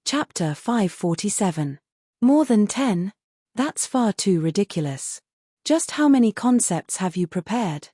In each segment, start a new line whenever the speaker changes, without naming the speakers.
Chapter 547. More than 10? That's far too ridiculous. Just how many concepts have you prepared?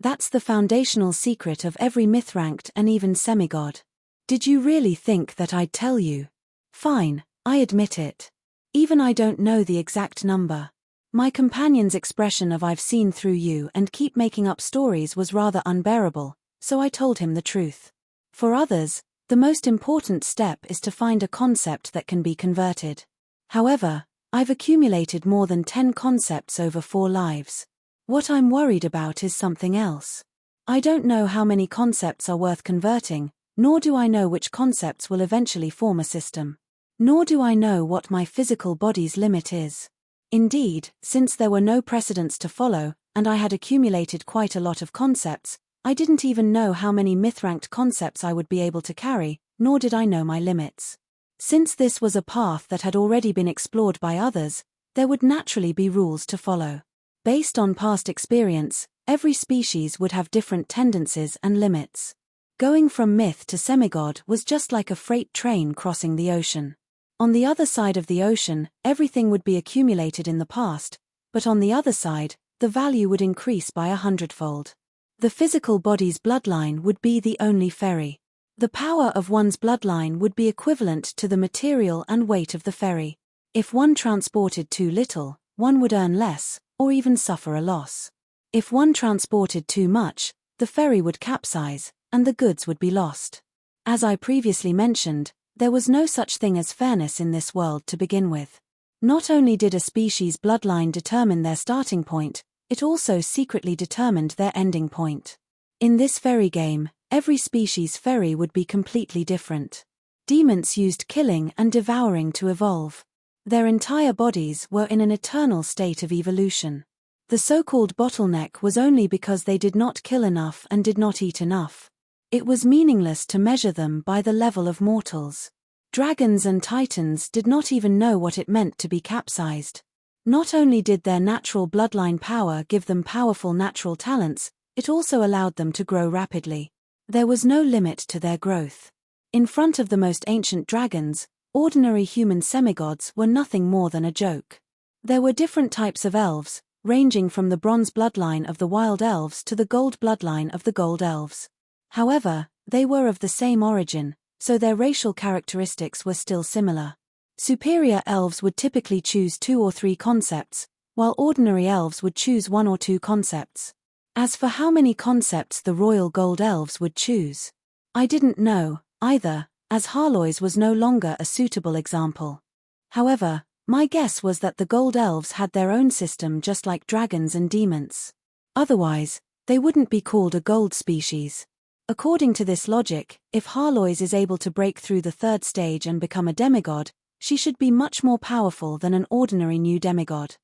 That's the foundational secret of every myth-ranked and even semigod. Did you really think that I'd tell you? Fine, I admit it. Even I don't know the exact number. My companion's expression of "I've seen through you and keep making up stories" was rather unbearable, so I told him the truth. For others, the most important step is to find a concept that can be converted. However, I've accumulated more than 10 concepts over 4 lives. What I'm worried about is something else. I don't know how many concepts are worth converting, nor do I know which concepts will eventually form a system. Nor do I know what my physical body's limit is. Indeed, since there were no precedents to follow, and I had accumulated quite a lot of concepts, I didn't even know how many myth-ranked concepts I would be able to carry, nor did I know my limits. Since this was a path that had already been explored by others, there would naturally be rules to follow. Based on past experience, every species would have different tendencies and limits. Going from myth to semigod was just like a freight train crossing the ocean. On the other side of the ocean, everything would be accumulated in the past, but on the other side, the value would increase by 100-fold. The physical body's bloodline would be the only ferry. The power of one's bloodline would be equivalent to the material and weight of the ferry. If one transported too little, one would earn less, or even suffer a loss. If one transported too much, the ferry would capsize, and the goods would be lost. As I previously mentioned, there was no such thing as fairness in this world to begin with. Not only did a species' bloodline determine their starting point, it also secretly determined their ending point. In this ferry game, every species' ferry would be completely different. Demons used killing and devouring to evolve. Their entire bodies were in an eternal state of evolution. The so-called bottleneck was only because they did not kill enough and did not eat enough. It was meaningless to measure them by the level of mortals. Dragons and titans did not even know what it meant to be capsized. Not only did their natural bloodline power give them powerful natural talents, it also allowed them to grow rapidly. There was no limit to their growth. In front of the most ancient dragons, ordinary human semigods were nothing more than a joke. There were different types of elves, ranging from the bronze bloodline of the wild elves to the gold bloodline of the gold elves. However, they were of the same origin, so their racial characteristics were still similar. Superior elves would typically choose 2 or 3 concepts, while ordinary elves would choose 1 or 2 concepts. As for how many concepts the royal gold elves would choose, I didn't know, either, as Harloy's was no longer a suitable example. However, my guess was that the gold elves had their own system just like dragons and demons. Otherwise, they wouldn't be called a gold species. According to this logic, if Harloy's is able to break through the 3rd stage and become a demigod, she should be much more powerful than an ordinary new demigod.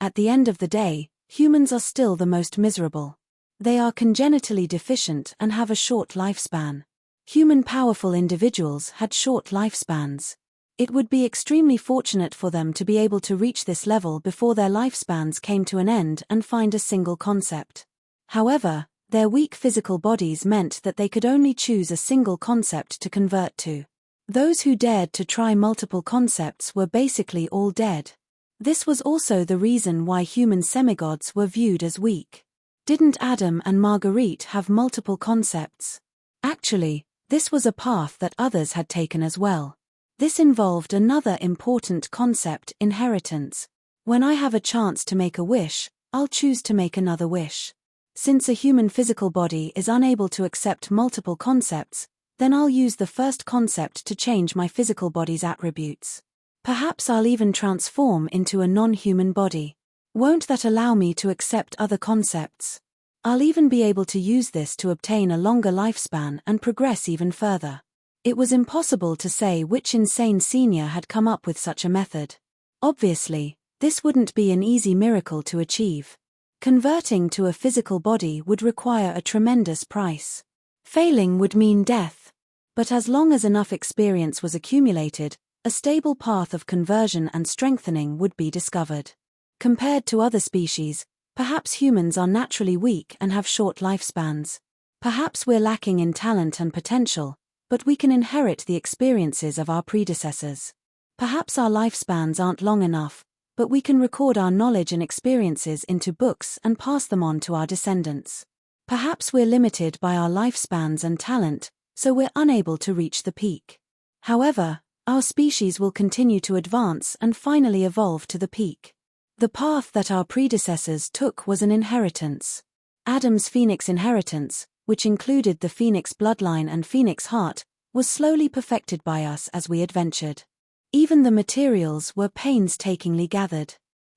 At the end of the day, humans are still the most miserable. They are congenitally deficient and have a short lifespan. Human powerful individuals had short lifespans. It would be extremely fortunate for them to be able to reach this level before their lifespans came to an end and find a single concept. However, their weak physical bodies meant that they could only choose a single concept to convert to. Those who dared to try multiple concepts were basically all dead. This was also the reason why human semigods were viewed as weak. Didn't Adam and Marguerite have multiple concepts? Actually, this was a path that others had taken as well. This involved another important concept: inheritance. When I have a chance to make a wish, I'll choose to make another wish. Since a human physical body is unable to accept multiple concepts, then I'll use the first concept to change my physical body's attributes. Perhaps I'll even transform into a non-human body. Won't that allow me to accept other concepts? I'll even be able to use this to obtain a longer lifespan and progress even further. It was impossible to say which insane senior had come up with such a method. Obviously, this wouldn't be an easy miracle to achieve. Converting to a physical body would require a tremendous price. Failing would mean death. But as long as enough experience was accumulated, a stable path of conversion and strengthening would be discovered. Compared to other species, perhaps humans are naturally weak and have short lifespans. Perhaps we're lacking in talent and potential, but we can inherit the experiences of our predecessors. Perhaps our lifespans aren't long enough, but we can record our knowledge and experiences into books and pass them on to our descendants. Perhaps we're limited by our lifespans and talent, so we're unable to reach the peak. However, our species will continue to advance and finally evolve to the peak. The path that our predecessors took was an inheritance. Adam's phoenix inheritance, which included the phoenix bloodline and phoenix heart, was slowly perfected by us as we adventured. Even the materials were painstakingly gathered.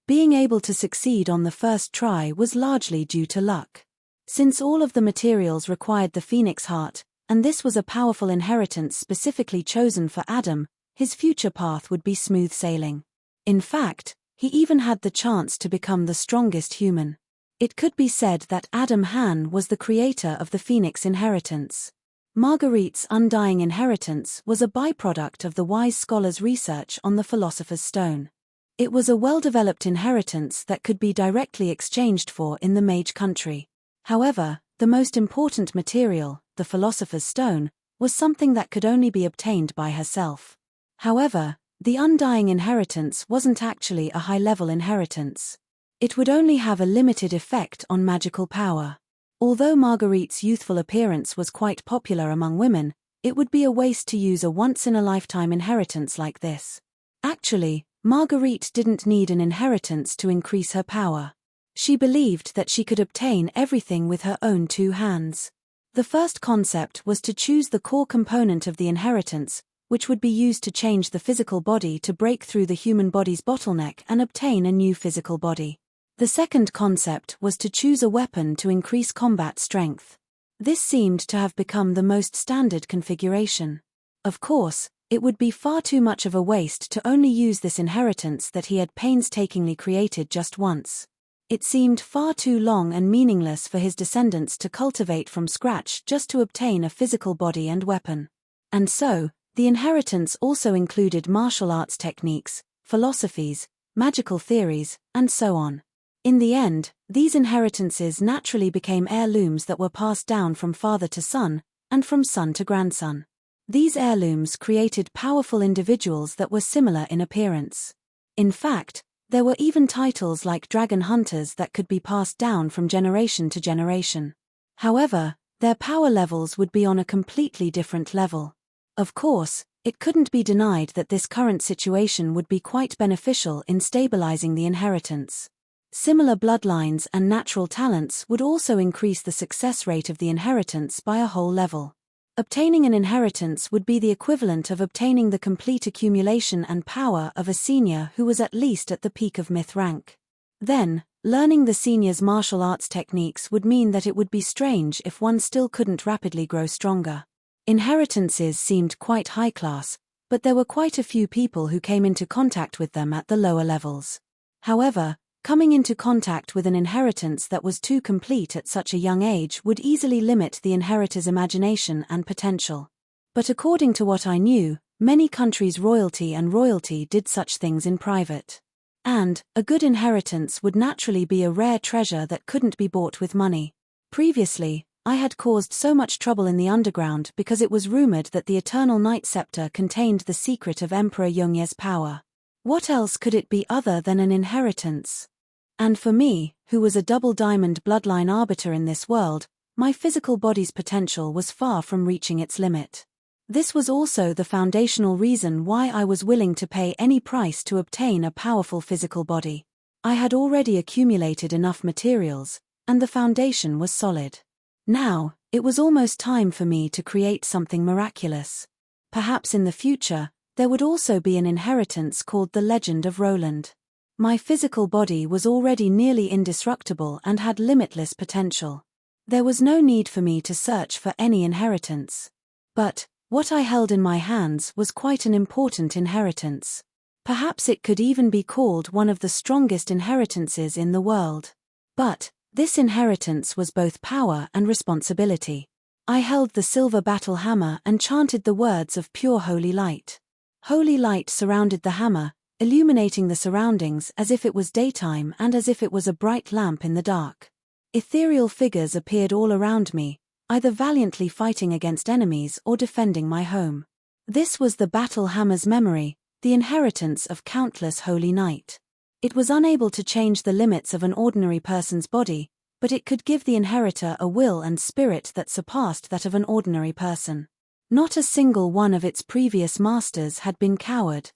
Being able to succeed on the first try was largely due to luck. Since all of the materials required the phoenix heart, and this was a powerful inheritance specifically chosen for Adam, his future path would be smooth sailing. In fact, he even had the chance to become the strongest human. It could be said that Adam Han was the creator of the phoenix inheritance. Marguerite's undying inheritance was a byproduct of the wise scholar's research on the philosopher's stone. It was a well-developed inheritance that could be directly exchanged for in the mage country. However, the most important material, the philosopher's stone, was something that could only be obtained by herself. However, the undying inheritance wasn't actually a high-level inheritance. It would only have a limited effect on magical power. Although Marguerite's youthful appearance was quite popular among women, it would be a waste to use a once-in-a-lifetime inheritance like this. Actually, Marguerite didn't need an inheritance to increase her power. She believed that she could obtain everything with her own two hands. The first concept was to choose the core component of the inheritance, which would be used to change the physical body to break through the human body's bottleneck and obtain a new physical body. The second concept was to choose a weapon to increase combat strength. This seemed to have become the most standard configuration. Of course, it would be far too much of a waste to only use this inheritance that he had painstakingly created just once. It seemed far too long and meaningless for his descendants to cultivate from scratch just to obtain a physical body and weapon. And so, the inheritance also included martial arts techniques, philosophies, magical theories, and so on. In the end, these inheritances naturally became heirlooms that were passed down from father to son, and from son to grandson. These heirlooms created powerful individuals that were similar in appearance. In fact, there were even titles like dragon hunters that could be passed down from generation to generation. However, their power levels would be on a completely different level. Of course, it couldn't be denied that this current situation would be quite beneficial in stabilizing the inheritance. Similar bloodlines and natural talents would also increase the success rate of the inheritance by a whole level. Obtaining an inheritance would be the equivalent of obtaining the complete accumulation and power of a senior who was at least at the peak of myth rank. Then, learning the senior's martial arts techniques would mean that it would be strange if one still couldn't rapidly grow stronger. Inheritances seemed quite high class, but there were quite a few people who came into contact with them at the lower levels. However, coming into contact with an inheritance that was too complete at such a young age would easily limit the inheritor's imagination and potential. But according to what I knew, many countries' royalty did such things in private. And, a good inheritance would naturally be a rare treasure that couldn't be bought with money. Previously, I had caused so much trouble in the underground because it was rumored that the Eternal Night Scepter contained the secret of Emperor Yongye's power. What else could it be other than an inheritance? And for me, who was a double diamond bloodline arbiter in this world, my physical body's potential was far from reaching its limit. This was also the foundational reason why I was willing to pay any price to obtain a powerful physical body. I had already accumulated enough materials, and the foundation was solid. Now, it was almost time for me to create something miraculous. Perhaps in the future, there would also be an inheritance called the Legend of Roland. My physical body was already nearly indestructible and had limitless potential. There was no need for me to search for any inheritance. But, what I held in my hands was quite an important inheritance. Perhaps it could even be called one of the strongest inheritances in the world. But, this inheritance was both power and responsibility. I held the silver battle hammer and chanted the words of pure holy light. Holy light surrounded the hammer, illuminating the surroundings as if it was daytime and as if it was a bright lamp in the dark. Ethereal figures appeared all around me, either valiantly fighting against enemies or defending my home. This was the battle hammer's memory, the inheritance of countless holy knight. It was unable to change the limits of an ordinary person's body, but it could give the inheritor a will and spirit that surpassed that of an ordinary person. Not a single one of its previous masters had been coward.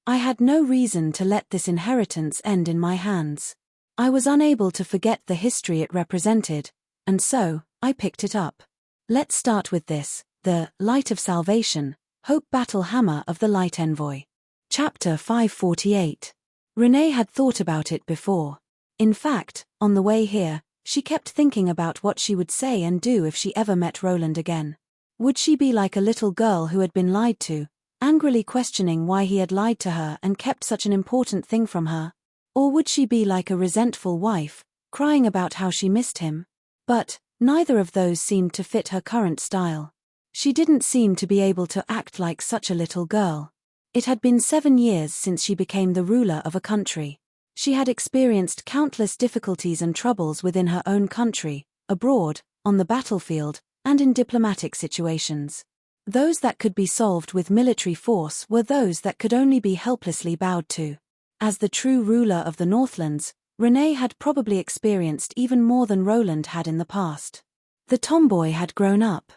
I had no reason to let this inheritance end in my hands. I was unable to forget the history it represented, and so, I picked it up. Let's start with this, the Light of Salvation, Hope Battle Hammer of the Light Envoy. Chapter 548. Renee had thought about it before. In fact, on the way here, she kept thinking about what she would say and do if she ever met Roland again. Would she be like a little girl who had been lied to, angrily questioning why he had lied to her and kept such an important thing from her? Or would she be like a resentful wife, crying about how she missed him? But neither of those seemed to fit her current style. She didn't seem to be able to act like such a little girl. It had been 7 years since she became the ruler of a country. She had experienced countless difficulties and troubles within her own country, abroad, on the battlefield, and in diplomatic situations. Those that could be solved with military force were those that could only be helplessly bowed to. As the true ruler of the Northlands, Renee had probably experienced even more than Roland had in the past. The tomboy had grown up.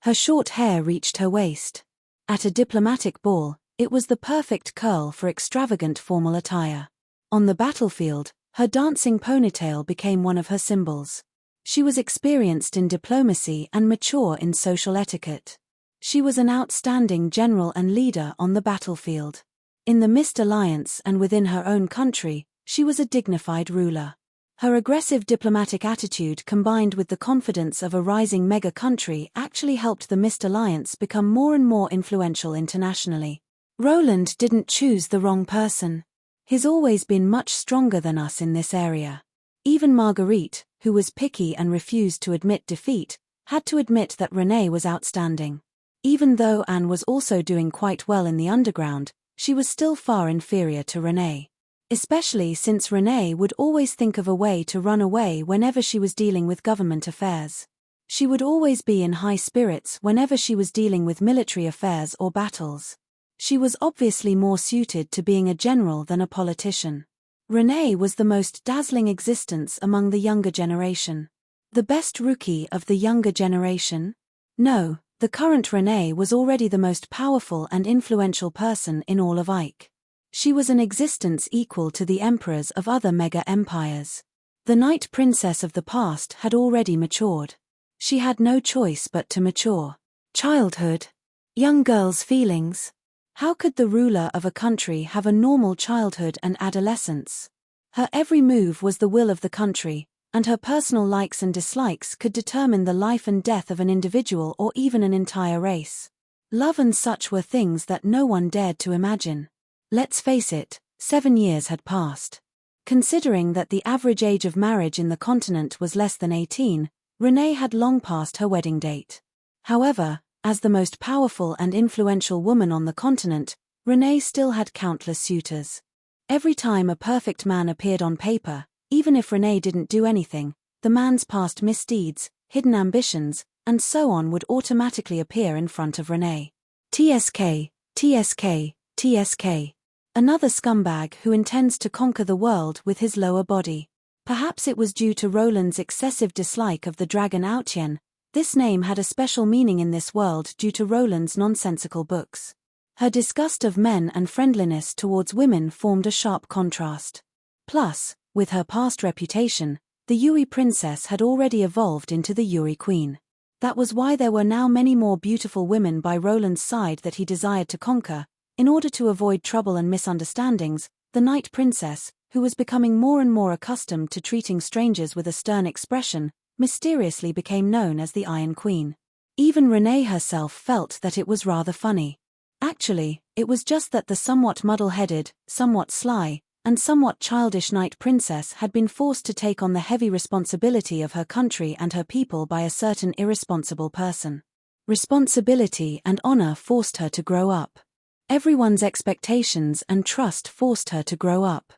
Her short hair reached her waist. At a diplomatic ball, it was the perfect curl for extravagant formal attire. On the battlefield, her dancing ponytail became one of her symbols. She was experienced in diplomacy and mature in social etiquette. She was an outstanding general and leader on the battlefield. In the Mist Alliance and within her own country, she was a dignified ruler. Her aggressive diplomatic attitude combined with the confidence of a rising mega country actually helped the Mist Alliance become more and more influential internationally. Roland didn't choose the wrong person. He's always been much stronger than us in this area. Even Marguerite, who was picky and refused to admit defeat, had to admit that Renee was outstanding. Even though Anne was also doing quite well in the underground, she was still far inferior to Renee. Especially since Renee would always think of a way to run away whenever she was dealing with government affairs. She would always be in high spirits whenever she was dealing with military affairs or battles. She was obviously more suited to being a general than a politician. Renee was the most dazzling existence among the younger generation. The best rookie of the younger generation? No, the current Renee was already the most powerful and influential person in all of Ike. She was an existence equal to the emperors of other mega empires. The Night Princess of the past had already matured. She had no choice but to mature. Childhood. Young girls' feelings. How could the ruler of a country have a normal childhood and adolescence? Her every move was the will of the country, and her personal likes and dislikes could determine the life and death of an individual or even an entire race. Love and such were things that no one dared to imagine. Let's face it, 7 years had passed. Considering that the average age of marriage in the continent was less than 18, Renee had long passed her wedding date. However, as the most powerful and influential woman on the continent, Renee still had countless suitors. Every time a perfect man appeared on paper, even if Renee didn't do anything, the man's past misdeeds, hidden ambitions, and so on would automatically appear in front of Renee. TSK, TSK, TSK. Another scumbag who intends to conquer the world with his lower body. Perhaps it was due to Roland's excessive dislike of the dragon Autien. This name had a special meaning in this world due to Roland's nonsensical books. Her disgust of men and friendliness towards women formed a sharp contrast. Plus, with her past reputation, the Yuri princess had already evolved into the Yuri queen. That was why there were now many more beautiful women by Roland's side that he desired to conquer. In order to avoid trouble and misunderstandings, the Night Princess, who was becoming more and more accustomed to treating strangers with a stern expression, mysteriously became known as the Iron Queen. Even Renee herself felt that it was rather funny. Actually, it was just that the somewhat muddle-headed, somewhat sly, and somewhat childish Night Princess had been forced to take on the heavy responsibility of her country and her people by a certain irresponsible person. Responsibility and honor forced her to grow up. Everyone's expectations and trust forced her to grow up.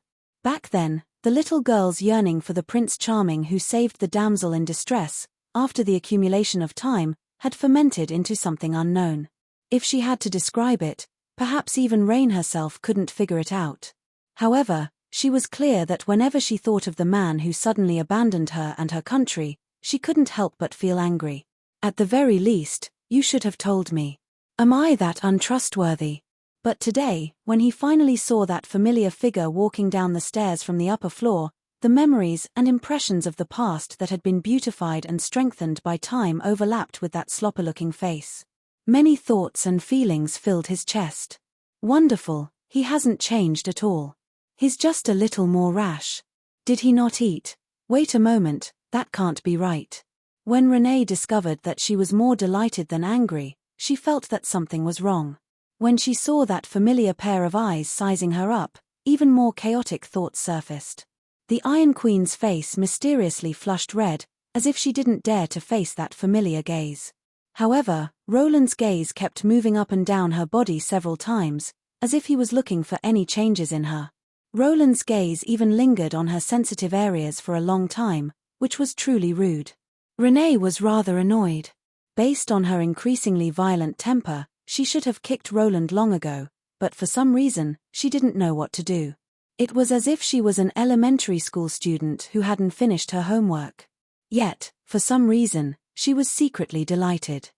Back then, the little girl's yearning for the Prince Charming who saved the damsel in distress, after the accumulation of time, had fermented into something unknown. If she had to describe it, perhaps even Rain herself couldn't figure it out. However, she was clear that whenever she thought of the man who suddenly abandoned her and her country, she couldn't help but feel angry. At the very least, you should have told me. Am I that untrustworthy? But today, when he finally saw that familiar figure walking down the stairs from the upper floor, the memories and impressions of the past that had been beautified and strengthened by time overlapped with that slopper-looking face. Many thoughts and feelings filled his chest. Wonderful, he hasn't changed at all. He's just a little more rash. Did he not eat? Wait a moment, that can't be right. When Renee discovered that she was more delighted than angry, she felt that something was wrong. When she saw that familiar pair of eyes sizing her up, even more chaotic thoughts surfaced. The Iron Queen's face mysteriously flushed red, as if she didn't dare to face that familiar gaze. However, Roland's gaze kept moving up and down her body several times, as if he was looking for any changes in her. Roland's gaze even lingered on her sensitive areas for a long time, which was truly rude. Renee was rather annoyed. Based on her increasingly violent temper, she should have kicked Roland long ago, but for some reason, she didn't know what to do. It was as if she was an elementary school student who hadn't finished her homework. Yet, for some reason, she was secretly delighted.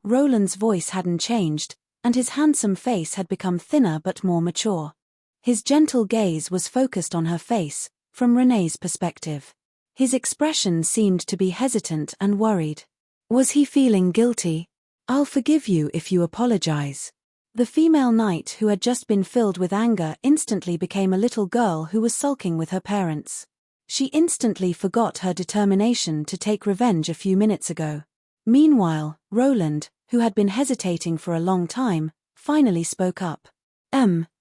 Roland's voice hadn't changed, and his handsome face had become thinner but more mature. His gentle gaze was focused on her face, from Renee's perspective. His expression seemed to be hesitant and worried. Was he feeling guilty? I'll forgive you if you apologize. The female knight who had just been filled with anger instantly became a little girl who was sulking with her parents. She instantly forgot her determination to take revenge a few minutes ago. Meanwhile, Roland, who had been hesitating for a long time, finally spoke up.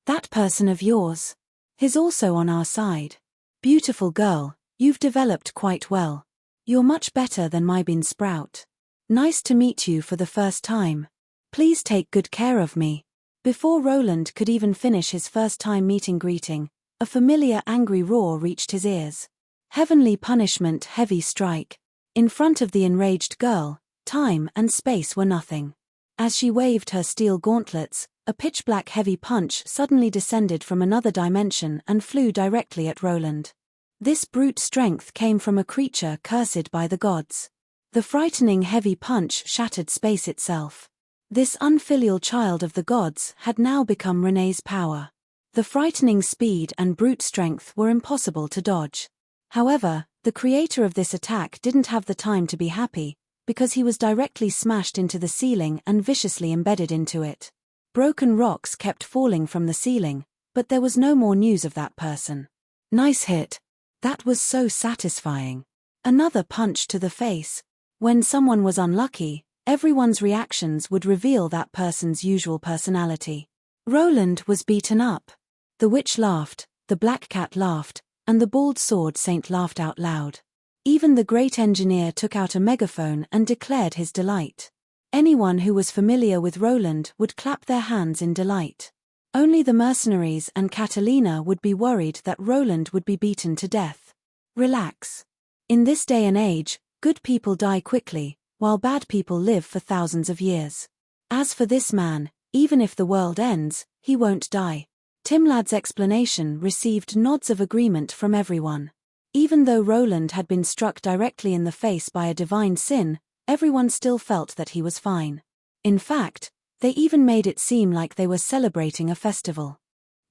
That person of yours. He's also on our side. Beautiful girl, you've developed quite well. You're much better than my bean sprout. Nice to meet you for the first time. Please take good care of me. Before Roland could even finish his first time meeting greeting, a familiar angry roar reached his ears. Heavenly punishment, heavy strike. In front of the enraged girl, time and space were nothing. As she waved her steel gauntlets, a pitch-black heavy punch suddenly descended from another dimension and flew directly at Roland. This brute strength came from a creature cursed by the gods. The frightening heavy punch shattered space itself. This unfilial child of the gods had now become Renee's power. The frightening speed and brute strength were impossible to dodge. However, the creator of this attack didn't have the time to be happy, because he was directly smashed into the ceiling and viciously embedded into it. Broken rocks kept falling from the ceiling, but there was no more news of that person. Nice hit. That was so satisfying. Another punch to the face. When someone was unlucky, everyone's reactions would reveal that person's usual personality. Roland was beaten up. The witch laughed, the black cat laughed, and the bald sword saint laughed out loud. Even the great engineer took out a megaphone and declared his delight. Anyone who was familiar with Roland would clap their hands in delight. Only the mercenaries and Catalina would be worried that Roland would be beaten to death. Relax. In this day and age, good people die quickly, while bad people live for thousands of years. As for this man, even if the world ends, he won't die. Timlad's explanation received nods of agreement from everyone. Even though Roland had been struck directly in the face by a divine sin, everyone still felt that he was fine. In fact, they even made it seem like they were celebrating a festival.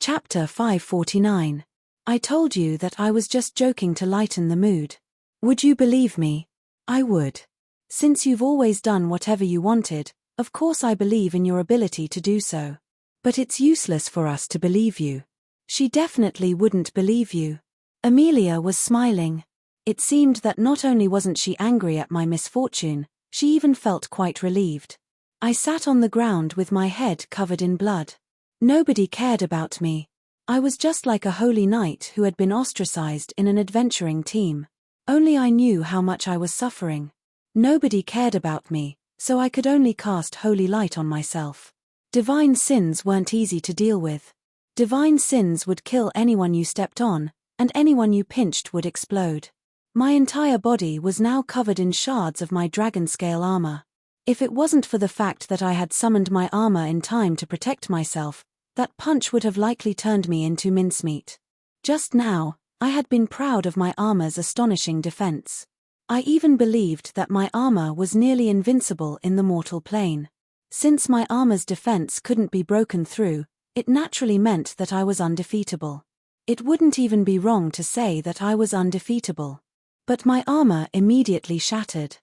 Chapter 549. I told you that I was just joking to lighten the mood. Would you believe me? I would. Since you've always done whatever you wanted, of course I believe in your ability to do so. But it's useless for us to believe you. She definitely wouldn't believe you. Amelia was smiling. It seemed that not only wasn't she angry at my misfortune, she even felt quite relieved. I sat on the ground with my head covered in blood. Nobody cared about me. I was just like a holy knight who had been ostracized in an adventuring team. Only I knew how much I was suffering. Nobody cared about me, so I could only cast holy light on myself. Divine sins weren't easy to deal with. Divine sins would kill anyone you stepped on, and anyone you pinched would explode. My entire body was now covered in shards of my dragon-scale armor. If it wasn't for the fact that I had summoned my armor in time to protect myself, that punch would have likely turned me into mincemeat. Just now, I had been proud of my armor's astonishing defense. I even believed that my armor was nearly invincible in the mortal plane. Since my armor's defense couldn't be broken through, it naturally meant that I was undefeatable. It wouldn't even be wrong to say that I was undefeatable. But my armor immediately shattered.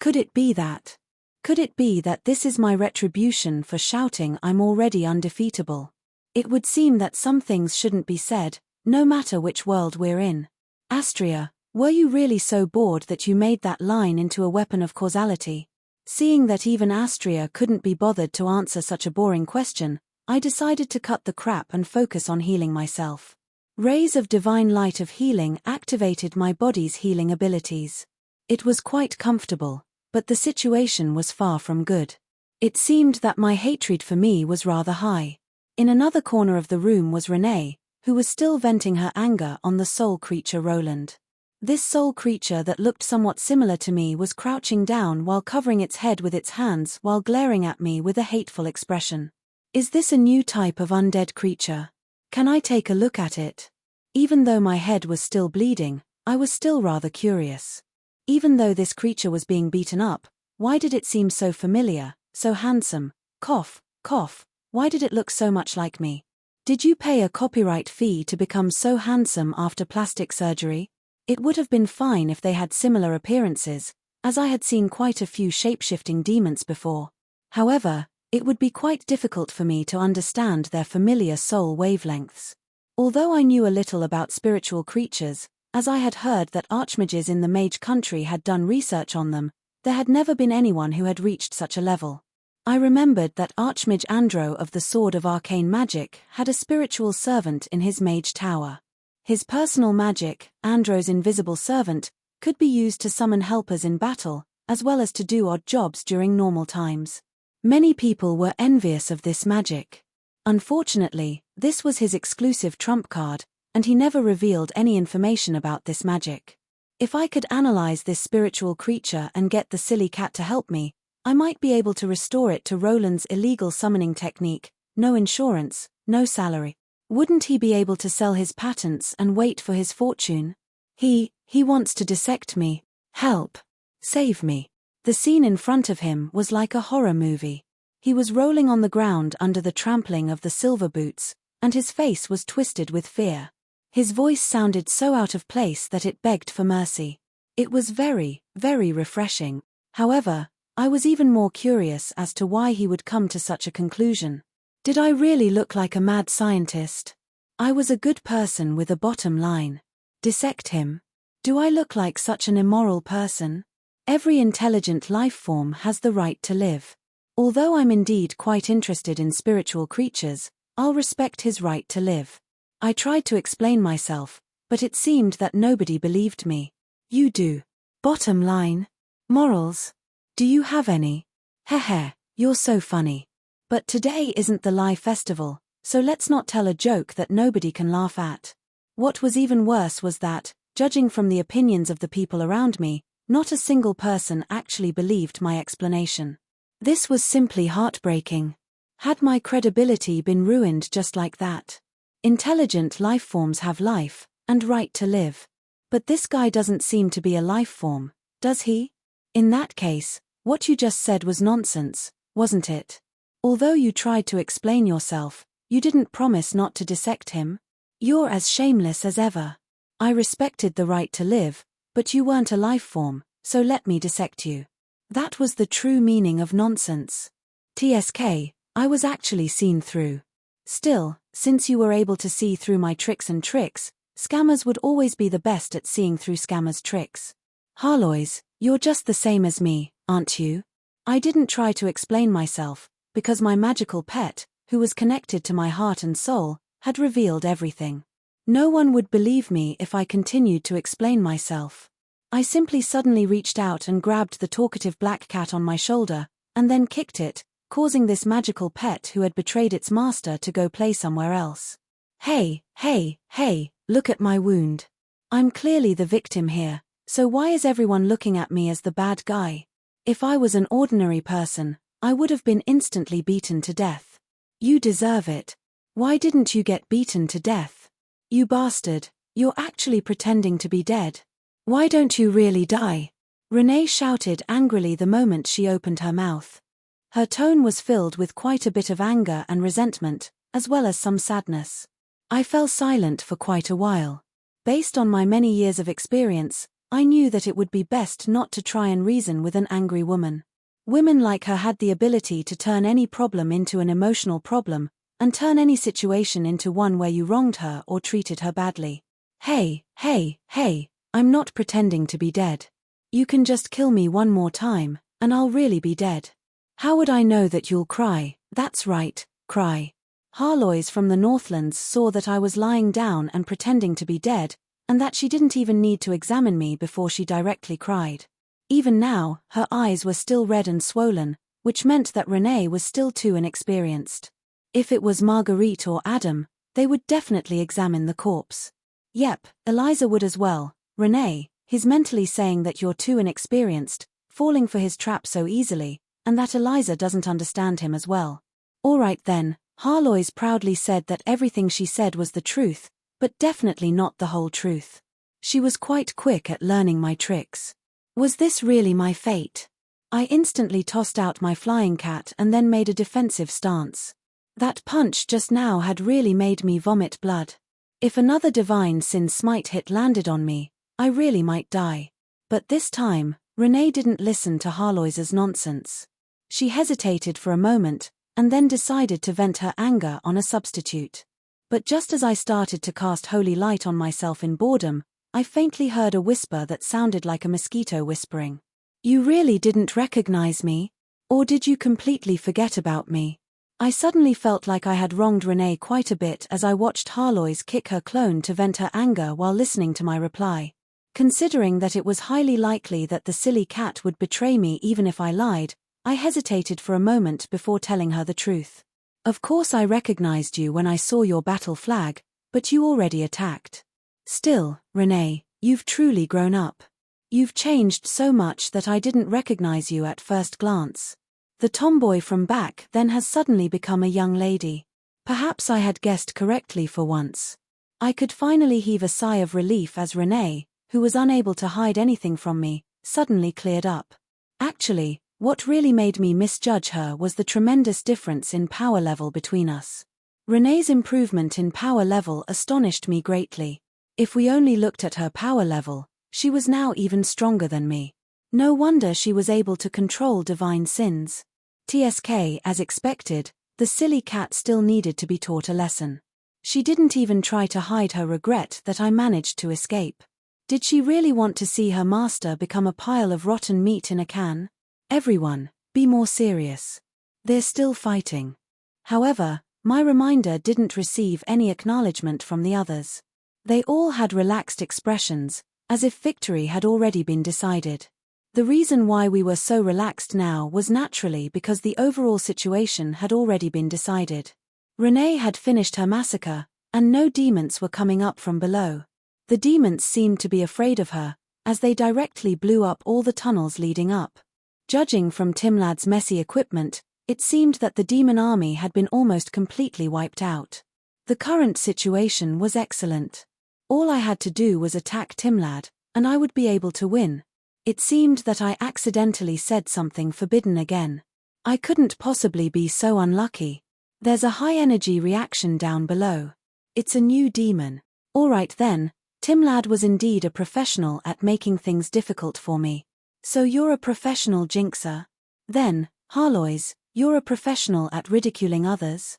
Could it be that? Could it be that this is my retribution for shouting I'm already undefeatable? It would seem that some things shouldn't be said, no matter which world we're in. Astria, were you really so bored that you made that line into a weapon of causality? Seeing that even Astria couldn't be bothered to answer such a boring question, I decided to cut the crap and focus on healing myself. Rays of divine light of healing activated my body's healing abilities. It was quite comfortable, but the situation was far from good. It seemed that my hatred for me was rather high. In another corner of the room was Renee, who was still venting her anger on the soul creature Roland. This soul creature that looked somewhat similar to me was crouching down while covering its head with its hands while glaring at me with a hateful expression. Is this a new type of undead creature? Can I take a look at it? Even though my head was still bleeding, I was still rather curious. Even though this creature was being beaten up, why did it seem so familiar, so handsome? Cough, cough, why did it look so much like me? Did you pay a copyright fee to become so handsome after plastic surgery? It would have been fine if they had similar appearances, as I had seen quite a few shape-shifting demons before. However, it would be quite difficult for me to understand their familiar soul wavelengths. Although I knew a little about spiritual creatures, as I had heard that archmages in the mage country had done research on them, there had never been anyone who had reached such a level. I remembered that Archmage Andro of the Sword of Arcane Magic had a spiritual servant in his mage tower. His personal magic, Andro's invisible servant, could be used to summon helpers in battle, as well as to do odd jobs during normal times. Many people were envious of this magic. Unfortunately, this was his exclusive trump card, and he never revealed any information about this magic. If I could analyze this spiritual creature and get the silly cat to help me, I might be able to restore it to Roland's illegal summoning technique, no insurance, no salary. Wouldn't he be able to sell his patents and wait for his fortune? He wants to dissect me. Help. Save me. The scene in front of him was like a horror movie. He was rolling on the ground under the trampling of the silver boots, and his face was twisted with fear. His voice sounded so out of place that it begged for mercy. It was very, very refreshing. However, I was even more curious as to why he would come to such a conclusion. Did I really look like a mad scientist? I was a good person with a bottom line. Dissect him. Do I look like such an immoral person? Every intelligent life form has the right to live. Although I'm indeed quite interested in spiritual creatures, I'll respect his right to live. I tried to explain myself, but it seemed that nobody believed me. You do. Bottom line? Morals? Do you have any? Heh, you're so funny. But today isn't the Lie Festival, so let's not tell a joke that nobody can laugh at. What was even worse was that, judging from the opinions of the people around me, not a single person actually believed my explanation. This was simply heartbreaking. Had my credibility been ruined just like that? Intelligent life forms have life, and right to live. But this guy doesn't seem to be a life form, does he? In that case, what you just said was nonsense, wasn't it? Although you tried to explain yourself, you didn't promise not to dissect him. You're as shameless as ever. I respected the right to live, but you weren't a life form, so let me dissect you. That was the true meaning of nonsense. TSK, I was actually seen through. Still, since you were able to see through my tricks, scammers would always be the best at seeing through scammers' tricks. Harlois, you're just the same as me, aren't you? I didn't try to explain myself, because my magical pet, who was connected to my heart and soul, had revealed everything. No one would believe me if I continued to explain myself. I simply suddenly reached out and grabbed the talkative black cat on my shoulder, and then kicked it, causing this magical pet who had betrayed its master to go play somewhere else. Hey, look at my wound. I'm clearly the victim here, So why is everyone looking at me as the bad guy? If I was an ordinary person, I would have been instantly beaten to death. You deserve it. Why didn't you get beaten to death? You bastard, you're actually pretending to be dead. Why don't you really die? Renee shouted angrily the moment she opened her mouth. Her tone was filled with quite a bit of anger and resentment, as well as some sadness. I fell silent for quite a while. Based on my many years of experience, I knew that it would be best not to try and reason with an angry woman. Women like her had the ability to turn any problem into an emotional problem, and turn any situation into one where you wronged her or treated her badly. Hey, I'm not pretending to be dead. You can just kill me one more time, and I'll really be dead. How would I know that you'll cry? That's right, cry. Harlois from the Northlands saw that I was lying down and pretending to be dead, and that she didn't even need to examine me before she directly cried. Even now, her eyes were still red and swollen, which meant that Renee was still too inexperienced. If it was Marguerite or Adam, they would definitely examine the corpse. Yep, Eliza would as well. Renee, he's mentally saying that you're too inexperienced, falling for his trap so easily, and that Eliza doesn't understand him as well. Alright then, Harlois proudly said that everything she said was the truth, but definitely not the whole truth. She was quite quick at learning my tricks. Was this really my fate? I instantly tossed out my flying cat and then made a defensive stance. That punch just now had really made me vomit blood. If another divine sin smite hit landed on me, I really might die. But this time, Renee didn't listen to Harlois's nonsense. She hesitated for a moment, and then decided to vent her anger on a substitute. But just as I started to cast holy light on myself in boredom, I faintly heard a whisper that sounded like a mosquito whispering. You really didn't recognize me? Or did you completely forget about me? I suddenly felt like I had wronged Renee quite a bit as I watched Harlois kick her clone to vent her anger while listening to my reply. Considering that it was highly likely that the silly cat would betray me even if I lied, I hesitated for a moment before telling her the truth. Of course I recognized you when I saw your battle flag, but you already attacked. Still, Renee, you've truly grown up. You've changed so much that I didn't recognize you at first glance. The tomboy from back then has suddenly become a young lady. Perhaps I had guessed correctly for once. I could finally heave a sigh of relief as Renee, who was unable to hide anything from me, suddenly cleared up. Actually, what really made me misjudge her was the tremendous difference in power level between us. Renee's improvement in power level astonished me greatly. If we only looked at her power level, she was now even stronger than me. No wonder she was able to control divine sins. TSK, as expected, the silly cat still needed to be taught a lesson. She didn't even try to hide her regret that I managed to escape. Did she really want to see her master become a pile of rotten meat in a can? Everyone, be more serious. They're still fighting. However, my reminder didn't receive any acknowledgement from the others. They all had relaxed expressions, as if victory had already been decided. The reason why we were so relaxed now was naturally because the overall situation had already been decided. Renee had finished her massacre, and no demons were coming up from below. The demons seemed to be afraid of her, as they directly blew up all the tunnels leading up. Judging from Timlad's messy equipment, it seemed that the demon army had been almost completely wiped out. The current situation was excellent. All I had to do was attack Timlad, and I would be able to win. It seemed that I accidentally said something forbidden again. I couldn't possibly be so unlucky. There's a high-energy reaction down below. It's a new demon. Alright then, Timlad was indeed a professional at making things difficult for me. So you're a professional jinxer? Then, Harlois, you're a professional at ridiculing others?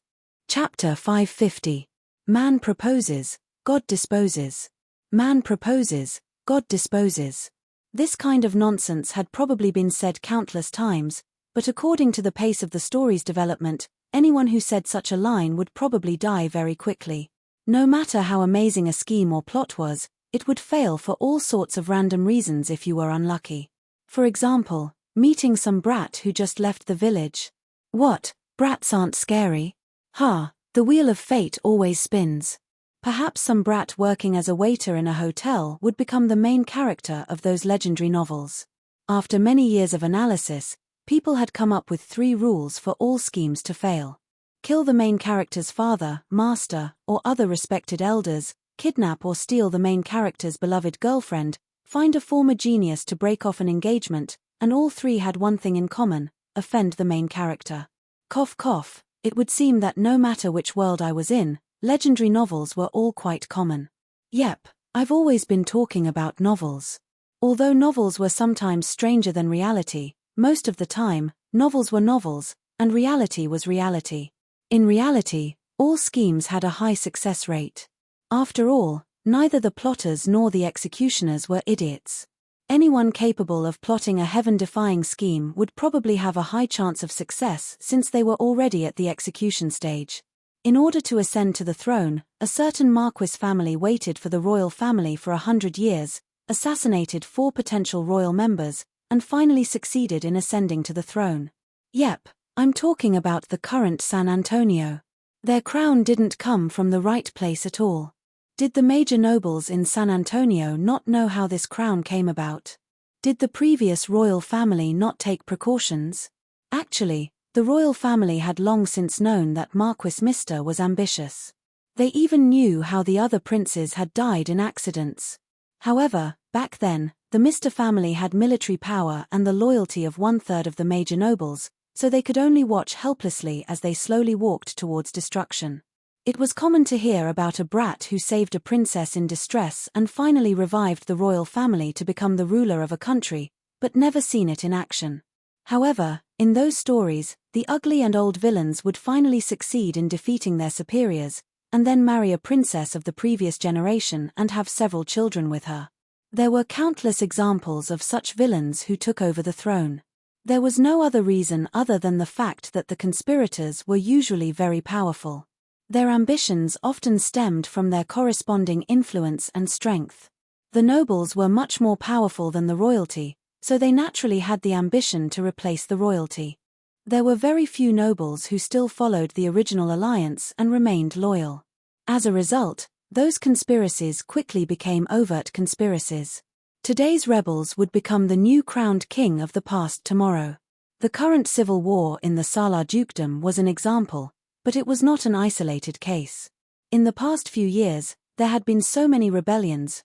Chapter 550. Man proposes, God disposes. Man proposes, God disposes. This kind of nonsense had probably been said countless times, but according to the pace of the story's development, anyone who said such a line would probably die very quickly. No matter how amazing a scheme or plot was, it would fail for all sorts of random reasons if you were unlucky. For example, meeting some brat who just left the village. What, brats aren't scary? Ha, the wheel of fate always spins. Perhaps some brat working as a waiter in a hotel would become the main character of those legendary novels. After many years of analysis, people had come up with 3 rules for all schemes to fail. Kill the main character's father, master, or other respected elders, kidnap or steal the main character's beloved girlfriend, find a former genius to break off an engagement, and all 3 had one thing in common: offend the main character. Cough cough, it would seem that no matter which world I was in, legendary novels were all quite common. Yep, I've always been talking about novels. Although novels were sometimes stranger than reality, most of the time, novels were novels, and reality was reality. In reality, all schemes had a high success rate. After all, neither the plotters nor the executioners were idiots. Anyone capable of plotting a heaven-defying scheme would probably have a high chance of success since they were already at the execution stage. In order to ascend to the throne, a certain Marquis family waited for the royal family for 100 years, assassinated 4 potential royal members, and finally succeeded in ascending to the throne. Yep, I'm talking about the current San Antonio. Their crown didn't come from the right place at all. Did the major nobles in San Antonio not know how this crown came about? Did the previous royal family not take precautions? Actually, the royal family had long since known that Marquis Mister was ambitious. They even knew how the other princes had died in accidents. However, back then, the Mister family had military power and the loyalty of 1/3 of the major nobles, so they could only watch helplessly as they slowly walked towards destruction. It was common to hear about a brat who saved a princess in distress and finally revived the royal family to become the ruler of a country, but never seen it in action. However, in those stories, the ugly and old villains would finally succeed in defeating their superiors, and then marry a princess of the previous generation and have several children with her. There were countless examples of such villains who took over the throne. There was no other reason other than the fact that the conspirators were usually very powerful. Their ambitions often stemmed from their corresponding influence and strength. The nobles were much more powerful than the royalty, so they naturally had the ambition to replace the royalty. There were very few nobles who still followed the original alliance and remained loyal. As a result, those conspiracies quickly became overt conspiracies. Today's rebels would become the new crowned king of the past tomorrow. The current civil war in the Salar Dukedom was an example, but it was not an isolated case. In the past few years, there had been so many rebellions,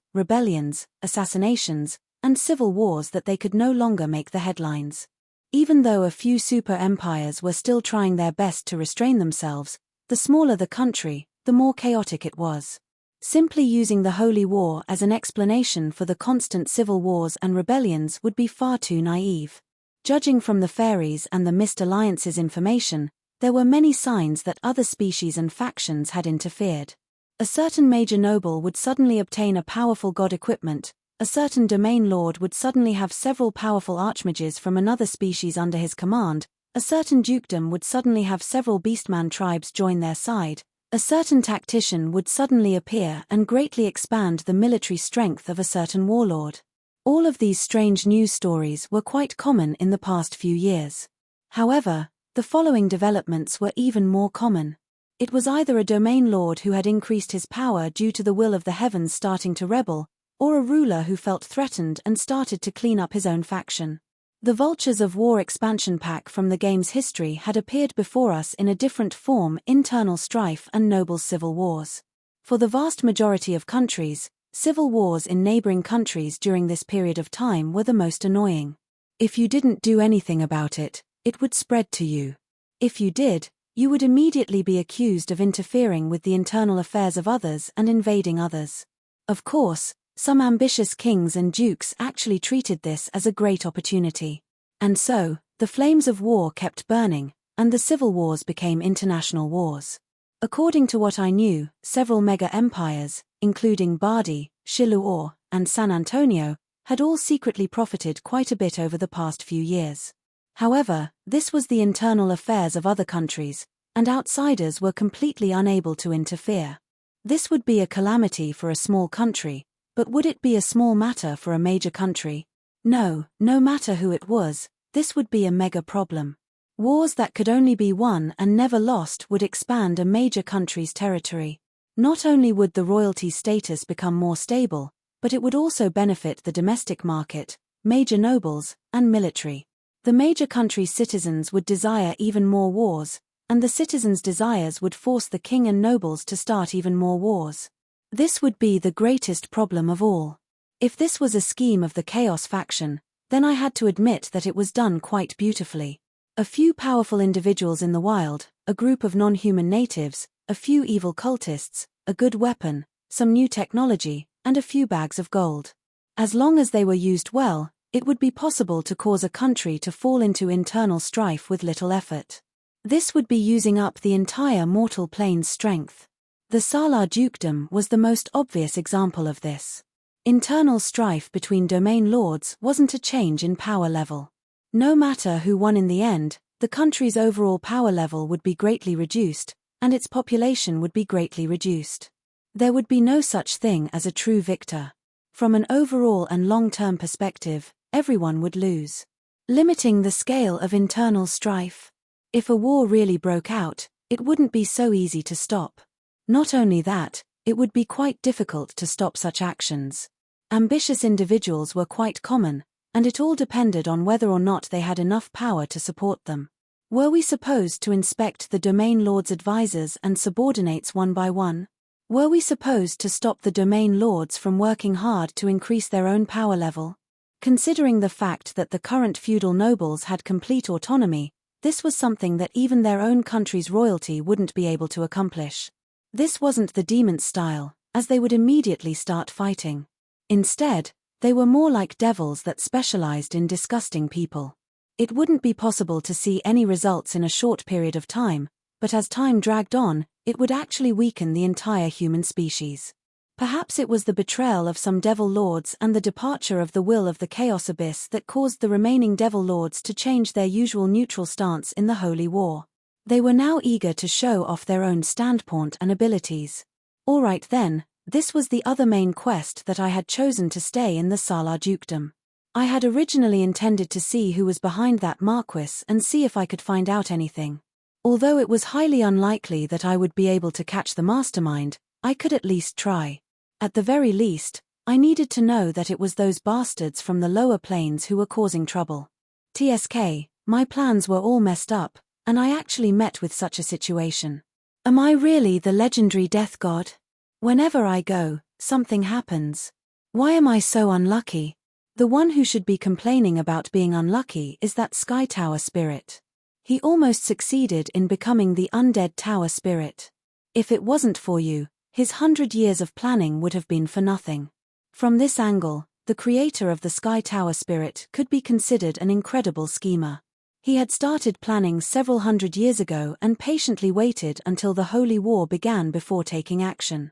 assassinations, and civil wars that they could no longer make the headlines. Even though a few super empires were still trying their best to restrain themselves, the smaller the country, the more chaotic it was. Simply using the Holy War as an explanation for the constant civil wars and rebellions would be far too naive. Judging from the fairies and the Mist Alliance's information, there were many signs that other species and factions had interfered. A certain major noble would suddenly obtain a powerful god equipment, a certain domain lord would suddenly have several powerful archmages from another species under his command, a certain dukedom would suddenly have several beastman tribes join their side, a certain tactician would suddenly appear and greatly expand the military strength of a certain warlord. All of these strange news stories were quite common in the past few years. However, the following developments were even more common. It was either a domain lord who had increased his power due to the will of the heavens starting to rebel, or a ruler who felt threatened and started to clean up his own faction. The Vultures of War expansion pack from the game's history had appeared before us in a different form: internal strife and noble civil wars. For the vast majority of countries, civil wars in neighboring countries during this period of time were the most annoying. If you didn't do anything about it, it would spread to you. If you did, you would immediately be accused of interfering with the internal affairs of others and invading others. Of course, some ambitious kings and dukes actually treated this as a great opportunity. And so, the flames of war kept burning, and the civil wars became international wars. According to what I knew, several mega-empires, including Bardi, Shiluor, and San Antonio, had all secretly profited quite a bit over the past few years. However, this was the internal affairs of other countries, and outsiders were completely unable to interfere. This would be a calamity for a small country, but would it be a small matter for a major country? No, no matter who it was, this would be a mega problem. Wars that could only be won and never lost would expand a major country's territory. Not only would the royalty status become more stable, but it would also benefit the domestic market, major nobles, and military. The major countries' citizens would desire even more wars, and the citizens' desires would force the king and nobles to start even more wars. This would be the greatest problem of all. If this was a scheme of the Chaos faction, then I had to admit that it was done quite beautifully. A few powerful individuals in the wild, a group of non-human natives, a few evil cultists, a good weapon, some new technology, and a few bags of gold. As long as they were used well, it would be possible to cause a country to fall into internal strife with little effort. This would be using up the entire mortal plane's strength. The Salar dukedom was the most obvious example of this. Internal strife between domain lords wasn't a change in power level. No matter who won in the end, the country's overall power level would be greatly reduced, and its population would be greatly reduced. There would be no such thing as a true victor. From an overall and long-term perspective, everyone would lose. Limiting the scale of internal strife. If a war really broke out, it wouldn't be so easy to stop. Not only that, it would be quite difficult to stop such actions. Ambitious individuals were quite common, and it all depended on whether or not they had enough power to support them. Were we supposed to inspect the domain lords' advisors and subordinates one by one? Were we supposed to stop the domain lords from working hard to increase their own power level? Considering the fact that the current feudal nobles had complete autonomy, this was something that even their own country's royalty wouldn't be able to accomplish. This wasn't the demons' style, as they would immediately start fighting. Instead, they were more like devils that specialized in disgusting people. It wouldn't be possible to see any results in a short period of time, but as time dragged on, it would actually weaken the entire human species. Perhaps it was the betrayal of some devil lords and the departure of the will of the Chaos Abyss that caused the remaining devil lords to change their usual neutral stance in the Holy War. They were now eager to show off their own standpoint and abilities. Alright then, this was the other main quest that I had chosen to stay in the Salar dukedom. I had originally intended to see who was behind that Marquis and see if I could find out anything. Although it was highly unlikely that I would be able to catch the mastermind, I could at least try. At the very least, I needed to know that it was those bastards from the lower planes who were causing trouble. TSK, my plans were all messed up, and I actually met with such a situation. Am I really the legendary death god? Whenever I go, something happens. Why am I so unlucky? The one who should be complaining about being unlucky is that Sky Tower spirit. He almost succeeded in becoming the undead tower spirit. If it wasn't for you, his 100 years of planning would have been for nothing. From this angle, the creator of the Sky Tower spirit could be considered an incredible schemer. He had started planning several hundred years ago and patiently waited until the Holy War began before taking action.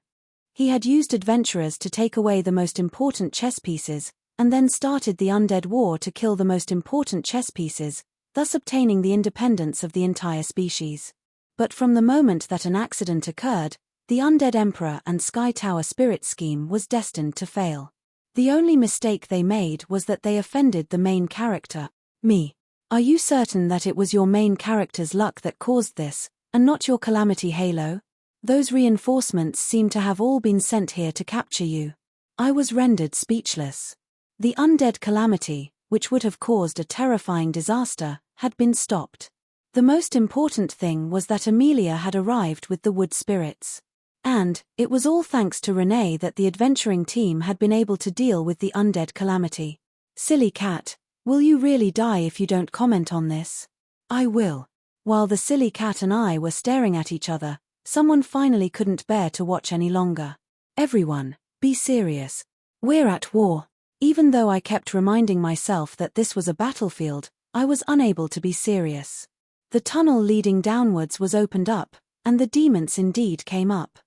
He had used adventurers to take away the most important chess pieces, and then started the undead war to kill the most important chess pieces, thus obtaining the independence of the entire species. But from the moment that an accident occurred, the Undead Emperor and Sky Tower spirit scheme was destined to fail. The only mistake they made was that they offended the main character, me. Are you certain that it was your main character's luck that caused this, and not your calamity halo? Those reinforcements seem to have all been sent here to capture you. I was rendered speechless. The undead calamity, which would have caused a terrifying disaster, had been stopped. The most important thing was that Amelia had arrived with the wood spirits. And, it was all thanks to Renee that the adventuring team had been able to deal with the undead calamity. Silly cat, will you really die if you don't comment on this? I will. While the silly cat and I were staring at each other, someone finally couldn't bear to watch any longer. Everyone, be serious. We're at war. Even though I kept reminding myself that this was a battlefield, I was unable to be serious. The tunnel leading downwards was opened up, and the demons indeed came up.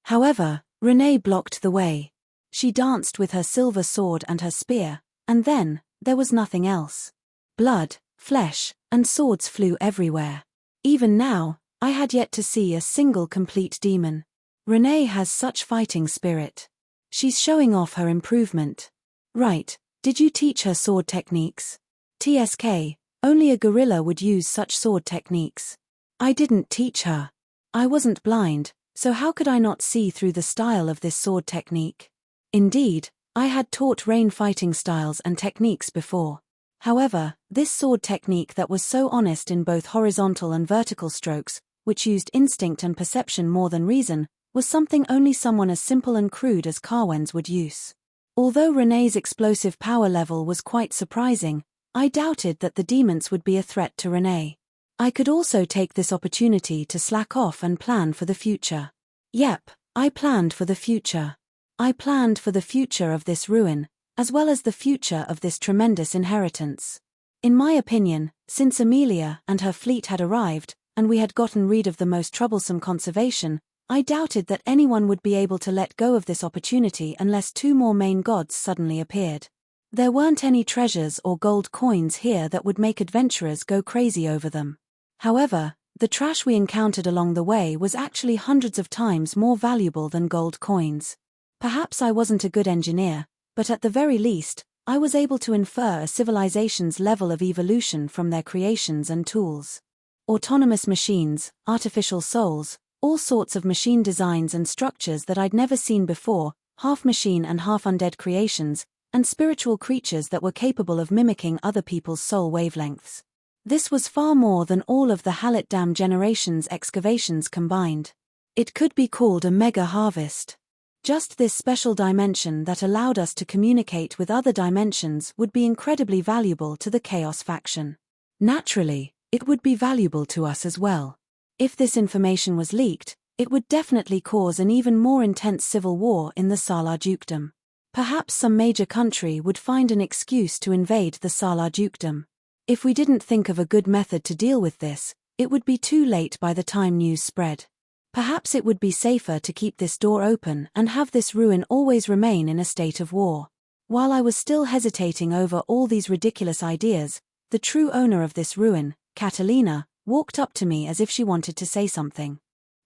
However, Renee blocked the way. She danced with her silver sword and her spear, and then, there was nothing else. Blood, flesh, and swords flew everywhere. Even now, I had yet to see a single complete demon. Renee has such fighting spirit. She's showing off her improvement. Right, did you teach her sword techniques? TSK, only a gorilla would use such sword techniques. I didn't teach her. I wasn't blind, So how could I not see through the style of this sword technique? Indeed, I had taught rain fighting styles and techniques before. However, this sword technique that was so honest in both horizontal and vertical strokes, which used instinct and perception more than reason, was something only someone as simple and crude as Carwen's would use. Although Renee's explosive power level was quite surprising, I doubted that the demons would be a threat to Renee. I could also take this opportunity to slack off and plan for the future. Yep, I planned for the future. I planned for the future of this ruin, as well as the future of this tremendous inheritance. In my opinion, since Amelia and her fleet had arrived, and we had gotten rid of the most troublesome conservation, I doubted that anyone would be able to let go of this opportunity unless two more main gods suddenly appeared. There weren't any treasures or gold coins here that would make adventurers go crazy over them. However, the trash we encountered along the way was actually hundreds of times more valuable than gold coins. Perhaps I wasn't a good engineer, but at the very least, I was able to infer a civilization's level of evolution from their creations and tools. Autonomous machines, artificial souls, all sorts of machine designs and structures that I'd never seen before, half machine and half undead creations, and spiritual creatures that were capable of mimicking other people's soul wavelengths. This was far more than all of the Hallet Dam generation's excavations combined. It could be called a mega harvest. Just this special dimension that allowed us to communicate with other dimensions would be incredibly valuable to the Chaos faction. Naturally, it would be valuable to us as well. If this information was leaked, it would definitely cause an even more intense civil war in the Salar Dukedom. Perhaps some major country would find an excuse to invade the Salar Dukedom. If we didn't think of a good method to deal with this, it would be too late by the time news spread. Perhaps it would be safer to keep this door open and have this ruin always remain in a state of war. While I was still hesitating over all these ridiculous ideas, the true owner of this ruin, Catalina, walked up to me as if she wanted to say something.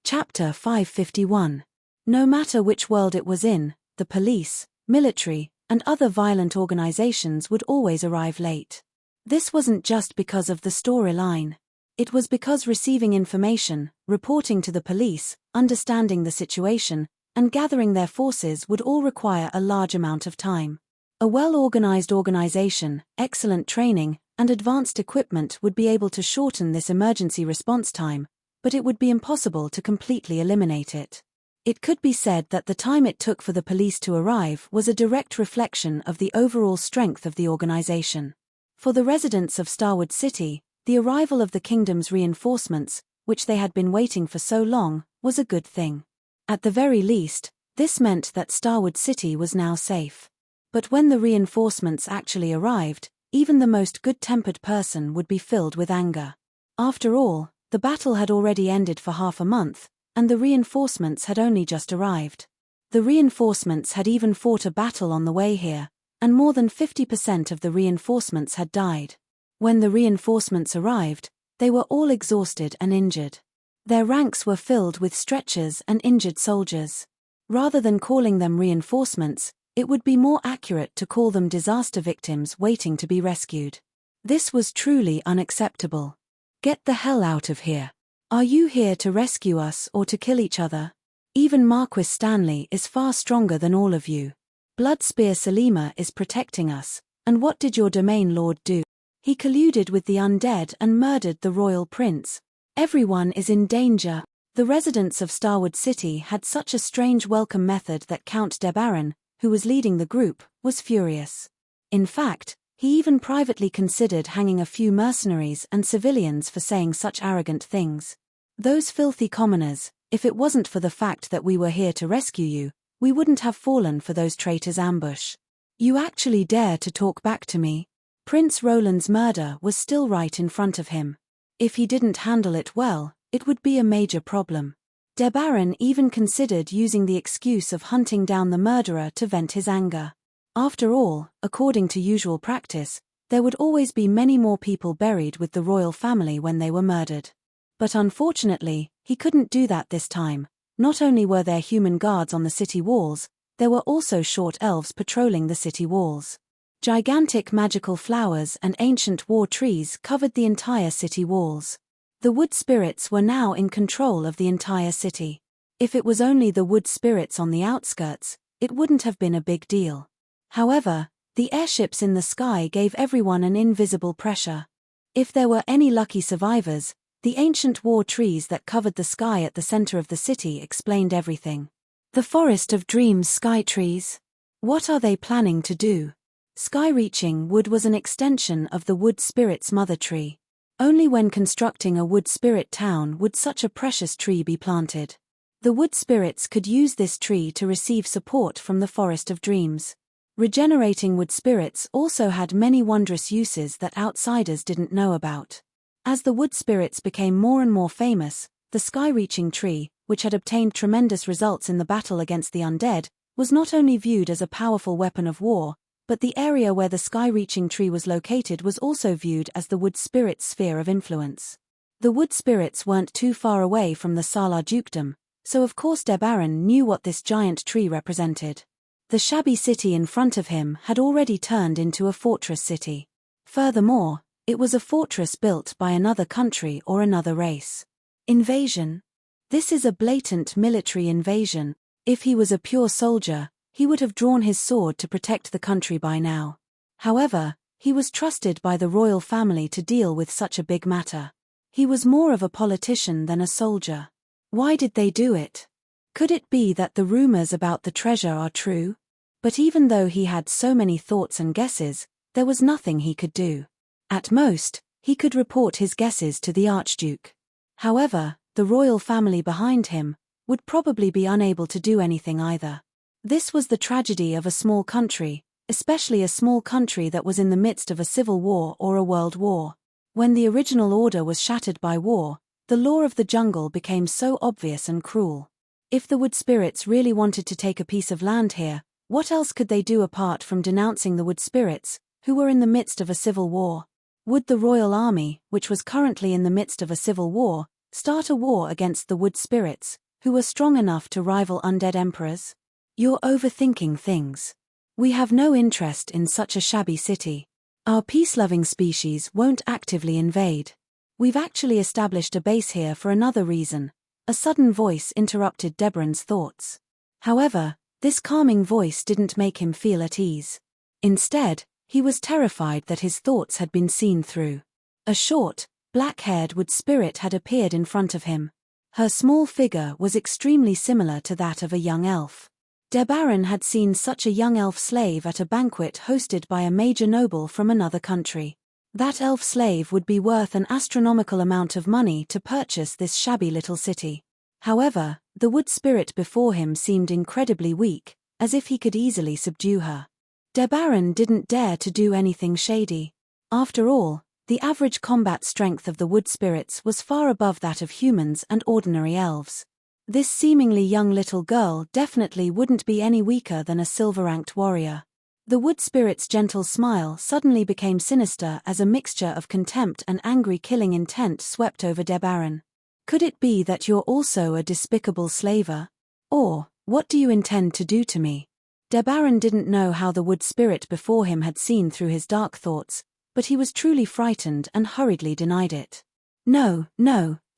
Chapter 551. No matter which world it was in, the police, military, and other violent organizations would always arrive late. This wasn't just because of the storyline. It was because receiving information, reporting to the police, understanding the situation, and gathering their forces would all require a large amount of time. A well-organized organization, excellent training, and advanced equipment would be able to shorten this emergency response time, but it would be impossible to completely eliminate it. It could be said that the time it took for the police to arrive was a direct reflection of the overall strength of the organization. For the residents of Starwood City, the arrival of the kingdom's reinforcements, which they had been waiting for so long, was a good thing. At the very least, this meant that Starwood City was now safe. But when the reinforcements actually arrived, even the most good-tempered person would be filled with anger. After all, the battle had already ended for half a month, and the reinforcements had only just arrived. The reinforcements had even fought a battle on the way here, and more than 50% of the reinforcements had died. When the reinforcements arrived, they were all exhausted and injured. Their ranks were filled with stretchers and injured soldiers. Rather than calling them reinforcements, it would be more accurate to call them disaster victims waiting to be rescued. This was truly unacceptable. Get the hell out of here. Are you here to rescue us or to kill each other? Even Marquis Stanley is far stronger than all of you. Bloodspear Selima is protecting us, and what did your domain lord do? He colluded with the undead and murdered the royal prince. Everyone is in danger. The residents of Starwood City had such a strange welcome method that Count Debaran, who was leading the group, was furious. In fact, he even privately considered hanging a few mercenaries and civilians for saying such arrogant things. Those filthy commoners, if it wasn't for the fact that we were here to rescue you, we wouldn't have fallen for those traitors' ambush. You actually dare to talk back to me? Prince Roland's murder was still right in front of him. If he didn't handle it well, it would be a major problem. Debaran even considered using the excuse of hunting down the murderer to vent his anger. After all, according to usual practice, there would always be many more people buried with the royal family when they were murdered. But unfortunately, he couldn't do that this time. Not only were there human guards on the city walls, there were also short elves patrolling the city walls. Gigantic magical flowers and ancient war trees covered the entire city walls. The wood spirits were now in control of the entire city. If it was only the wood spirits on the outskirts, it wouldn't have been a big deal. However, the airships in the sky gave everyone an invisible pressure. If there were any lucky survivors, the ancient war trees that covered the sky at the center of the city explained everything. The Forest of Dreams sky trees. What are they planning to do? Sky-reaching wood was an extension of the wood spirit's mother tree. Only when constructing a wood spirit town would such a precious tree be planted. The wood spirits could use this tree to receive support from the Forest of Dreams. Regenerating wood spirits also had many wondrous uses that outsiders didn't know about. As the wood spirits became more and more famous, the sky-reaching tree, which had obtained tremendous results in the battle against the undead, was not only viewed as a powerful weapon of war, but the area where the sky-reaching tree was located was also viewed as the wood spirit's sphere of influence. The wood spirits weren't too far away from the Salar dukedom, so of course Debaran knew what this giant tree represented. The shabby city in front of him had already turned into a fortress city. Furthermore, it was a fortress built by another country or another race. Invasion? This is a blatant military invasion. If he was a pure soldier, he would have drawn his sword to protect the country by now. However, he was trusted by the royal family to deal with such a big matter. He was more of a politician than a soldier. Why did they do it? Could it be that the rumors about the treasure are true? But even though he had so many thoughts and guesses, there was nothing he could do. At most, he could report his guesses to the Archduke. However, the royal family behind him would probably be unable to do anything either. This was the tragedy of a small country, especially a small country that was in the midst of a civil war or a world war. When the original order was shattered by war, the law of the jungle became so obvious and cruel. If the wood spirits really wanted to take a piece of land here, what else could they do apart from denouncing the wood spirits, who were in the midst of a civil war? Would the royal army, which was currently in the midst of a civil war, start a war against the wood spirits, who were strong enough to rival undead emperors? You're overthinking things. We have no interest in such a shabby city. Our peace-loving species won't actively invade. We've actually established a base here for another reason. A sudden voice interrupted Debaran's thoughts. However, this calming voice didn't make him feel at ease. Instead, he was terrified that his thoughts had been seen through. A short, black-haired wood spirit had appeared in front of him. Her small figure was extremely similar to that of a young elf. Debaran had seen such a young elf slave at a banquet hosted by a major noble from another country. That elf slave would be worth an astronomical amount of money to purchase this shabby little city. However, the wood spirit before him seemed incredibly weak, as if he could easily subdue her. Debaran didn't dare to do anything shady. After all, the average combat strength of the wood spirits was far above that of humans and ordinary elves. This seemingly young little girl definitely wouldn't be any weaker than a silver-ranked warrior. The wood spirit's gentle smile suddenly became sinister as a mixture of contempt and angry killing intent swept over Debaran. Could it be that you're also a despicable slaver? Or, what do you intend to do to me? Debaran didn't know how the wood spirit before him had seen through his dark thoughts, but he was truly frightened and hurriedly denied it. No,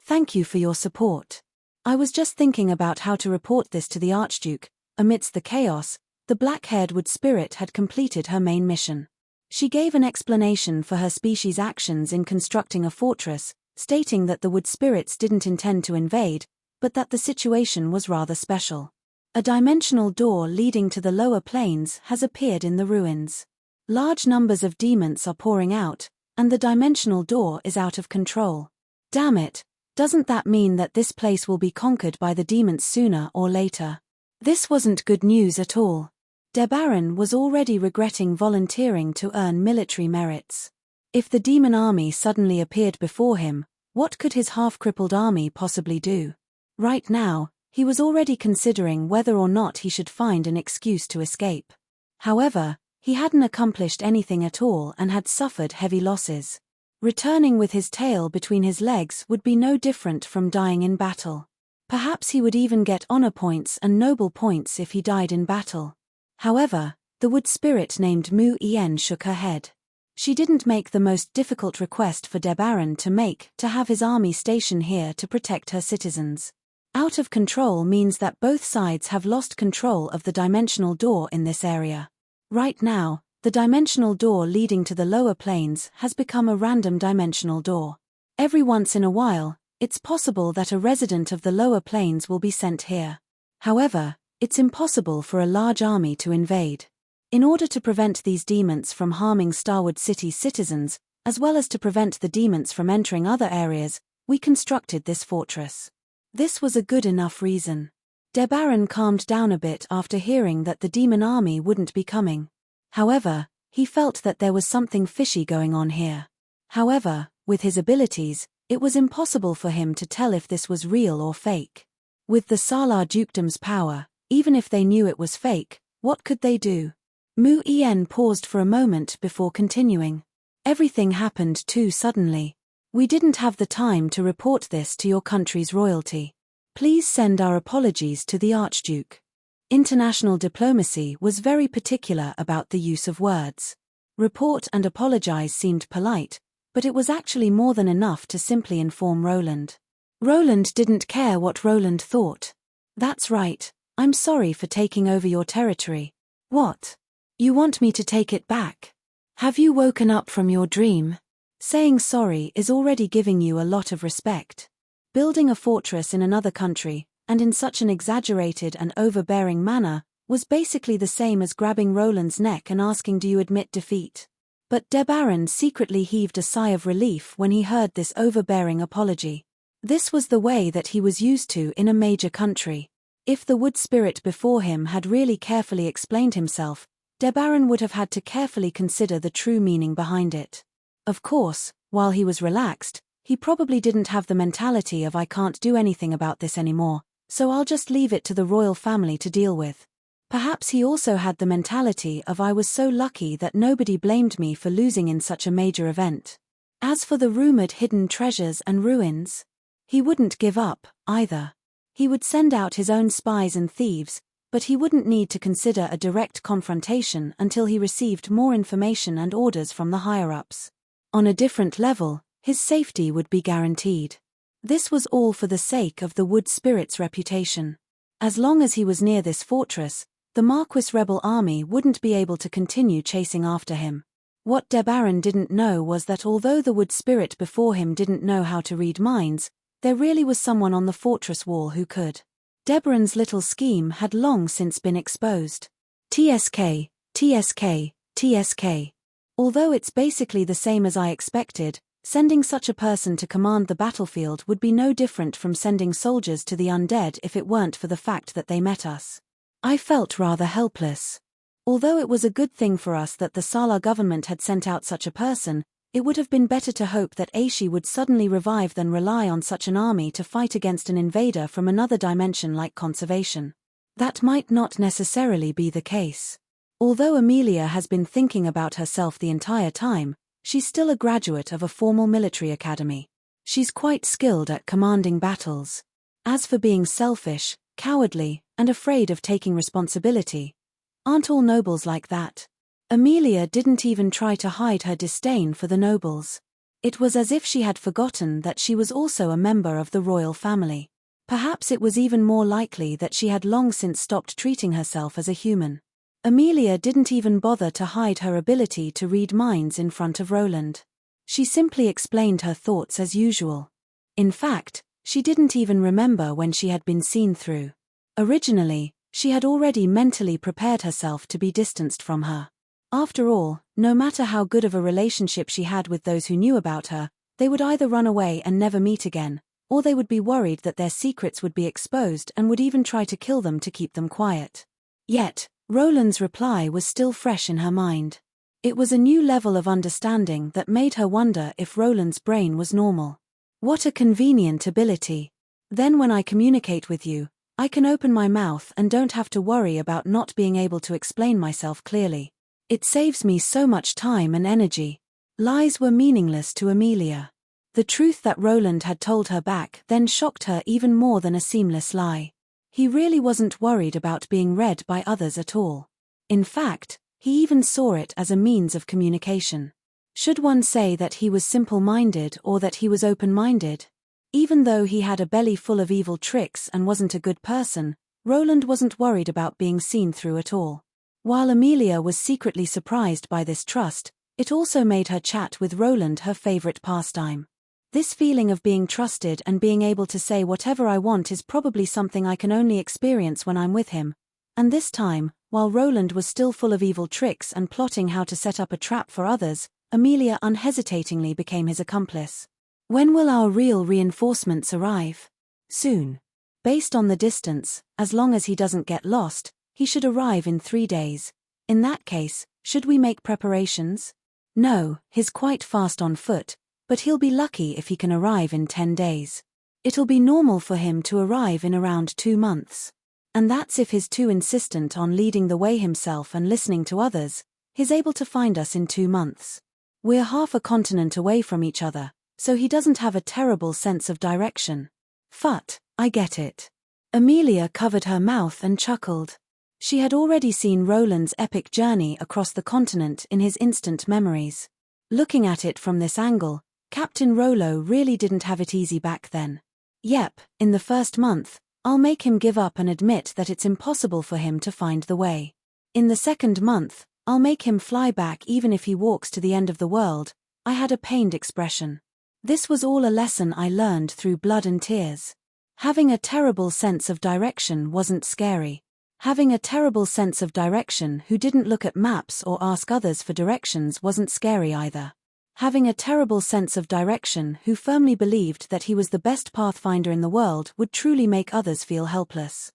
thank you for your support. I was just thinking about how to report this to the Archduke. Amidst the chaos, the black-haired wood spirit had completed her main mission. She gave an explanation for her species' actions in constructing a fortress, stating that the wood spirits didn't intend to invade, but that the situation was rather special. A dimensional door leading to the lower planes has appeared in the ruins. Large numbers of demons are pouring out, and the dimensional door is out of control. Damn it, doesn't that mean that this place will be conquered by the demons sooner or later? This wasn't good news at all. Debaran was already regretting volunteering to earn military merits. If the demon army suddenly appeared before him, what could his half-crippled army possibly do? Right now, he was already considering whether or not he should find an excuse to escape. However, he hadn't accomplished anything at all and had suffered heavy losses. Returning with his tail between his legs would be no different from dying in battle. Perhaps he would even get honor points and noble points if he died in battle. However, the wood spirit named Mu Yen shook her head. She didn't make the most difficult request for Debaran to make to have his army station here to protect her citizens. Out of control means that both sides have lost control of the dimensional door in this area. Right now, the dimensional door leading to the lower planes has become a random dimensional door. Every once in a while, it's possible that a resident of the lower planes will be sent here. However, it's impossible for a large army to invade. In order to prevent these demons from harming Starwood City's citizens, as well as to prevent the demons from entering other areas, we constructed this fortress. This was a good enough reason. Debaran calmed down a bit after hearing that the demon army wouldn't be coming. However, he felt that there was something fishy going on here. However, with his abilities, it was impossible for him to tell if this was real or fake. With the Salar Dukedom's power, even if they knew it was fake, what could they do? Mu Yen paused for a moment before continuing. Everything happened too suddenly. We didn't have the time to report this to your country's royalty. Please send our apologies to the Archduke. International diplomacy was very particular about the use of words. Report and apologize seemed polite, but it was actually more than enough to simply inform Roland. Roland didn't care what Roland thought. That's right, I'm sorry for taking over your territory. What? You want me to take it back? Have you woken up from your dream? Saying sorry is already giving you a lot of respect. Building a fortress in another country, and in such an exaggerated and overbearing manner, was basically the same as grabbing Roland's neck and asking, "Do you admit defeat?" But Debaran secretly heaved a sigh of relief when he heard this overbearing apology. This was the way that he was used to in a major country. If the wood spirit before him had really carefully explained himself, Debaran would have had to carefully consider the true meaning behind it. Of course, while he was relaxed, he probably didn't have the mentality of "I can't do anything about this anymore, so I'll just leave it to the royal family to deal with." Perhaps he also had the mentality of "I was so lucky that nobody blamed me for losing in such a major event." As for the rumored hidden treasures and ruins, he wouldn't give up, either. He would send out his own spies and thieves, but he wouldn't need to consider a direct confrontation until he received more information and orders from the higher-ups. On a different level, his safety would be guaranteed. This was all for the sake of the wood spirit's reputation. As long as he was near this fortress, the Marquis rebel army wouldn't be able to continue chasing after him. What Debaran didn't know was that although the wood spirit before him didn't know how to read minds, there really was someone on the fortress wall who could. Debaran's little scheme had long since been exposed. TSK, TSK, TSK. Although it's basically the same as I expected, sending such a person to command the battlefield would be no different from sending soldiers to the undead if it weren't for the fact that they met us. I felt rather helpless. Although it was a good thing for us that the Salar government had sent out such a person, it would have been better to hope that Aishi would suddenly revive than rely on such an army to fight against an invader from another dimension like conservation. That might not necessarily be the case. Although Amelia has been thinking about herself the entire time, she's still a graduate of a formal military academy. She's quite skilled at commanding battles. As for being selfish, cowardly, and afraid of taking responsibility, aren't all nobles like that? Amelia didn't even try to hide her disdain for the nobles. It was as if she had forgotten that she was also a member of the royal family. Perhaps it was even more likely that she had long since stopped treating herself as a human. Amelia didn't even bother to hide her ability to read minds in front of Roland. She simply explained her thoughts as usual. In fact, she didn't even remember when she had been seen through. Originally, she had already mentally prepared herself to be distanced from her. After all, no matter how good of a relationship she had with those who knew about her, they would either run away and never meet again, or they would be worried that their secrets would be exposed and would even try to kill them to keep them quiet. Yet, Roland's reply was still fresh in her mind. It was a new level of understanding that made her wonder if Roland's brain was normal. What a convenient ability. Then when I communicate with you, I can open my mouth and don't have to worry about not being able to explain myself clearly. It saves me so much time and energy. Lies were meaningless to Amelia. The truth that Roland had told her back then shocked her even more than a seamless lie. He really wasn't worried about being read by others at all. In fact, he even saw it as a means of communication. Should one say that he was simple-minded or that he was open-minded? Even though he had a belly full of evil tricks and wasn't a good person, Roland wasn't worried about being seen through at all. While Amelia was secretly surprised by this trust, it also made her chat with Roland her favorite pastime. This feeling of being trusted and being able to say whatever I want is probably something I can only experience when I'm with him. And this time, while Roland was still full of evil tricks and plotting how to set up a trap for others, Amelia unhesitatingly became his accomplice. When will our real reinforcements arrive? Soon. Based on the distance, as long as he doesn't get lost, he should arrive in 3 days. In that case, should we make preparations? No, he's quite fast on foot, but he'll be lucky if he can arrive in 10 days. It'll be normal for him to arrive in around 2 months. And that's if he's too insistent on leading the way himself and listening to others. He's able to find us in 2 months. We're half a continent away from each other, so he doesn't have a terrible sense of direction. Phut, I get it. Amelia covered her mouth and chuckled. She had already seen Roland's epic journey across the continent in his instant memories. Looking at it from this angle, Captain Rollo really didn't have it easy back then. Yep, in the first month, I'll make him give up and admit that it's impossible for him to find the way. In the second month, I'll make him fly back even if he walks to the end of the world. I had a pained expression. This was all a lesson I learned through blood and tears. Having a terrible sense of direction wasn't scary. Having a terrible sense of direction who didn't look at maps or ask others for directions wasn't scary either. Having a terrible sense of direction who firmly believed that he was the best pathfinder in the world would truly make others feel helpless.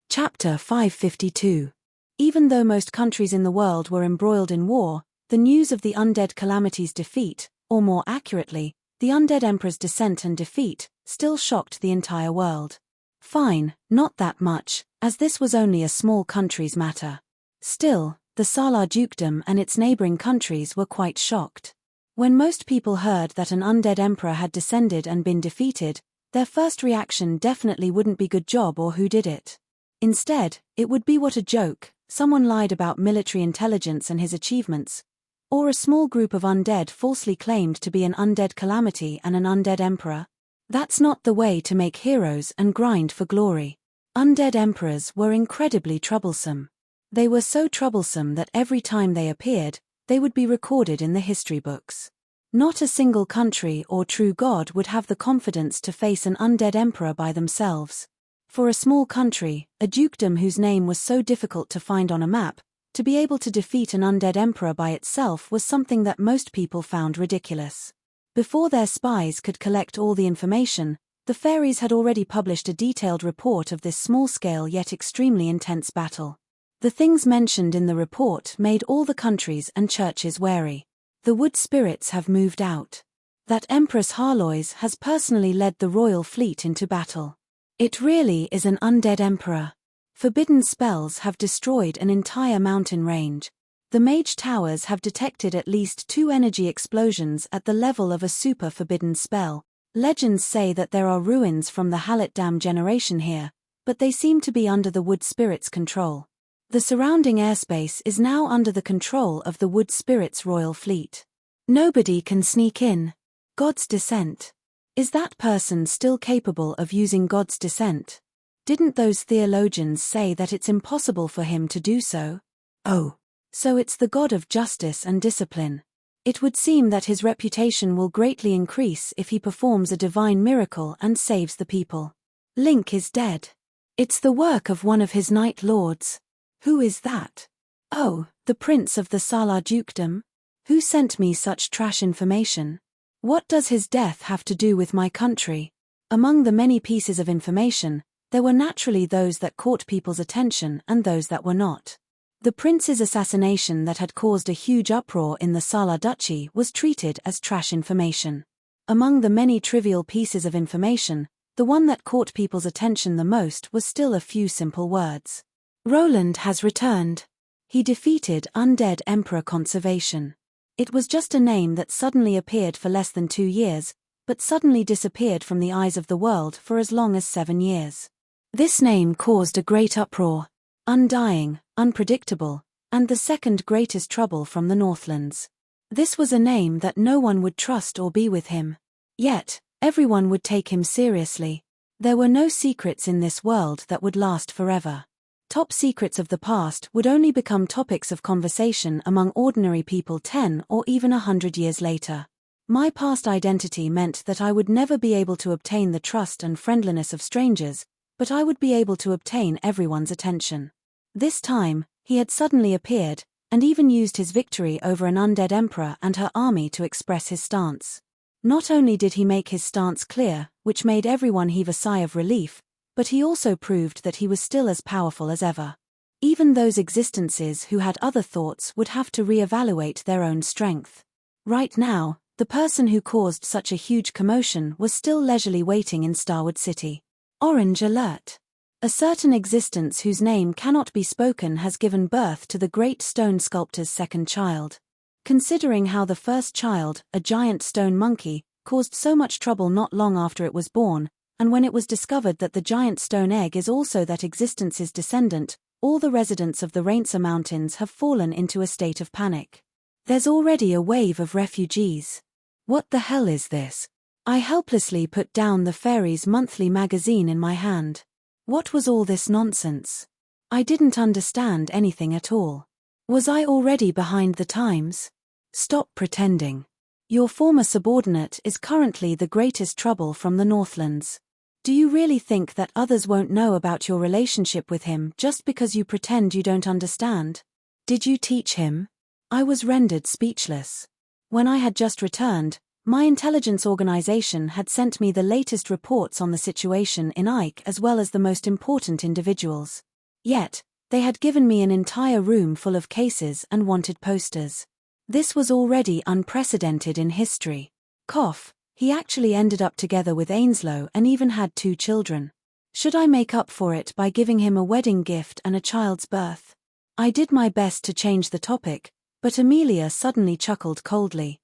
Chapter 552. Even though most countries in the world were embroiled in war, the news of the undead calamity's defeat, or more accurately, the undead emperor's descent and defeat, still shocked the entire world. Fine, not that much, as this was only a small country's matter. Still, the Salar Dukedom and its neighboring countries were quite shocked. When most people heard that an undead emperor had descended and been defeated, their first reaction definitely wouldn't be good job or who did it. Instead, it would be what a joke, someone lied about military intelligence and his achievements, or a small group of undead falsely claimed to be an undead calamity and an undead emperor. That's not the way to make heroes and grind for glory. Undead emperors were incredibly troublesome. They were so troublesome that every time they appeared, they would be recorded in the history books. Not a single country or true god would have the confidence to face an undead emperor by themselves. For a small country, a dukedom whose name was so difficult to find on a map, to be able to defeat an undead emperor by itself was something that most people found ridiculous. Before their spies could collect all the information, the fairies had already published a detailed report of this small-scale yet extremely intense battle. The things mentioned in the report made all the countries and churches wary. The wood spirits have moved out. That Empress Harlois has personally led the royal fleet into battle. It really is an undead emperor. Forbidden spells have destroyed an entire mountain range. The mage towers have detected at least 2 energy explosions at the level of a super forbidden spell. Legends say that there are ruins from the Hallet Dam generation here, but they seem to be under the wood spirits' control. The surrounding airspace is now under the control of the wood spirits' royal fleet. Nobody can sneak in. God's descent. Is that person still capable of using God's descent? Didn't those theologians say that it's impossible for him to do so? Oh. So it's the God of justice and discipline. It would seem that his reputation will greatly increase if he performs a divine miracle and saves the people. Link is dead. It's the work of one of his Night Lords. Who is that? Oh, the Prince of the Salar Dukedom? Who sent me such trash information? What does his death have to do with my country? Among the many pieces of information, there were naturally those that caught people's attention and those that were not. The prince's assassination that had caused a huge uproar in the Salar Duchy was treated as trash information. Among the many trivial pieces of information, the one that caught people's attention the most was still a few simple words. Roland has returned. He defeated Undead Emperor Conservation. It was just a name that suddenly appeared for less than 2 years, but suddenly disappeared from the eyes of the world for as long as 7 years. This name caused a great uproar. Undying, unpredictable, and the second greatest trouble from the Northlands. This was a name that no one would trust or be with him. Yet, Everyone would take him seriously. There were no secrets in this world that would last forever. Top secrets of the past would only become topics of conversation among ordinary people 10 or even 100 years later. My past identity meant that I would never be able to obtain the trust and friendliness of strangers, but I would be able to obtain everyone's attention. This time, he had suddenly appeared, and even used his victory over an undead emperor and her army to express his stance. Not only did he make his stance clear, which made everyone heave a sigh of relief, but he also proved that he was still as powerful as ever. Even those existences who had other thoughts would have to re-evaluate their own strength. Right now, the person who caused such a huge commotion was still leisurely waiting in Starwood City. Orange alert. A certain existence whose name cannot be spoken has given birth to the great stone sculptor's second child. Considering how the first child, a giant stone monkey, caused so much trouble not long after it was born, and when it was discovered that the giant stone egg is also that existence's descendant, all the residents of the Rainsa Mountains have fallen into a state of panic. There's already a wave of refugees. What the hell is this? I helplessly put down the fairy's monthly magazine in my hand. What was all this nonsense? I didn't understand anything at all. Was I already behind the times? Stop pretending. Your former subordinate is currently the greatest trouble from the Northlands. Do you really think that others won't know about your relationship with him just because you pretend you don't understand? Did you teach him? I was rendered speechless. When I had just returned, my intelligence organization had sent me the latest reports on the situation in Ike as well as the most important individuals. Yet, they had given me an entire room full of cases and wanted posters. This was already unprecedented in history. Cough, he actually ended up together with Ainslow and even had 2 children. Should I make up for it by giving him a wedding gift and a child's birth? I did my best to change the topic, but Amelia suddenly chuckled coldly.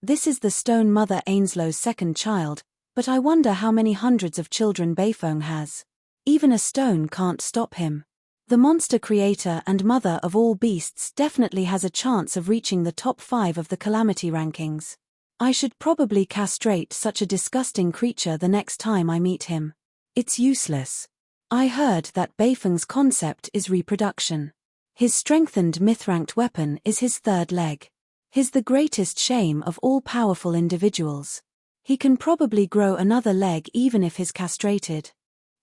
This is the stone mother Ainslow's second child, but I wonder how many hundreds of children Beifeng has. Even a stone can't stop him. The monster creator and mother of all beasts definitely has a chance of reaching the top 5 of the calamity rankings. I should probably castrate such a disgusting creature the next time I meet him. It's useless. I heard that Beifeng's concept is reproduction. His strengthened myth-ranked weapon is his third leg. He's the greatest shame of all powerful individuals. He can probably grow another leg even if he's castrated.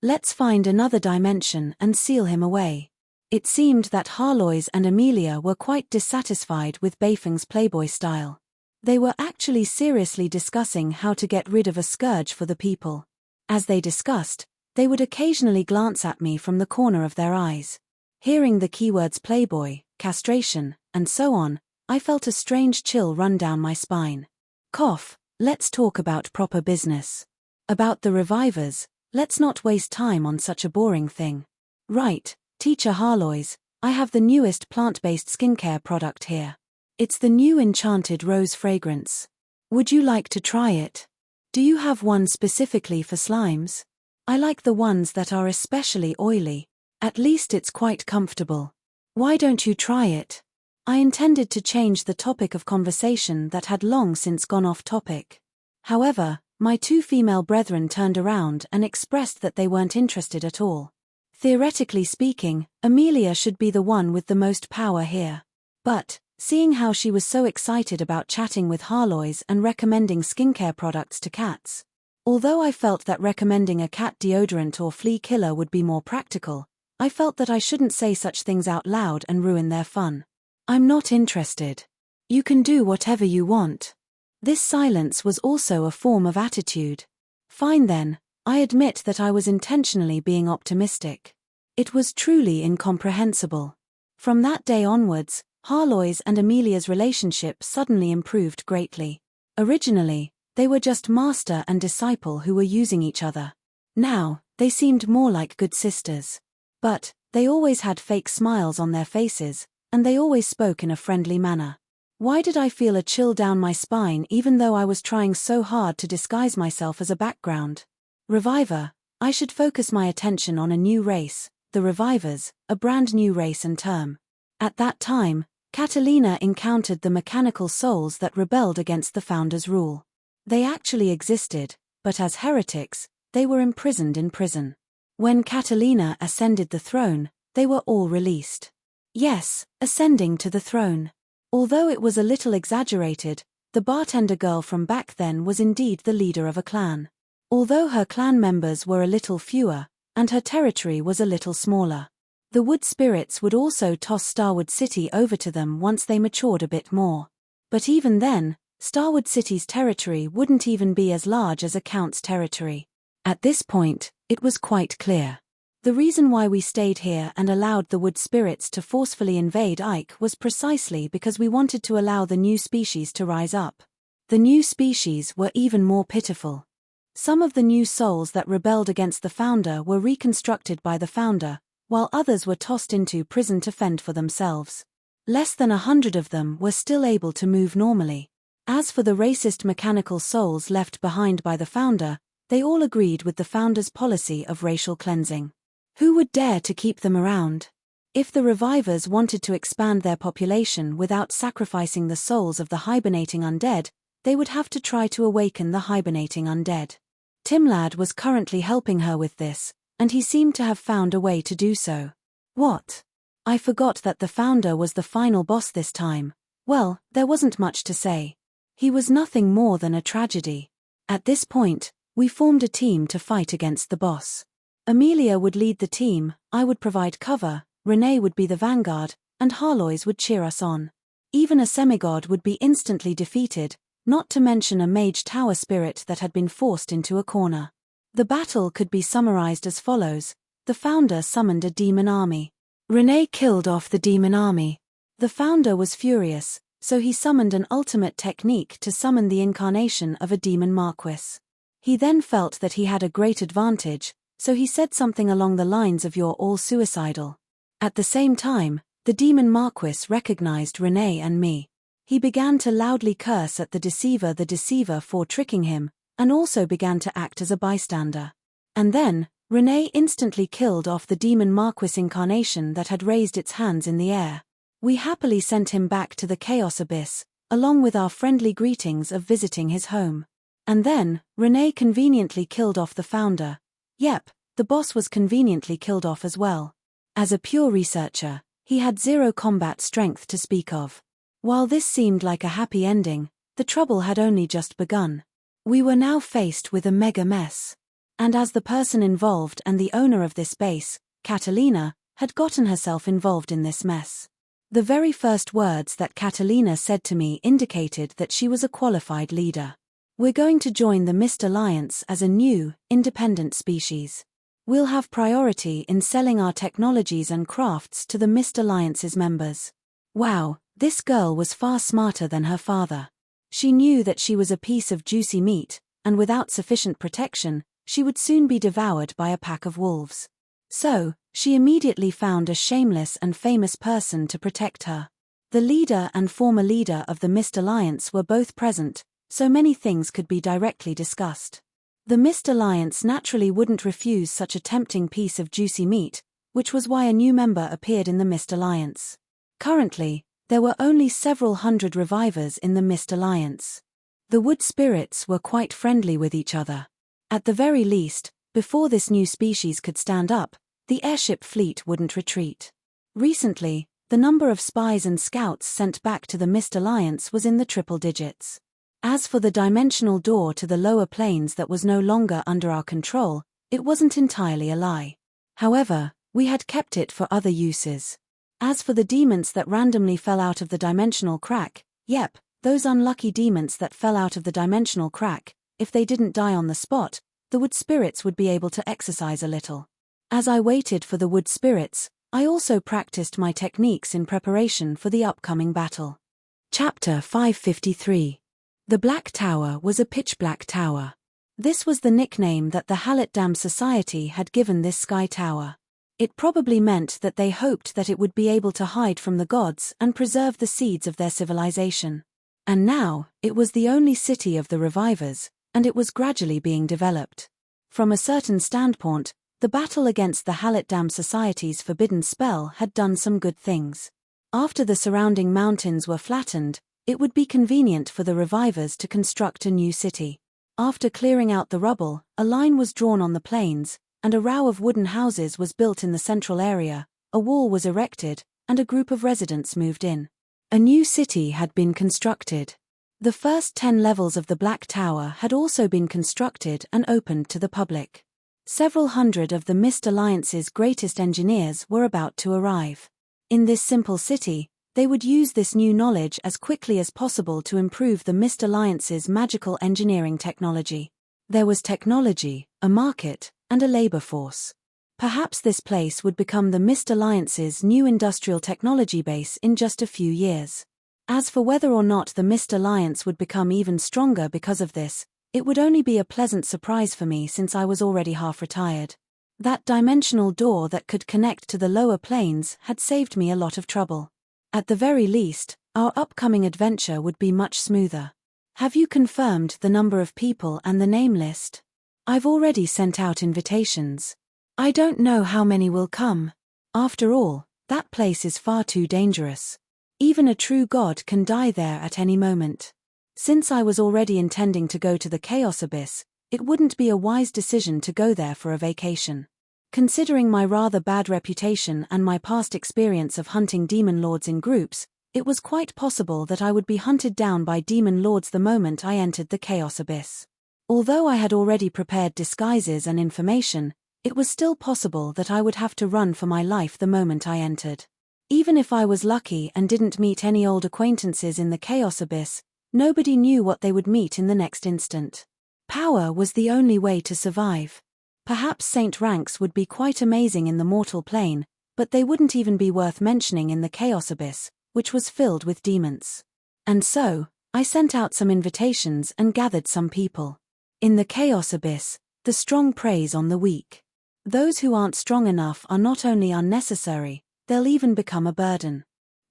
Let's find another dimension and seal him away. It seemed that Harlois and Amelia were quite dissatisfied with Beifeng's playboy style. They were actually seriously discussing how to get rid of a scourge for the people. As they discussed, they would occasionally glance at me from the corner of their eyes. Hearing the keywords playboy, castration, and so on, I felt a strange chill run down my spine. Cough, let's talk about proper business. About the revivers, let's not waste time on such a boring thing. Right, Teacher Harlois, I have the newest plant-based skincare product here. It's the new Enchanted Rose fragrance. Would you like to try it? Do you have one specifically for slimes? I like the ones that are especially oily. At least it's quite comfortable. Why don't you try it? I intended to change the topic of conversation that had long since gone off topic. However, my 2 female brethren turned around and expressed that they weren't interested at all. Theoretically speaking, Amelia should be the one with the most power here. But, seeing how she was so excited about chatting with Harlois and recommending skincare products to cats, although I felt that recommending a cat deodorant or flea killer would be more practical, I felt that I shouldn't say such things out loud and ruin their fun. I'm not interested. You can do whatever you want. This silence was also a form of attitude. Fine then, I admit that I was intentionally being optimistic. It was truly incomprehensible. From that day onwards, Harlois and Amelia's relationship suddenly improved greatly. Originally, they were just master and disciple who were using each other. Now, they seemed more like good sisters. But, they always had fake smiles on their faces, and they always spoke in a friendly manner. Why did I feel a chill down my spine even though I was trying so hard to disguise myself as a background? Reviver, I should focus my attention on a new race, the Revivers, a brand new race and term. At that time, Catalina encountered the mechanical souls that rebelled against the Founder's rule. They actually existed, but as heretics, they were imprisoned in prison. When Catalina ascended the throne, they were all released. Yes, ascending to the throne. Although it was a little exaggerated, the bartender girl from back then was indeed the leader of a clan. Although her clan members were a little fewer, and her territory was a little smaller. The wood spirits would also toss Starwood City over to them once they matured a bit more. But even then, Starwood City's territory wouldn't even be as large as a count's territory. At this point, it was quite clear. The reason why we stayed here and allowed the wood spirits to forcefully invade Ike was precisely because we wanted to allow the new species to rise up. The new species were even more pitiful. Some of the new souls that rebelled against the founder were reconstructed by the founder, while others were tossed into prison to fend for themselves. Less than 100 of them were still able to move normally. As for the racist mechanical souls left behind by the founder, they all agreed with the founder's policy of racial cleansing. Who would dare to keep them around? If the revivers wanted to expand their population without sacrificing the souls of the hibernating undead, they would have to try to awaken the hibernating undead. Timlad was currently helping her with this, and he seemed to have found a way to do so. What? I forgot that the founder was the final boss this time. Well, there wasn't much to say. He was nothing more than a tragedy. At this point, we formed a team to fight against the boss. Amelia would lead the team, I would provide cover, Renee would be the vanguard, and Harlois would cheer us on. Even a semigod would be instantly defeated, not to mention a mage tower spirit that had been forced into a corner. The battle could be summarized as follows. The founder summoned a demon army. Renee killed off the demon army. The founder was furious, so he summoned an ultimate technique to summon the incarnation of a demon marquis. He then felt that he had a great advantage, so he said something along the lines of "You're all suicidal." At the same time, the demon marquis recognized Renee and me. He began to loudly curse at the deceiver for tricking him, and also began to act as a bystander. And then, Renee instantly killed off the demon marquis incarnation that had raised its hands in the air. We happily sent him back to the Chaos Abyss, along with our friendly greetings of visiting his home. And then, Renee conveniently killed off the founder. Yep, the boss was conveniently killed off as well. As a pure researcher, he had 0 combat strength to speak of. While this seemed like a happy ending, the trouble had only just begun. We were now faced with a mega mess. And as the person involved and the owner of this base, Catalina, had gotten herself involved in this mess. The very first words that Catalina said to me indicated that she was a qualified leader. We're going to join the Mist Alliance as a new, independent species. We'll have priority in selling our technologies and crafts to the Mist Alliance's members. Wow, this girl was far smarter than her father. She knew that she was a piece of juicy meat, and without sufficient protection, she would soon be devoured by a pack of wolves. So, she immediately found a shameless and famous person to protect her. The leader and former leader of the Mist Alliance were both present, so many things could be directly discussed. The Mist Alliance naturally wouldn't refuse such a tempting piece of juicy meat, which was why a new member appeared in the Mist Alliance. Currently, there were only several hundred revivers in the Mist Alliance. The wood spirits were quite friendly with each other. At the very least, before this new species could stand up, the airship fleet wouldn't retreat. Recently, the number of spies and scouts sent back to the Mist Alliance was in the triple digits. As for the dimensional door to the lower planes that was no longer under our control, it wasn't entirely a lie. However, we had kept it for other uses. As for the demons that randomly fell out of the dimensional crack, yep, those unlucky demons that fell out of the dimensional crack, if they didn't die on the spot, the wood spirits would be able to exercise a little. As I waited for the wood spirits, I also practiced my techniques in preparation for the upcoming battle. Chapter 553. The Black Tower was a pitch-black tower. This was the nickname that the Halletdam Society had given this sky tower. It probably meant that they hoped that it would be able to hide from the gods and preserve the seeds of their civilization. And now, it was the only city of the revivers, and it was gradually being developed. From a certain standpoint, the battle against the Halletdam Society's forbidden spell had done some good things. After the surrounding mountains were flattened, It would be convenient for the revivers to construct a new city. After clearing out the rubble, a line was drawn on the plains, and a row of wooden houses was built in the central area, a wall was erected, and a group of residents moved in. A new city had been constructed. The first 10 levels of the Black Tower had also been constructed and opened to the public. Several hundred of the Mist Alliance's greatest engineers were about to arrive. In this simple city, they would use this new knowledge as quickly as possible to improve the Mist Alliance's magical engineering technology. There was technology, a market, and a labor force. Perhaps this place would become the Mist Alliance's new industrial technology base in just a few years. As for whether or not the Mist Alliance would become even stronger because of this, it would only be a pleasant surprise for me since I was already half retired. That dimensional door that could connect to the lower planes had saved me a lot of trouble. At the very least, our upcoming adventure would be much smoother. Have you confirmed the number of people and the name list? I've already sent out invitations. I don't know how many will come. After all, that place is far too dangerous. Even a true god can die there at any moment. Since I was already intending to go to the Chaos Abyss, it wouldn't be a wise decision to go there for a vacation. Considering my rather bad reputation and my past experience of hunting demon lords in groups, it was quite possible that I would be hunted down by demon lords the moment I entered the Chaos Abyss. Although I had already prepared disguises and information, it was still possible that I would have to run for my life the moment I entered. Even if I was lucky and didn't meet any old acquaintances in the Chaos Abyss, nobody knew what they would meet in the next instant. Power was the only way to survive. Perhaps Saint ranks would be quite amazing in the mortal plane, but they wouldn't even be worth mentioning in the Chaos Abyss, which was filled with demons. And so, I sent out some invitations and gathered some people. In the Chaos Abyss, the strong preys on the weak. Those who aren't strong enough are not only unnecessary, they'll even become a burden.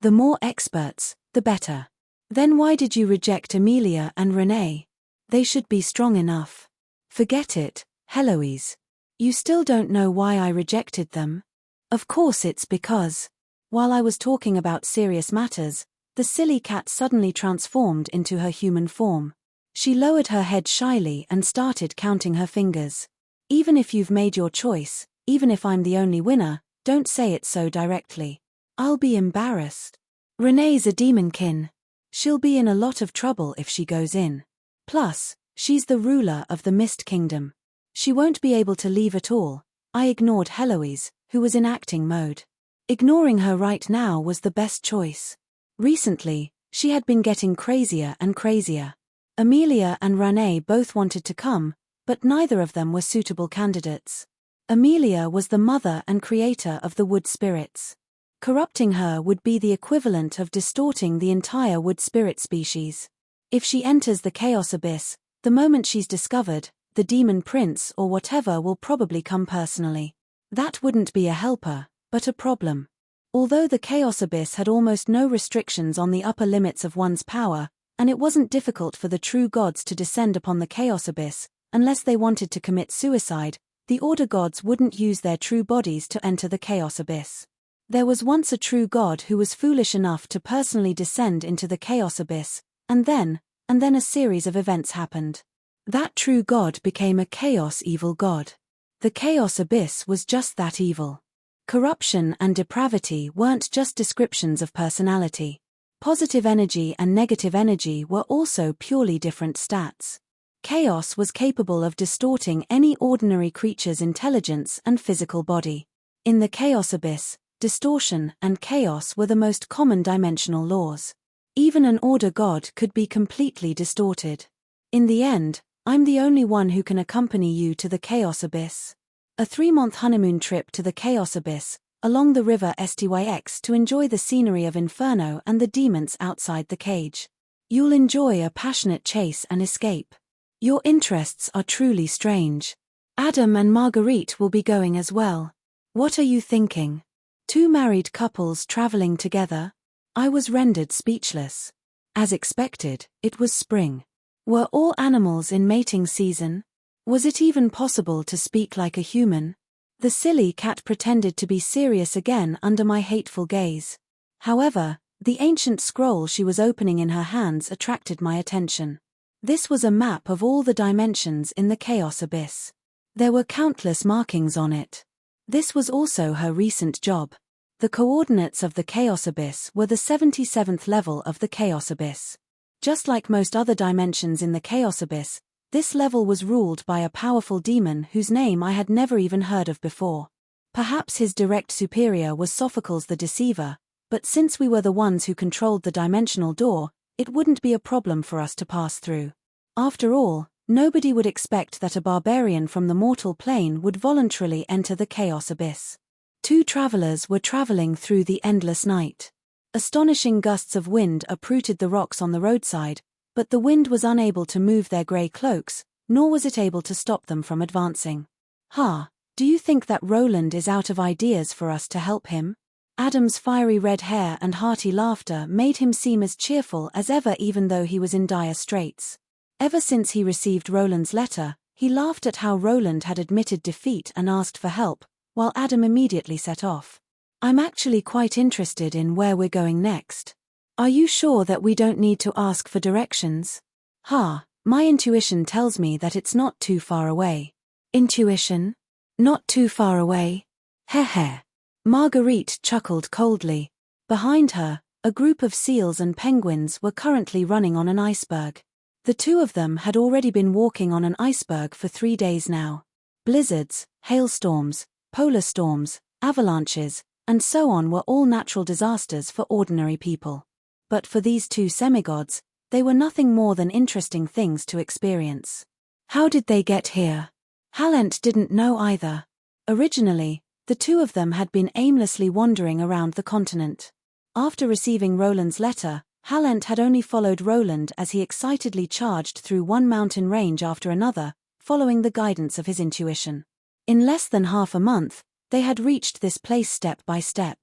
The more experts, the better. Then why did you reject Amelia and Renee? They should be strong enough. Forget it, Heloise. You still don't know why I rejected them? Of course it's because, while I was talking about serious matters, the silly cat suddenly transformed into her human form. She lowered her head shyly and started counting her fingers. Even if you've made your choice, even if I'm the only winner, don't say it so directly. I'll be embarrassed. Renee's a demonkin. She'll be in a lot of trouble if she goes in. Plus, she's the ruler of the Mist Kingdom. She won't be able to leave at all. I ignored Heloise, who was in acting mode. Ignoring her right now was the best choice. Recently, she had been getting crazier and crazier. Amelia and Renee both wanted to come, but neither of them were suitable candidates. Amelia was the mother and creator of the wood spirits. Corrupting her would be the equivalent of distorting the entire wood spirit species. If she enters the Chaos Abyss, the moment she's discovered, the demon prince or whatever will probably come personally. That wouldn't be a helper, but a problem. Although the Chaos Abyss had almost no restrictions on the upper limits of one's power, and it wasn't difficult for the true gods to descend upon the Chaos Abyss, unless they wanted to commit suicide, the Order gods wouldn't use their true bodies to enter the Chaos Abyss. There was once a true god who was foolish enough to personally descend into the Chaos Abyss, and then a series of events happened. That true god became a chaos evil god. The Chaos Abyss was just that evil. Corruption and depravity weren't just descriptions of personality. Positive energy and negative energy were also purely different stats. Chaos was capable of distorting any ordinary creature's intelligence and physical body. In the Chaos Abyss, distortion and chaos were the most common dimensional laws. Even an Order god could be completely distorted. In the end, I'm the only one who can accompany you to the Chaos Abyss. A 3-month honeymoon trip to the Chaos Abyss, along the river Styx to enjoy the scenery of Inferno and the demons outside the cage. You'll enjoy a passionate chase and escape. Your interests are truly strange. Adam and Marguerite will be going as well. What are you thinking? 2 married couples traveling together? I was rendered speechless. As expected, it was spring. Were all animals in mating season? Was it even possible to speak like a human? The silly cat pretended to be serious again under my hateful gaze. However, The ancient scroll she was opening in her hands attracted my attention. This was a map of all the dimensions in the Chaos Abyss. There were countless markings on it. This was also her recent job. The coordinates of the Chaos Abyss were the 77th level of the Chaos Abyss. Just like most other dimensions in the Chaos Abyss, this level was ruled by a powerful demon whose name I had never even heard of before. Perhaps his direct superior was Sophocles the Deceiver, but since we were the ones who controlled the dimensional door, it wouldn't be a problem for us to pass through. After all, nobody would expect that a barbarian from the mortal plane would voluntarily enter the Chaos Abyss. Two travelers were traveling through the endless night. Astonishing gusts of wind uprooted the rocks on the roadside, but the wind was unable to move their grey cloaks, nor was it able to stop them from advancing. Do you think that Roland is out of ideas for us to help him? Adam's fiery red hair and hearty laughter made him seem as cheerful as ever, even though he was in dire straits. Ever since he received Roland's letter, he laughed at how Roland had admitted defeat and asked for help, while Adam immediately set off. I'm actually quite interested in where we're going next. Are you sure that we don't need to ask for directions? My intuition tells me that it's not too far away. Intuition? Not too far away? Heh. Marguerite chuckled coldly. Behind her, a group of seals and penguins were currently running on an iceberg. The two of them had already been walking on an iceberg for 3 days now. Blizzards, hailstorms, polar storms, avalanches, and so on were all natural disasters for ordinary people. But for these two semigods, they were nothing more than interesting things to experience. How did they get here? Halent didn't know either. Originally, the two of them had been aimlessly wandering around the continent. After receiving Roland's letter, Halent had only followed Roland as he excitedly charged through one mountain range after another, following the guidance of his intuition. In less than half a month, they had reached this place step by step.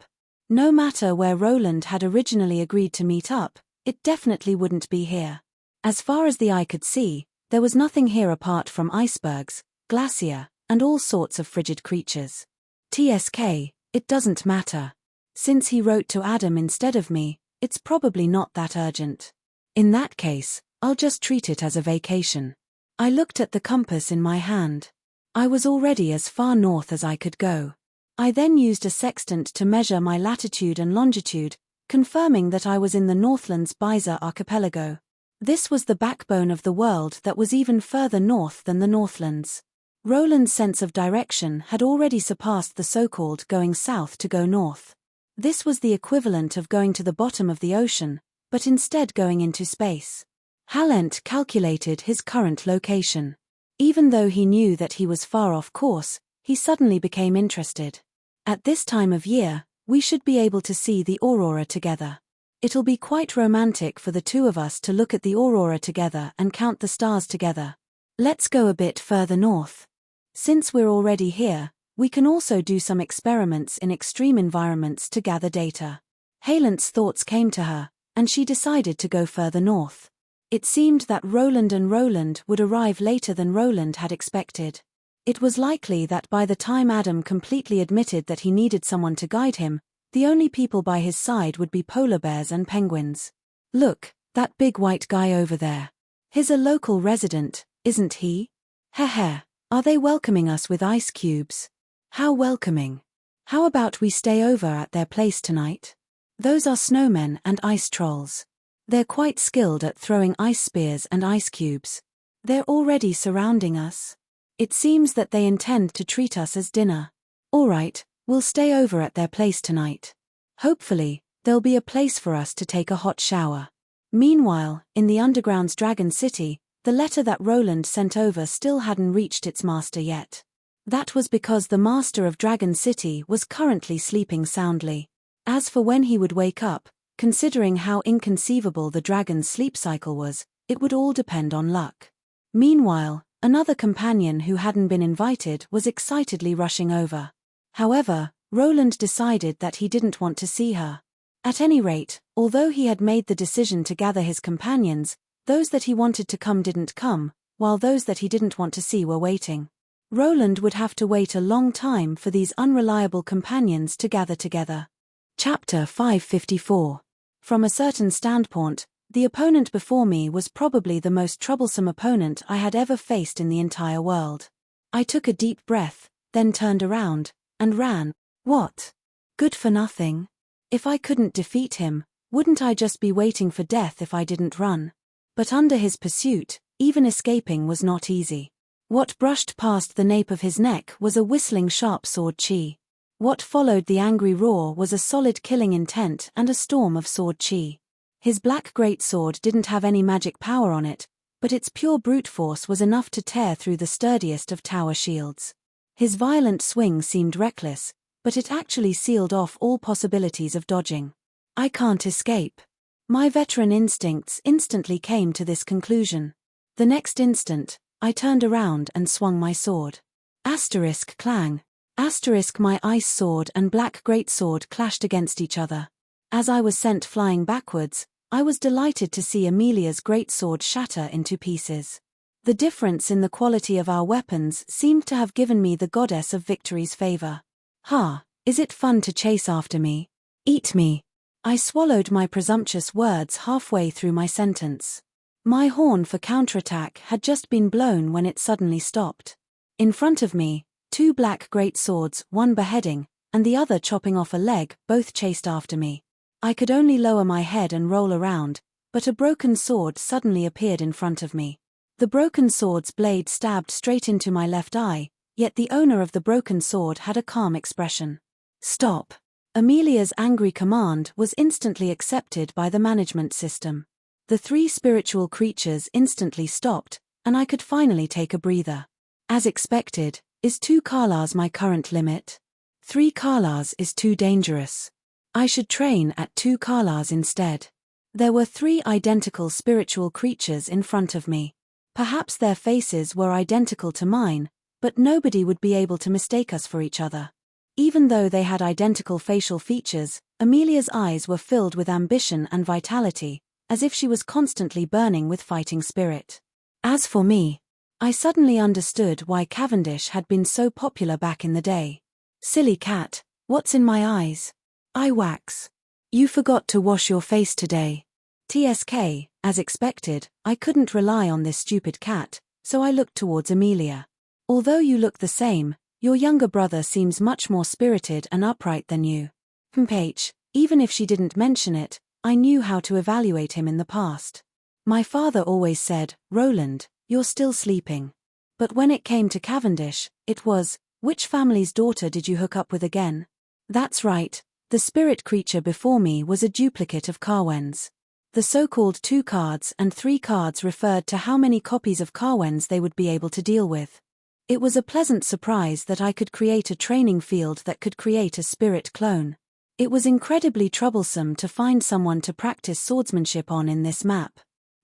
No matter where Roland had originally agreed to meet up, it definitely wouldn't be here. As far as the eye could see, there was nothing here apart from icebergs, glacier, and all sorts of frigid creatures. TSK, it doesn't matter. Since he wrote to Adam instead of me, it's probably not that urgent. In that case, I'll just treat it as a vacation. I looked at the compass in my hand. I was already as far north as I could go. I then used a sextant to measure my latitude and longitude, confirming that I was in the Northland's Bizer archipelago. This was the backbone of the world that was even further north than the Northlands. Roland's sense of direction had already surpassed the so-called going south to go north. This was the equivalent of going to the bottom of the ocean, but instead going into space. Halent calculated his current location. Even though he knew that he was far off course, he suddenly became interested. At this time of year, we should be able to see the aurora together. It'll be quite romantic for the two of us to look at the aurora together and count the stars together. Let's go a bit further north. Since we're already here, we can also do some experiments in extreme environments to gather data. Halent's thoughts came to her, and she decided to go further north. It seemed that Roland would arrive later than Roland had expected. It was likely that by the time Adam completely admitted that he needed someone to guide him, the only people by his side would be polar bears and penguins. Look, that big white guy over there. He's a local resident, isn't he? Heh. Are they welcoming us with ice cubes? How welcoming. How about we stay over at their place tonight? Those are snowmen and ice trolls. They're quite skilled at throwing ice spears and ice cubes. They're already surrounding us. It seems that they intend to treat us as dinner. All right, we'll stay over at their place tonight. Hopefully, there'll be a place for us to take a hot shower. Meanwhile, in the underground's Dragon City, the letter that Roland sent over still hadn't reached its master yet. That was because the master of Dragon City was currently sleeping soundly. As for when he would wake up, considering how inconceivable the dragon's sleep cycle was, it would all depend on luck. Meanwhile, another companion who hadn't been invited was excitedly rushing over. However, Roland decided that he didn't want to see her. At any rate, although he had made the decision to gather his companions, those that he wanted to come didn't come, while those that he didn't want to see were waiting. Roland would have to wait a long time for these unreliable companions to gather together. Chapter 554. From a certain standpoint, the opponent before me was probably the most troublesome opponent I had ever faced in the entire world. I took a deep breath, then turned around, and ran. What? Good for nothing? If I couldn't defeat him, wouldn't I just be waiting for death if I didn't run? But under his pursuit, even escaping was not easy. What brushed past the nape of his neck was a whistling sharp sword chi. What followed the angry roar was a solid killing intent and a storm of sword chi. His black greatsword didn't have any magic power on it, but its pure brute force was enough to tear through the sturdiest of tower shields. His violent swing seemed reckless, but it actually sealed off all possibilities of dodging. I can't escape. My veteran instincts instantly came to this conclusion. The next instant, I turned around and swung my sword. Asterisk clang. Asterisk my ice sword and black greatsword clashed against each other. As I was sent flying backwards, I was delighted to see Amelia's greatsword shatter into pieces. The difference in the quality of our weapons seemed to have given me the goddess of victory's favor. Ha, is it fun to chase after me? Eat me. I swallowed my presumptuous words halfway through my sentence. My horn for counterattack had just been blown when it suddenly stopped. In front of me, two black greatswords, one beheading, and the other chopping off a leg, both chased after me. I could only lower my head and roll around, but a broken sword suddenly appeared in front of me. The broken sword's blade stabbed straight into my left eye, yet the owner of the broken sword had a calm expression. Stop. Amelia's angry command was instantly accepted by the management system. The three spiritual creatures instantly stopped, and I could finally take a breather. As expected, is 2 Kalas my current limit? 3 Kalas is too dangerous. I should train at 2 Kalas instead. There were 3 identical spiritual creatures in front of me. Perhaps their faces were identical to mine, but nobody would be able to mistake us for each other. Even though they had identical facial features, Amelia's eyes were filled with ambition and vitality, as if she was constantly burning with fighting spirit. As for me, I suddenly understood why Cavendish had been so popular back in the day. Silly cat, what's in my eyes? Eye wax. You forgot to wash your face today. TSK, as expected, I couldn't rely on this stupid cat, so I looked towards Amelia. Although you look the same, your younger brother seems much more spirited and upright than you. Even if she didn't mention it, I knew how to evaluate him in the past. My father always said, Roland, you're still sleeping. But when it came to Cavendish, it was, which family's daughter did you hook up with again? That's right, the spirit creature before me was a duplicate of Carwen's. The so-called 2 cards and 3 cards referred to how many copies of Carwen's they would be able to deal with. It was a pleasant surprise that I could create a training field that could create a spirit clone. It was incredibly troublesome to find someone to practice swordsmanship on in this map.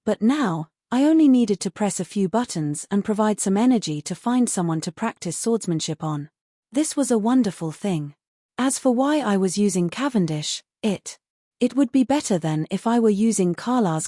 But now, I only needed to press a few buttons and provide some energy to find someone to practice swordsmanship on. This was a wonderful thing. As for why I was using Cavendish, it would be better than if I were using Kalas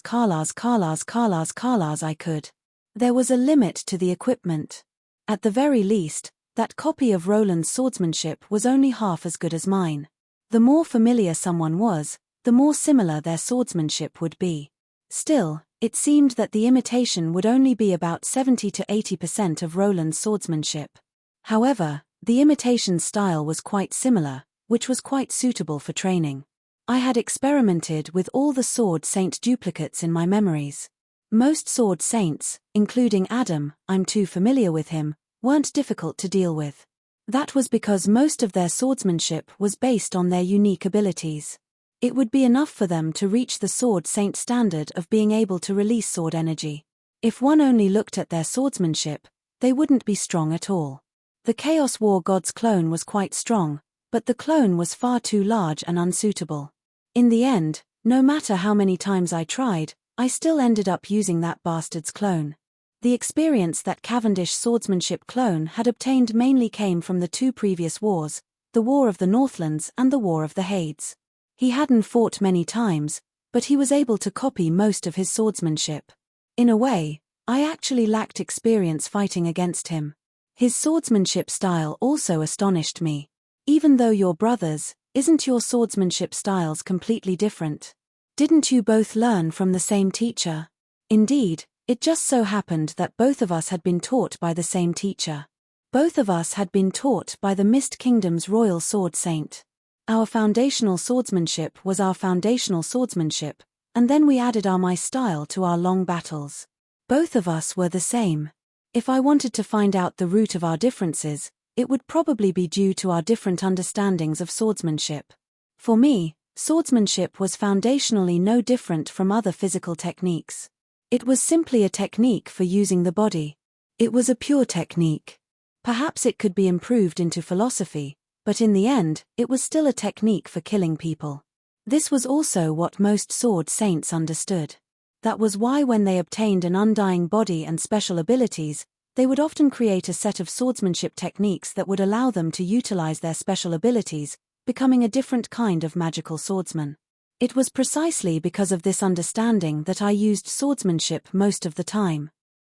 I could. There was a limit to the equipment. At the very least, that copy of Roland's swordsmanship was only half as good as mine. The more familiar someone was, the more similar their swordsmanship would be. Still, it seemed that the imitation would only be about 70 to 80% of Roland's swordsmanship. However, the imitation style was quite similar, which was quite suitable for training. I had experimented with all the Sword Saint duplicates in my memories. Most Sword Saints, including Adam, I'm too familiar with him, weren't difficult to deal with. That was because most of their swordsmanship was based on their unique abilities. It would be enough for them to reach the Sword Saint standard of being able to release sword energy. If one only looked at their swordsmanship, they wouldn't be strong at all. The Chaos War God's clone was quite strong, but the clone was far too large and unsuitable. In the end, no matter how many times I tried, I still ended up using that bastard's clone. The experience that Cavendish swordsmanship clone had obtained mainly came from the 2 previous wars, the War of the Northlands and the War of the Hades. He hadn't fought many times, but he was able to copy most of his swordsmanship. In a way, I actually lacked experience fighting against him. His swordsmanship style also astonished me. Even though you're brothers, isn't your swordsmanship styles completely different? Didn't you both learn from the same teacher? Indeed, it just so happened that both of us had been taught by the same teacher. Both of us had been taught by the Mist Kingdom's royal sword saint. Our foundational swordsmanship was our foundational swordsmanship, and then we added our my style to our long battles. Both of us were the same. If I wanted to find out the root of our differences, it would probably be due to our different understandings of swordsmanship. For me, swordsmanship was foundationally no different from other physical techniques. It was simply a technique for using the body. It was a pure technique. Perhaps it could be improved into philosophy, but in the end, it was still a technique for killing people. This was also what most sword saints understood. That was why when they obtained an undying body and special abilities, they would often create a set of swordsmanship techniques that would allow them to utilize their special abilities, becoming a different kind of magical swordsman. It was precisely because of this understanding that I used swordsmanship most of the time.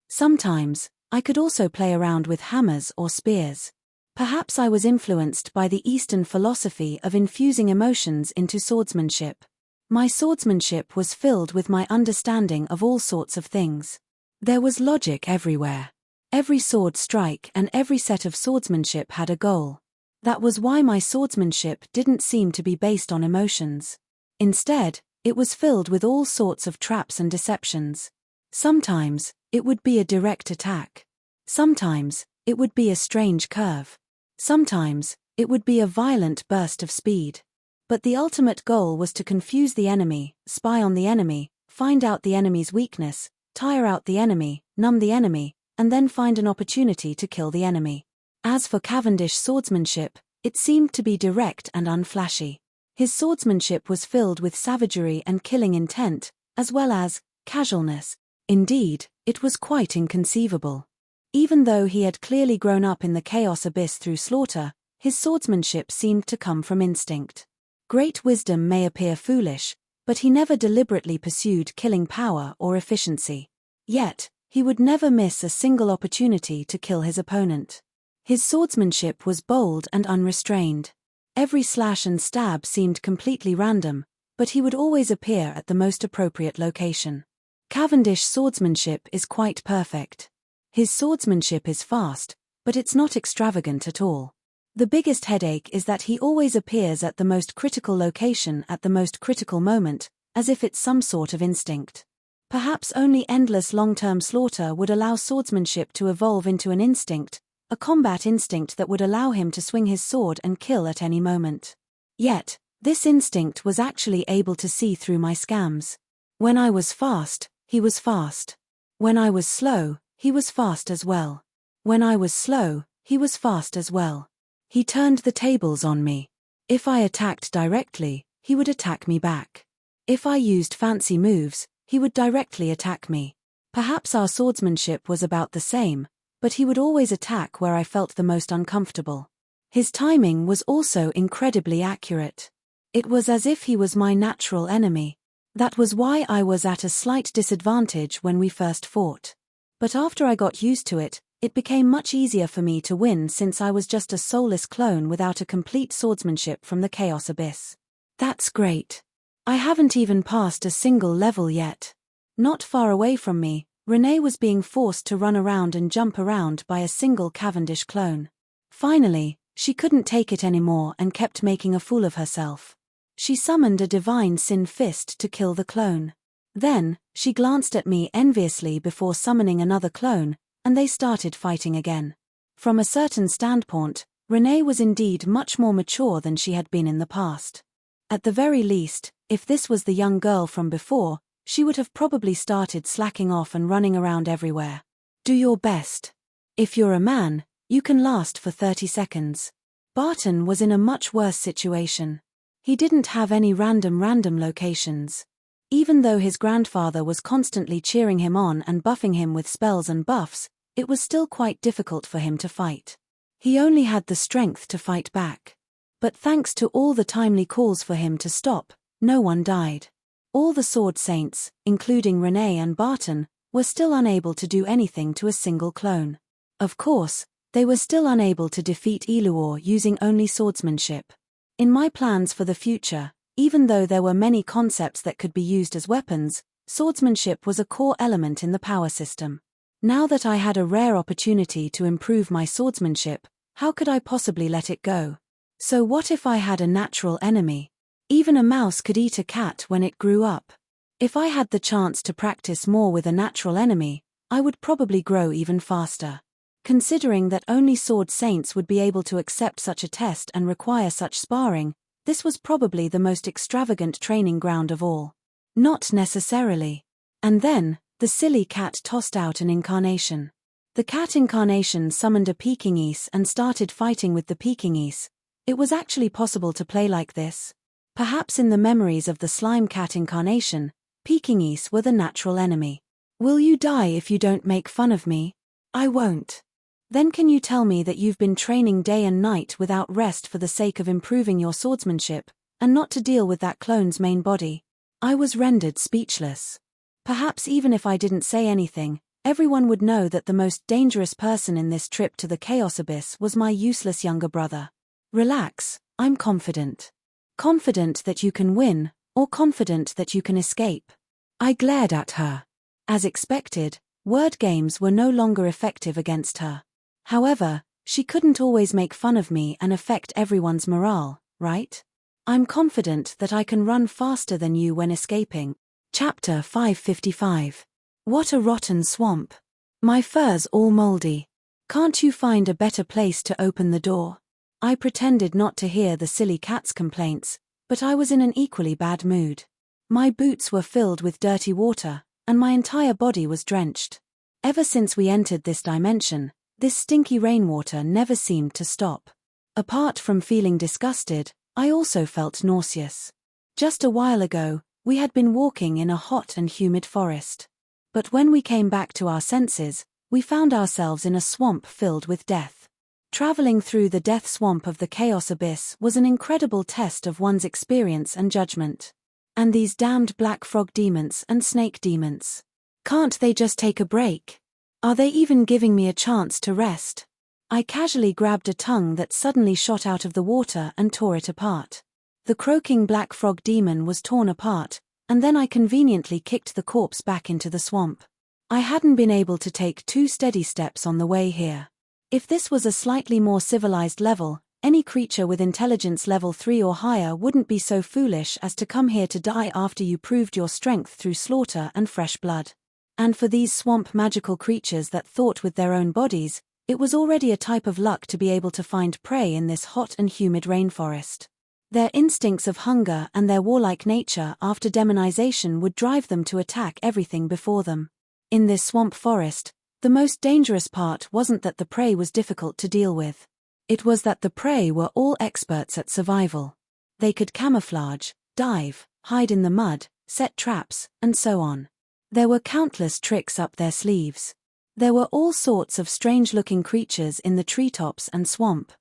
Sometimes, I could also play around with hammers or spears. Perhaps I was influenced by the Eastern philosophy of infusing emotions into swordsmanship. My swordsmanship was filled with my understanding of all sorts of things. There was logic everywhere. Every sword strike and every set of swordsmanship had a goal. That was why my swordsmanship didn't seem to be based on emotions. Instead, it was filled with all sorts of traps and deceptions. Sometimes, it would be a direct attack. Sometimes, it would be a strange curve. Sometimes, it would be a violent burst of speed. But the ultimate goal was to confuse the enemy, spy on the enemy, find out the enemy's weakness, tire out the enemy, numb the enemy, and then find an opportunity to kill the enemy. As for Cavendish swordsmanship, it seemed to be direct and unflashy. His swordsmanship was filled with savagery and killing intent, as well as casualness. Indeed, it was quite inconceivable. Even though he had clearly grown up in the chaos abyss through slaughter, his swordsmanship seemed to come from instinct. Great wisdom may appear foolish, but he never deliberately pursued killing power or efficiency. Yet, he would never miss a single opportunity to kill his opponent. His swordsmanship was bold and unrestrained. Every slash and stab seemed completely random, but he would always appear at the most appropriate location. Cavendish swordsmanship is quite perfect. His swordsmanship is fast, but it's not extravagant at all. The biggest headache is that he always appears at the most critical location at the most critical moment, as if it's some sort of instinct. Perhaps only endless long-term slaughter would allow swordsmanship to evolve into an instinct, a combat instinct that would allow him to swing his sword and kill at any moment. Yet, this instinct was actually able to see through my scams. When I was fast, he was fast. When I was slow, he was fast as well. When I was slow, he was fast as well. He turned the tables on me. If I attacked directly, he would attack me back. If I used fancy moves, he would directly attack me. Perhaps our swordsmanship was about the same, but he would always attack where I felt the most uncomfortable. His timing was also incredibly accurate. It was as if he was my natural enemy. That was why I was at a slight disadvantage when we first fought. But after I got used to it, it became much easier for me to win since I was just a soulless clone without a complete swordsmanship from the Chaos Abyss. That's great. I haven't even passed a single level yet. Not far away from me, Renee was being forced to run around and jump around by a single Cavendish clone. Finally, she couldn't take it anymore and kept making a fool of herself. She summoned a divine sin fist to kill the clone. Then, she glanced at me enviously before summoning another clone, and they started fighting again. From a certain standpoint, Renee was indeed much more mature than she had been in the past. At the very least, if this was the young girl from before, she would have probably started slacking off and running around everywhere. Do your best. If you're a man, you can last for 30 seconds. Barton was in a much worse situation. He didn't have any random locations. Even though his grandfather was constantly cheering him on and buffing him with spells and buffs, it was still quite difficult for him to fight. He only had the strength to fight back. But thanks to all the timely calls for him to stop, no one died. All the sword saints, including Renee and Barton, were still unable to do anything to a single clone. Of course, they were still unable to defeat Eluor using only swordsmanship. In my plans for the future, Even though there were many concepts that could be used as weapons, swordsmanship was a core element in the power system. Now that I had a rare opportunity to improve my swordsmanship, how could I possibly let it go? So what if I had a natural enemy? Even a mouse could eat a cat when it grew up. If I had the chance to practice more with a natural enemy, I would probably grow even faster. Considering that only sword saints would be able to accept such a test and require such sparring, this was probably the most extravagant training ground of all. Not necessarily. And then, the silly cat tossed out an incarnation. The cat incarnation summoned a Pekingese and started fighting with the Pekingese. It was actually possible to play like this. Perhaps in the memories of the slime cat incarnation, Pekingese were the natural enemy. Will you die if you don't make fun of me? I won't. Then can you tell me that you've been training day and night without rest for the sake of improving your swordsmanship, and not to deal with that clone's main body? I was rendered speechless. Perhaps even if I didn't say anything, everyone would know that the most dangerous person in this trip to the Chaos Abyss was my useless younger brother. Relax, I'm confident. Confident that you can win, or confident that you can escape. I glared at her. As expected, word games were no longer effective against her. However, she couldn't always make fun of me and affect everyone's morale, right? I'm confident that I can run faster than you when escaping. Chapter 555. What a rotten swamp. My fur's all moldy. Can't you find a better place to open the door? I pretended not to hear the silly cat's complaints, but I was in an equally bad mood. My boots were filled with dirty water, and my entire body was drenched. Ever since we entered this dimension, this stinky rainwater never seemed to stop. Apart from feeling disgusted, I also felt nauseous. Just a while ago, we had been walking in a hot and humid forest. But when we came back to our senses, we found ourselves in a swamp filled with death. Traveling through the death swamp of the Chaos Abyss was an incredible test of one's experience and judgment. And these damned black frog demons and snake demons. Can't they just take a break? Are they even giving me a chance to rest? I casually grabbed a tongue that suddenly shot out of the water and tore it apart. The croaking black frog demon was torn apart, and then I conveniently kicked the corpse back into the swamp. I hadn't been able to take 2 steady steps on the way here. If this was a slightly more civilized level, any creature with intelligence level 3 or higher wouldn't be so foolish as to come here to die after you proved your strength through slaughter and fresh blood. And for these swamp magical creatures that thought with their own bodies, it was already a type of luck to be able to find prey in this hot and humid rainforest. Their instincts of hunger and their warlike nature after demonization would drive them to attack everything before them. In this swamp forest, the most dangerous part wasn't that the prey was difficult to deal with. It was that the prey were all experts at survival. They could camouflage, dive, hide in the mud, set traps, and so on. There were countless tricks up their sleeves. There were all sorts of strange-looking creatures in the treetops and swamp.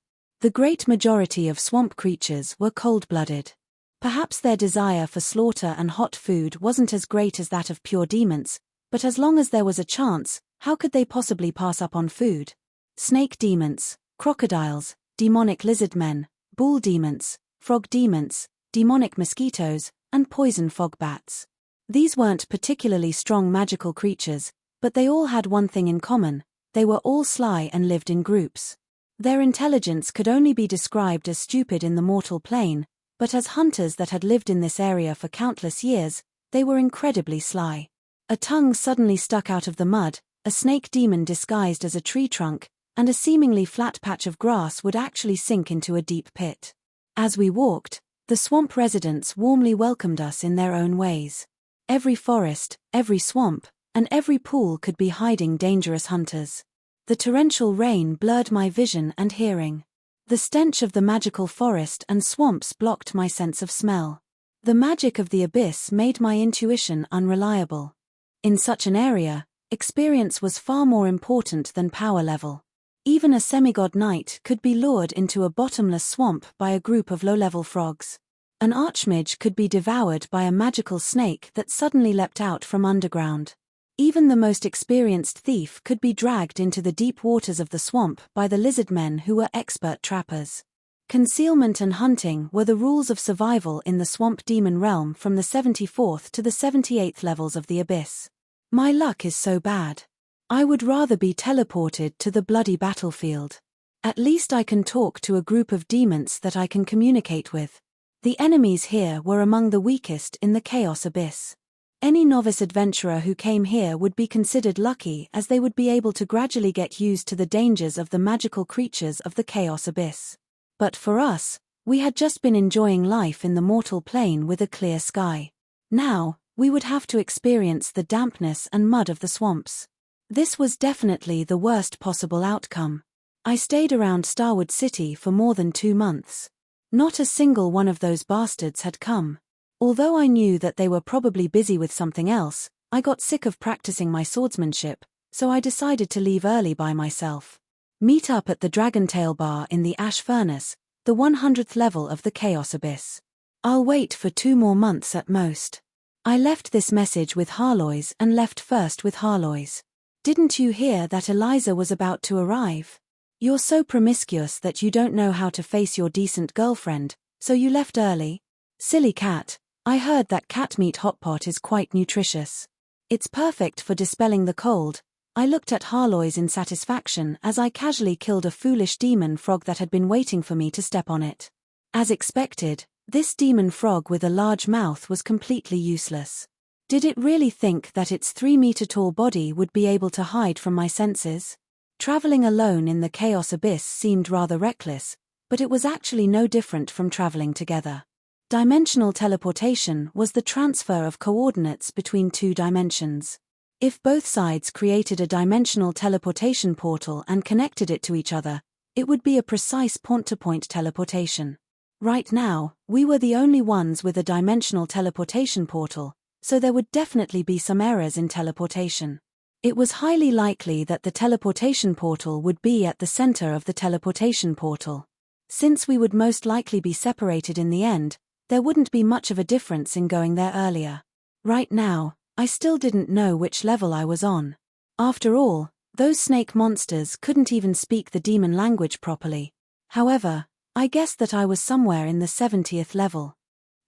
The great majority of swamp creatures were cold-blooded. Perhaps their desire for slaughter and hot food wasn't as great as that of pure demons, but as long as there was a chance, how could they possibly pass up on food? Snake demons, crocodiles, demonic lizard men, bull demons, frog demons, demonic mosquitoes, and poison fog bats. These weren't particularly strong magical creatures, but they all had one thing in common: they were all sly and lived in groups. Their intelligence could only be described as stupid in the mortal plane, but as hunters that had lived in this area for countless years, they were incredibly sly. A tongue suddenly stuck out of the mud, a snake demon disguised as a tree trunk, and a seemingly flat patch of grass would actually sink into a deep pit. As we walked, the swamp residents warmly welcomed us in their own ways. Every forest, every swamp, and every pool could be hiding dangerous hunters. The torrential rain blurred my vision and hearing. The stench of the magical forest and swamps blocked my sense of smell. The magic of the abyss made my intuition unreliable. In such an area, experience was far more important than power level. Even a semigod knight could be lured into a bottomless swamp by a group of low-level frogs. An archmage could be devoured by a magical snake that suddenly leapt out from underground. Even the most experienced thief could be dragged into the deep waters of the swamp by the lizard men who were expert trappers. Concealment and hunting were the rules of survival in the swamp demon realm from the 74th to the 78th levels of the abyss. My luck is so bad. I would rather be teleported to the bloody battlefield. At least I can talk to a group of demons that I can communicate with. The enemies here were among the weakest in the Chaos Abyss. Any novice adventurer who came here would be considered lucky, as they would be able to gradually get used to the dangers of the magical creatures of the Chaos Abyss. But for us, we had just been enjoying life in the mortal plane with a clear sky. Now, we would have to experience the dampness and mud of the swamps. This was definitely the worst possible outcome. I stayed around Starwood City for more than 2 months. Not a single one of those bastards had come. Although I knew that they were probably busy with something else, I got sick of practicing my swordsmanship, so I decided to leave early by myself. Meet up at the Dragontail Bar in the Ash Furnace, the 100th level of the Chaos Abyss. I'll wait for 2 more months at most. I left this message with Harlois and left first with Harlois. Didn't you hear that Eliza was about to arrive? You're so promiscuous that you don't know how to face your decent girlfriend, so you left early? Silly cat, I heard that cat meat hot pot is quite nutritious. It's perfect for dispelling the cold. I looked at Harlois in satisfaction as I casually killed a foolish demon frog that had been waiting for me to step on it. As expected, this demon frog with a large mouth was completely useless. Did it really think that its 3-meter-tall body would be able to hide from my senses? Traveling alone in the Chaos Abyss seemed rather reckless, but it was actually no different from traveling together. Dimensional teleportation was the transfer of coordinates between 2 dimensions. If both sides created a dimensional teleportation portal and connected it to each other, it would be a precise point-to-point teleportation. Right now, we were the only ones with a dimensional teleportation portal, so there would definitely be some errors in teleportation. It was highly likely that the teleportation portal would be at the center of the teleportation portal. Since we would most likely be separated in the end, there wouldn't be much of a difference in going there earlier. Right now, I still didn't know which level I was on. After all, those snake monsters couldn't even speak the demon language properly. However, I guessed that I was somewhere in the 70th level.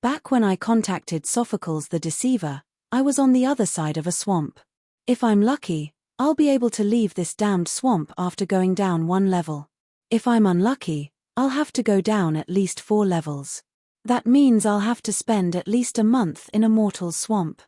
Back when I contacted Sophocles the Deceiver, I was on the other side of a swamp. If I'm lucky, I'll be able to leave this damned swamp after going down 1 level. If I'm unlucky, I'll have to go down at least 4 levels. That means I'll have to spend at least a month in a mortal swamp.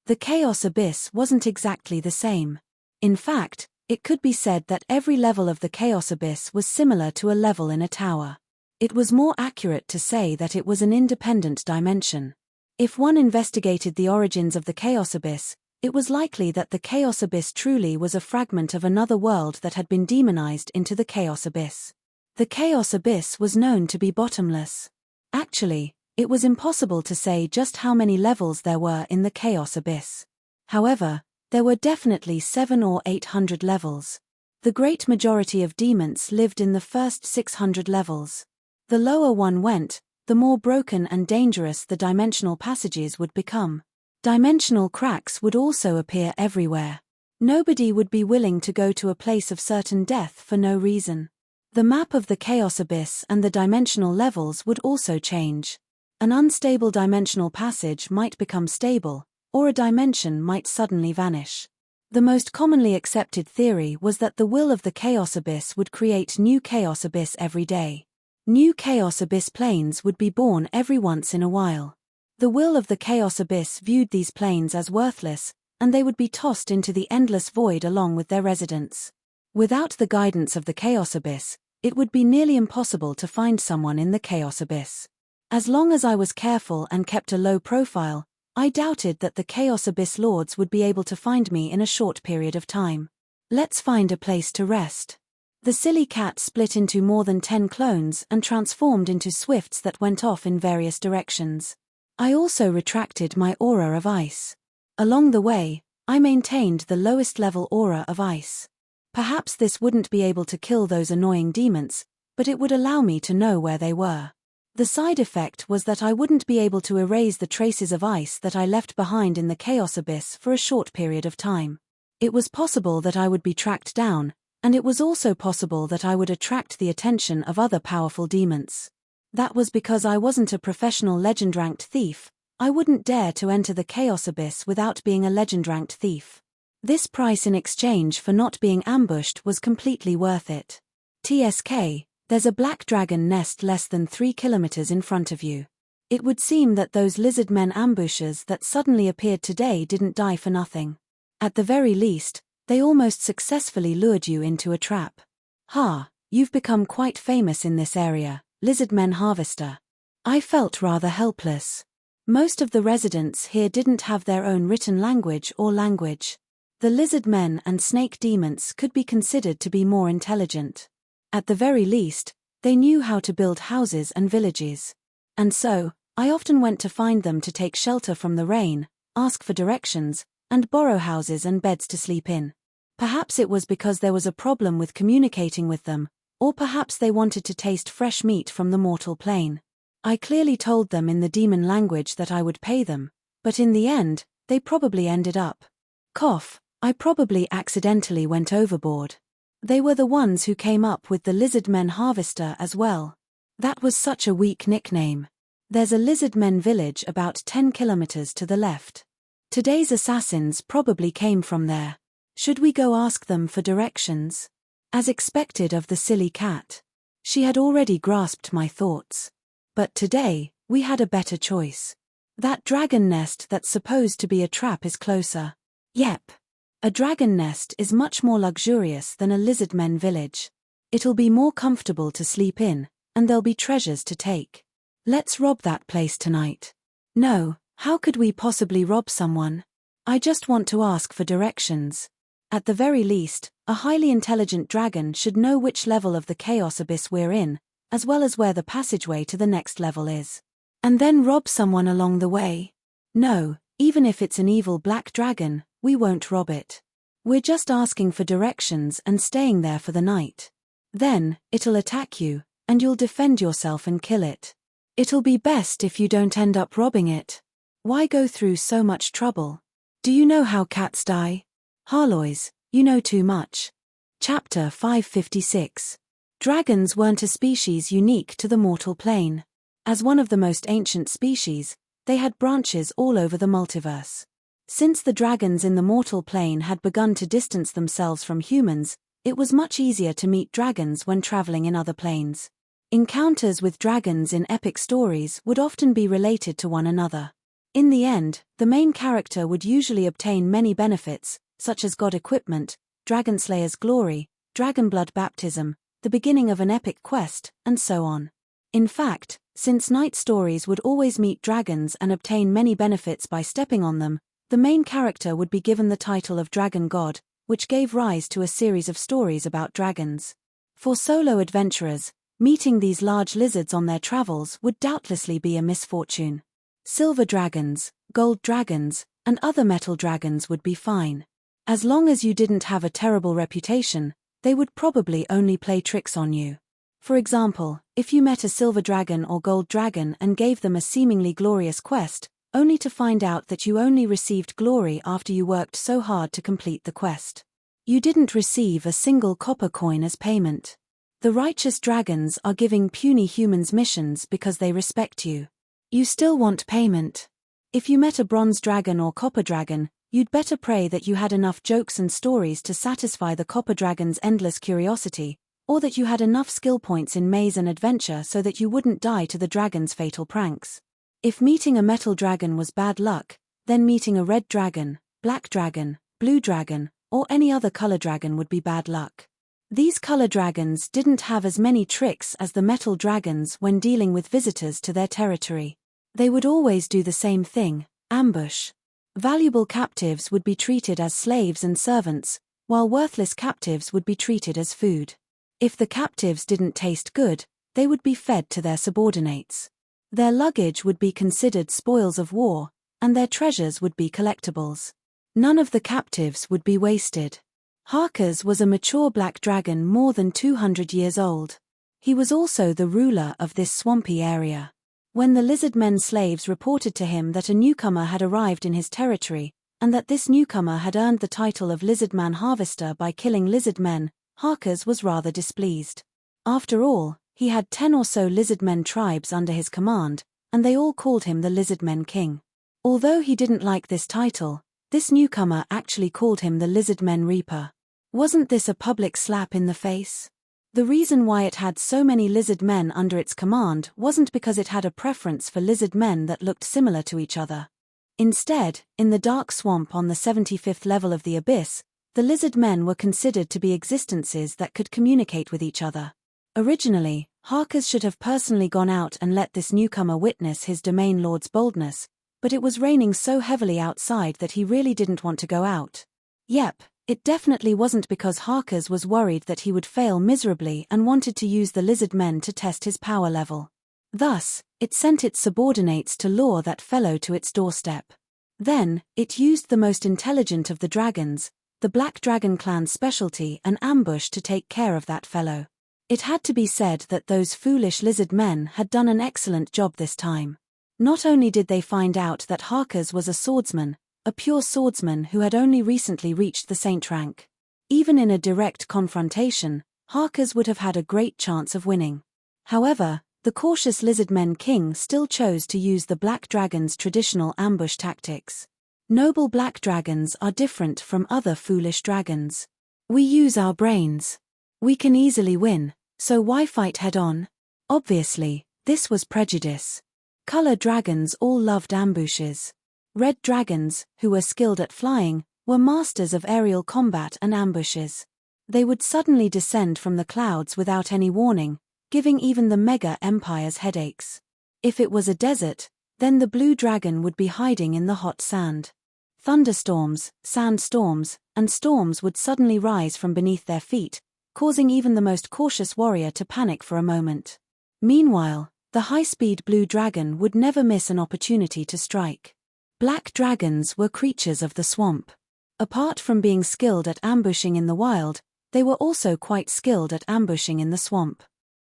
The Chaos Abyss wasn't exactly the same. In fact, it could be said that every level of the Chaos Abyss was similar to a level in a tower. It was more accurate to say that it was an independent dimension. If one investigated the origins of the Chaos Abyss, it was likely that the Chaos Abyss truly was a fragment of another world that had been demonized into the Chaos Abyss. The Chaos Abyss was known to be bottomless. Actually, it was impossible to say just how many levels there were in the Chaos Abyss. However, there were definitely 700 or 800 levels. The great majority of demons lived in the first 600 levels. The lower one went, the more broken and dangerous the dimensional passages would become. Dimensional cracks would also appear everywhere. Nobody would be willing to go to a place of certain death for no reason. The map of the Chaos Abyss and the dimensional levels would also change. An unstable dimensional passage might become stable, or a dimension might suddenly vanish. The most commonly accepted theory was that the will of the Chaos Abyss would create new Chaos Abyss every day. New Chaos Abyss planes would be born every once in a while. The will of the Chaos Abyss viewed these planes as worthless, and they would be tossed into the endless void along with their residents. Without the guidance of the Chaos Abyss, it would be nearly impossible to find someone in the Chaos Abyss. As long as I was careful and kept a low profile, I doubted that the Chaos Abyss Lords would be able to find me in a short period of time. Let's find a place to rest. The silly cat split into more than 10 clones and transformed into swifts that went off in various directions. I also retracted my aura of ice. Along the way, I maintained the lowest level aura of ice. Perhaps this wouldn't be able to kill those annoying demons, but it would allow me to know where they were. The side effect was that I wouldn't be able to erase the traces of ice that I left behind in the Chaos Abyss for a short period of time. It was possible that I would be tracked down, and it was also possible that I would attract the attention of other powerful demons. That was because I wasn't a professional legend-ranked thief. I wouldn't dare to enter the Chaos Abyss without being a legend-ranked thief. This price in exchange for not being ambushed was completely worth it. TSK, there's a black dragon nest less than 3 kilometers in front of you. It would seem that those lizard men ambushers that suddenly appeared today didn't die for nothing. At the very least, they almost successfully lured you into a trap. Ha, you've become quite famous in this area, lizard men harvester. I felt rather helpless. Most of the residents here didn't have their own written language or language. The lizard men and snake demons could be considered to be more intelligent. At the very least, they knew how to build houses and villages. And so, I often went to find them to take shelter from the rain, ask for directions, and borrow houses and beds to sleep in. Perhaps it was because there was a problem with communicating with them, or perhaps they wanted to taste fresh meat from the mortal plane. I clearly told them in the demon language that I would pay them, but in the end, they probably ended up. I probably accidentally went overboard. They were the ones who came up with the lizard men harvester as well. That was such a weak nickname. There's a lizard men village about 10 kilometers to the left. Today's assassins probably came from there. Should we go ask them for directions? As expected of the silly cat. She had already grasped my thoughts. But today, we had a better choice. That dragon nest that's supposed to be a trap is closer. Yep. A dragon nest is much more luxurious than a lizard men village. It'll be more comfortable to sleep in, and there'll be treasures to take. Let's rob that place tonight. No, how could we possibly rob someone? I just want to ask for directions. At the very least, a highly intelligent dragon should know which level of the Chaos Abyss we're in, as well as where the passageway to the next level is. And then rob someone along the way. No, even if it's an evil black dragon, we won't rob it. We're just asking for directions and staying there for the night. Then, it'll attack you, and you'll defend yourself and kill it. It'll be best if you don't end up robbing it. Why go through so much trouble? Do you know how cats die? Harlois, you know too much. Chapter 556. Dragons weren't a species unique to the mortal plane. As one of the most ancient species, they had branches all over the multiverse. Since the dragons in the mortal plane had begun to distance themselves from humans, it was much easier to meet dragons when traveling in other planes. Encounters with dragons in epic stories would often be related to one another. In the end, the main character would usually obtain many benefits, such as god equipment, dragon slayer's glory, dragon blood baptism, the beginning of an epic quest, and so on. In fact, since night stories would always meet dragons and obtain many benefits by stepping on them, the main character would be given the title of Dragon God, which gave rise to a series of stories about dragons. For solo adventurers, meeting these large lizards on their travels would doubtlessly be a misfortune. Silver dragons, gold dragons, and other metal dragons would be fine. As long as you didn't have a terrible reputation, they would probably only play tricks on you. For example, if you met a silver dragon or gold dragon and gave them a seemingly glorious quest, only to find out that you only received glory after you worked so hard to complete the quest. You didn't receive a single copper coin as payment. The righteous dragons are giving puny humans missions because they respect you. You still want payment. If you met a bronze dragon or copper dragon, you'd better pray that you had enough jokes and stories to satisfy the copper dragon's endless curiosity, or that you had enough skill points in maze and adventure so that you wouldn't die to the dragon's fatal pranks. If meeting a metal dragon was bad luck, then meeting a red dragon, black dragon, blue dragon, or any other color dragon would be bad luck. These color dragons didn't have as many tricks as the metal dragons when dealing with visitors to their territory. They would always do the same thing, ambush. Valuable captives would be treated as slaves and servants, while worthless captives would be treated as food. If the captives didn't taste good, they would be fed to their subordinates. Their luggage would be considered spoils of war, and their treasures would be collectibles. None of the captives would be wasted. Harkers was a mature black dragon more than 200 years old. He was also the ruler of this swampy area. When the lizard men slaves reported to him that a newcomer had arrived in his territory, and that this newcomer had earned the title of Lizardman Harvester by killing lizard men, Harkers was rather displeased. After all, He had 10 or so lizardmen tribes under his command, and they all called him the Lizardmen King. Although he didn't like this title, this newcomer actually called him the Lizardmen Reaper. Wasn't this a public slap in the face? The reason why it had so many lizard men under its command wasn't because it had a preference for lizard men that looked similar to each other. Instead, in the dark swamp on the 75th level of the abyss, the lizard men were considered to be existences that could communicate with each other. Originally, Harkers should have personally gone out and let this newcomer witness his domain lord's boldness, but it was raining so heavily outside that he really didn't want to go out. Yep, it definitely wasn't because Harkers was worried that he would fail miserably and wanted to use the lizard men to test his power level. Thus, it sent its subordinates to lure that fellow to its doorstep. Then, it used the most intelligent of the dragons, the Black Dragon clan's specialty, an ambush, to take care of that fellow. It had to be said that those foolish lizard men had done an excellent job this time. Not only did they find out that Harkers was a swordsman, a pure swordsman who had only recently reached the saint rank. Even in a direct confrontation, Harkers would have had a great chance of winning. However, the cautious Lizardmen King still chose to use the Black Dragon's traditional ambush tactics. Noble Black Dragons are different from other foolish dragons. We use our brains. We can easily win, so why fight head-on? Obviously, this was prejudice. Color dragons all loved ambushes. Red dragons, who were skilled at flying, were masters of aerial combat and ambushes. They would suddenly descend from the clouds without any warning, giving even the mega empires headaches. If it was a desert, then the blue dragon would be hiding in the hot sand. Thunderstorms, sandstorms, and storms would suddenly rise from beneath their feet, causing even the most cautious warrior to panic for a moment. Meanwhile, the high-speed blue dragon would never miss an opportunity to strike. Black dragons were creatures of the swamp. Apart from being skilled at ambushing in the wild, they were also quite skilled at ambushing in the swamp.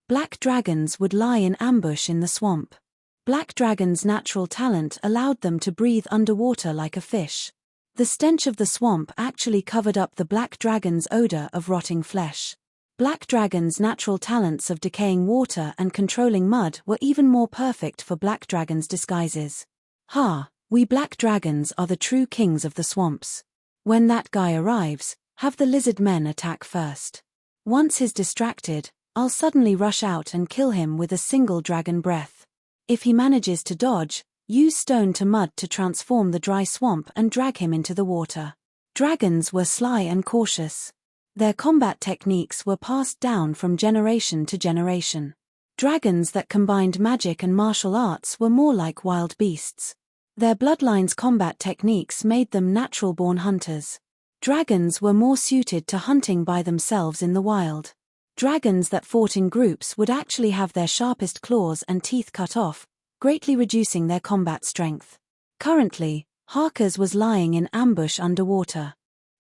Black dragons would lie in ambush in the swamp. Black dragons' natural talent allowed them to breathe underwater like a fish. The stench of the swamp actually covered up the black dragon's odor of rotting flesh. Black dragons' natural talents of decaying water and controlling mud were even more perfect for black dragons' disguises. We black dragons are the true kings of the swamps. When that guy arrives, have the lizard men attack first. Once he's distracted, I'll suddenly rush out and kill him with a single dragon breath. If he manages to dodge, use stone to mud to transform the dry swamp and drag him into the water. Dragons were sly and cautious. Their combat techniques were passed down from generation to generation. Dragons that combined magic and martial arts were more like wild beasts. Their bloodline's combat techniques made them natural-born hunters. Dragons were more suited to hunting by themselves in the wild. Dragons that fought in groups would actually have their sharpest claws and teeth cut off, greatly reducing their combat strength. Currently, Harkers was lying in ambush underwater.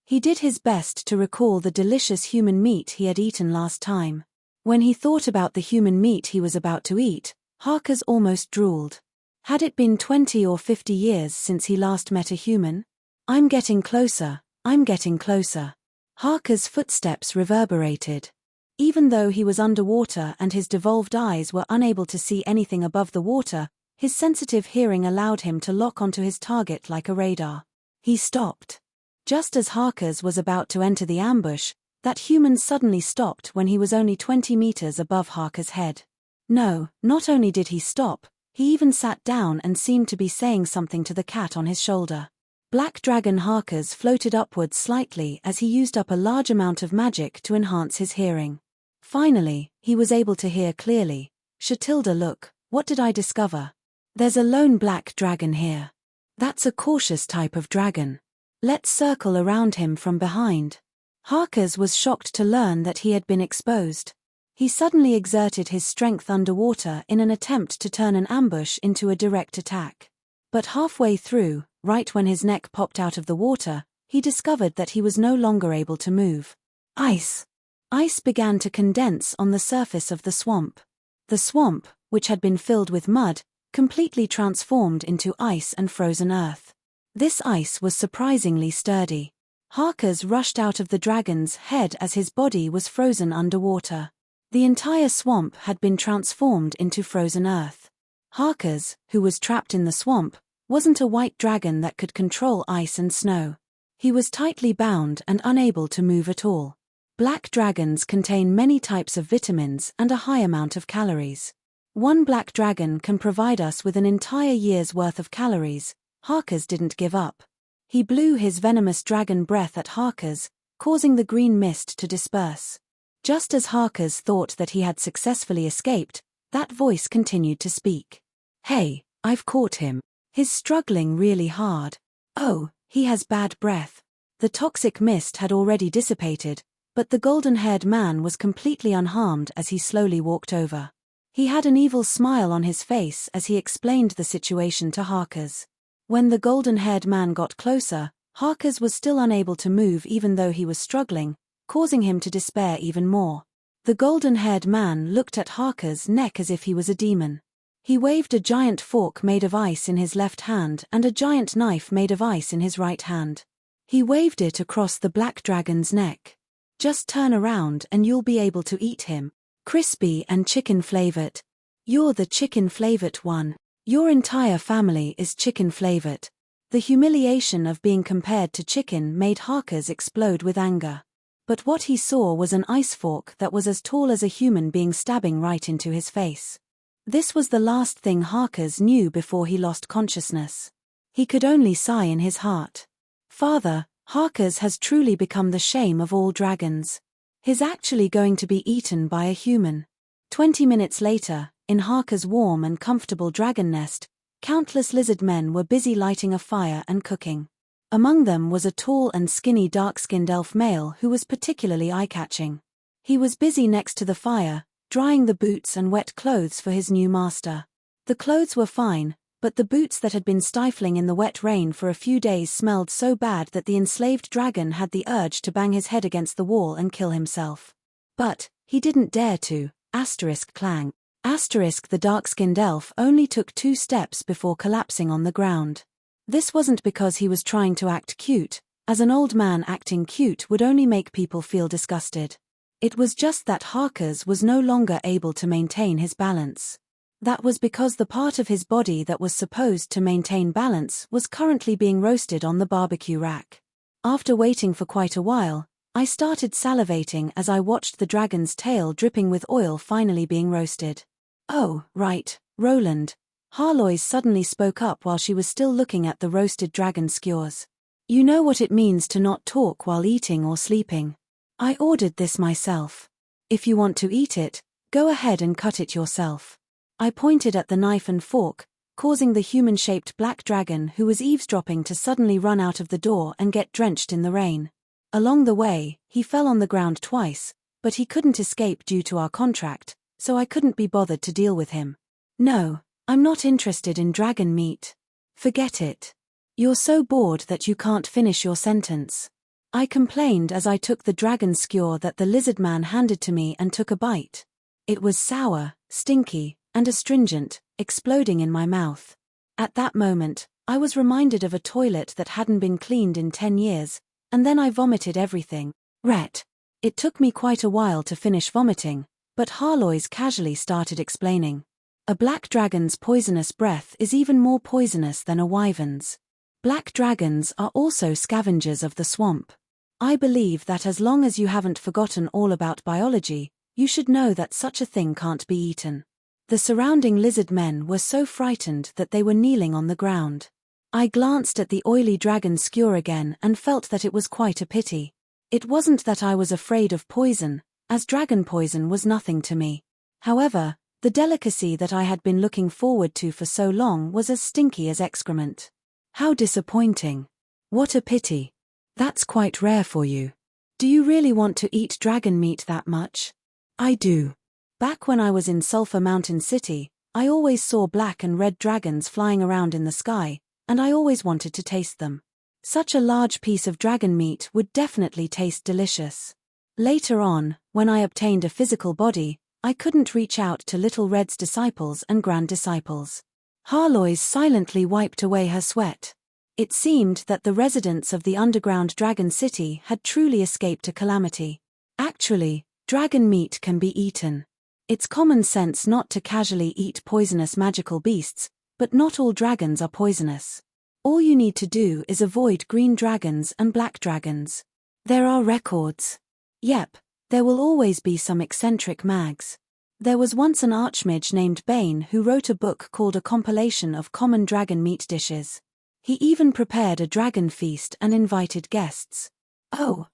He did his best to recall the delicious human meat he had eaten last time. When he thought about the human meat he was about to eat, Harkers almost drooled. Had it been 20 or 50 years since he last met a human? I'm getting closer, I'm getting closer. Harker's footsteps reverberated. Even though he was underwater and his devolved eyes were unable to see anything above the water, his sensitive hearing allowed him to lock onto his target like a radar. He stopped. Just as Harkers was about to enter the ambush, that human suddenly stopped when he was only 20 meters above Harker's head. No, not only did he stop, he even sat down and seemed to be saying something to the cat on his shoulder. Black Dragon Harkers floated upwards slightly as he used up a large amount of magic to enhance his hearing. Finally, he was able to hear clearly. Shatilda, look, what did I discover? There's a lone black dragon here. That's a cautious type of dragon. Let's circle around him from behind. Harkers was shocked to learn that he had been exposed. He suddenly exerted his strength underwater in an attempt to turn an ambush into a direct attack. But halfway through, right when his neck popped out of the water, he discovered that he was no longer able to move. Ice! Ice began to condense on the surface of the swamp. The swamp, which had been filled with mud, completely transformed into ice and frozen earth. This ice was surprisingly sturdy. Harkers rushed out of the dragon's head as his body was frozen underwater. The entire swamp had been transformed into frozen earth. Harkers, who was trapped in the swamp, wasn't a white dragon that could control ice and snow. He was tightly bound and unable to move at all. Black dragons contain many types of vitamins and a high amount of calories. One black dragon can provide us with an entire year's worth of calories. Harkers didn't give up. He blew his venomous dragon breath at Harkers, causing the green mist to disperse. Just as Harkers thought that he had successfully escaped, that voice continued to speak. "Hey, I've caught him. He's struggling really hard. Oh, he has bad breath." The toxic mist had already dissipated, but the golden-haired man was completely unharmed as he slowly walked over. He had an evil smile on his face as he explained the situation to Harkers. When the golden-haired man got closer, Harkers was still unable to move even though he was struggling, causing him to despair even more. The golden-haired man looked at Harkers' neck as if he was a demon. He waved a giant fork made of ice in his left hand and a giant knife made of ice in his right hand. He waved it across the black dragon's neck. "Just turn around and you'll be able to eat him. Crispy and chicken-flavored. You're the chicken-flavored one. Your entire family is chicken-flavored." The humiliation of being compared to chicken made Harkers explode with anger. But what he saw was an ice fork that was as tall as a human being stabbing right into his face. This was the last thing Harkers knew before he lost consciousness. He could only sigh in his heart. "Father, Harkers has truly become the shame of all dragons. He's actually going to be eaten by a human." 20 minutes later, in Harkers' warm and comfortable dragon nest, countless lizard men were busy lighting a fire and cooking. Among them was a tall and skinny dark-skinned elf male who was particularly eye-catching. He was busy next to the fire, drying the boots and wet clothes for his new master. The clothes were fine, but the boots that had been stifling in the wet rain for a few days smelled so bad that the enslaved dragon had the urge to bang his head against the wall and kill himself. But he didn't dare to. Clang. The dark-skinned elf only took 2 steps before collapsing on the ground. This wasn't because he was trying to act cute, as an old man acting cute would only make people feel disgusted. It was just that Harkers was no longer able to maintain his balance. That was because the part of his body that was supposed to maintain balance was currently being roasted on the barbecue rack. After waiting for quite a while, I started salivating as I watched the dragon's tail dripping with oil finally being roasted. "Oh, right, Roland." Harlois suddenly spoke up while she was still looking at the roasted dragon skewers. "You know what it means to not talk while eating or sleeping. I ordered this myself. If you want to eat it, go ahead and cut it yourself." I pointed at the knife and fork, causing the human-shaped black dragon who was eavesdropping to suddenly run out of the door and get drenched in the rain. Along the way, he fell on the ground twice, but he couldn't escape due to our contract, so I couldn't be bothered to deal with him. "No, I'm not interested in dragon meat. Forget it. You're so bored that you can't finish your sentence." I complained as I took the dragon skewer that the lizard man handed to me and took a bite. It was sour, stinky, and astringent, exploding in my mouth. At that moment, I was reminded of a toilet that hadn't been cleaned in 10 years, and then I vomited everything. It took me quite a while to finish vomiting, but Harlois casually started explaining. A black dragon's poisonous breath is even more poisonous than a wyvern's. Black dragons are also scavengers of the swamp. I believe that as long as you haven't forgotten all about biology, you should know that such a thing can't be eaten. The surrounding lizard men were so frightened that they were kneeling on the ground. I glanced at the oily dragon skewer again and felt that it was quite a pity. It wasn't that I was afraid of poison, as dragon poison was nothing to me. However, the delicacy that I had been looking forward to for so long was as stinky as excrement. How disappointing. What a pity. That's quite rare for you. Do you really want to eat dragon meat that much? I do. Back when I was in Sulphur Mountain City, I always saw black and red dragons flying around in the sky, and I always wanted to taste them. Such a large piece of dragon meat would definitely taste delicious. Later on, when I obtained a physical body, I couldn't reach out to Little Red's disciples and grand-disciples. Harlois silently wiped away her sweat. It seemed that the residents of the underground dragon city had truly escaped a calamity. Actually, Dragon meat can be eaten. It's common sense not to casually eat poisonous magical beasts, but not all dragons are poisonous. All you need to do is avoid green dragons and black dragons. There are records. Yep, there will always be some eccentric mags. There was once an archmage named Bane who wrote a book called A Compilation of Common Dragon Meat Dishes. He even prepared a dragon feast and invited guests. Oh,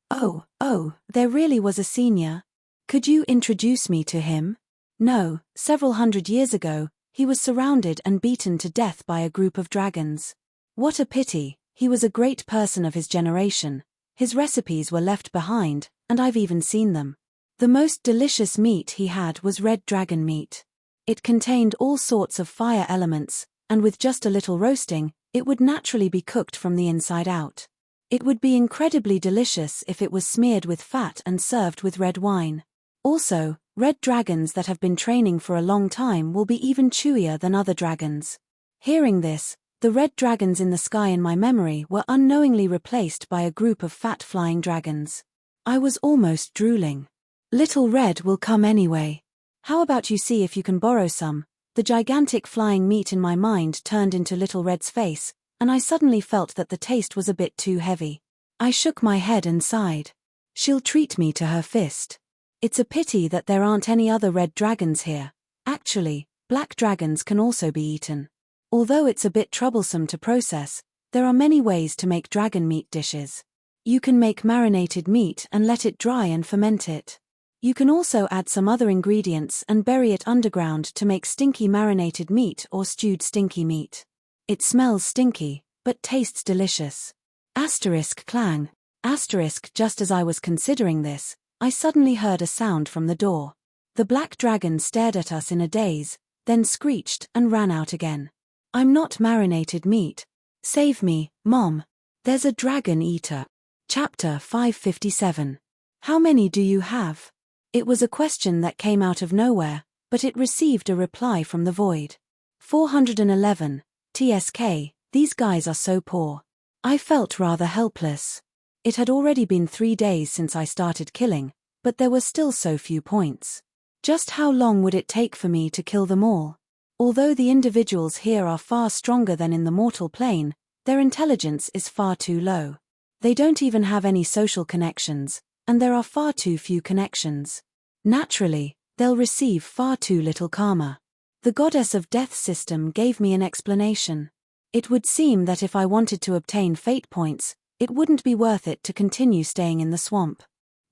there really was a senior. Could you introduce me to him? No, several hundred years ago, he was surrounded and beaten to death by a group of dragons. What a pity, he was a great person of his generation. His recipes were left behind, and I've even seen them. The most delicious meat he had was red dragon meat. It contained all sorts of fire elements, and with just a little roasting, it would naturally be cooked from the inside out. It would be incredibly delicious if it was smeared with fat and served with red wine. Also, red dragons that have been training for a long time will be even chewier than other dragons. Hearing this, the red dragons in the sky in my memory were unknowingly replaced by a group of fat flying dragons. I was almost drooling. Little Red will come anyway. How about you see if you can borrow some? The gigantic flying meat in my mind turned into Little Red's face, and I suddenly felt that the taste was a bit too heavy. I shook my head and sighed. She'll treat me to her fist. It's a pity that there aren't any other red dragons here. Actually, black dragons can also be eaten. Although it's a bit troublesome to process, there are many ways to make dragon meat dishes. You can make marinated meat and let it dry and ferment it. You can also add some other ingredients and bury it underground to make stinky marinated meat or stewed stinky meat. It smells stinky, but tastes delicious. Clang. Just as I was considering this, I suddenly heard a sound from the door. The black dragon stared at us in a daze, then screeched and ran out again. I'm not marinated meat. Save me, Mom. There's a dragon eater. Chapter 557. How many do you have? It was a question that came out of nowhere, but it received a reply from the void. 411. TSK, these guys are so poor. I felt rather helpless. It had already been 3 days since I started killing, but there were still so few points. Just how long would it take for me to kill them all? Although the individuals here are far stronger than in the mortal plane, their intelligence is far too low. They don't even have any social connections, and there are far too few connections. Naturally, they'll receive far too little karma. The goddess of death system gave me an explanation. It would seem that if I wanted to obtain fate points, it wouldn't be worth it to continue staying in the swamp.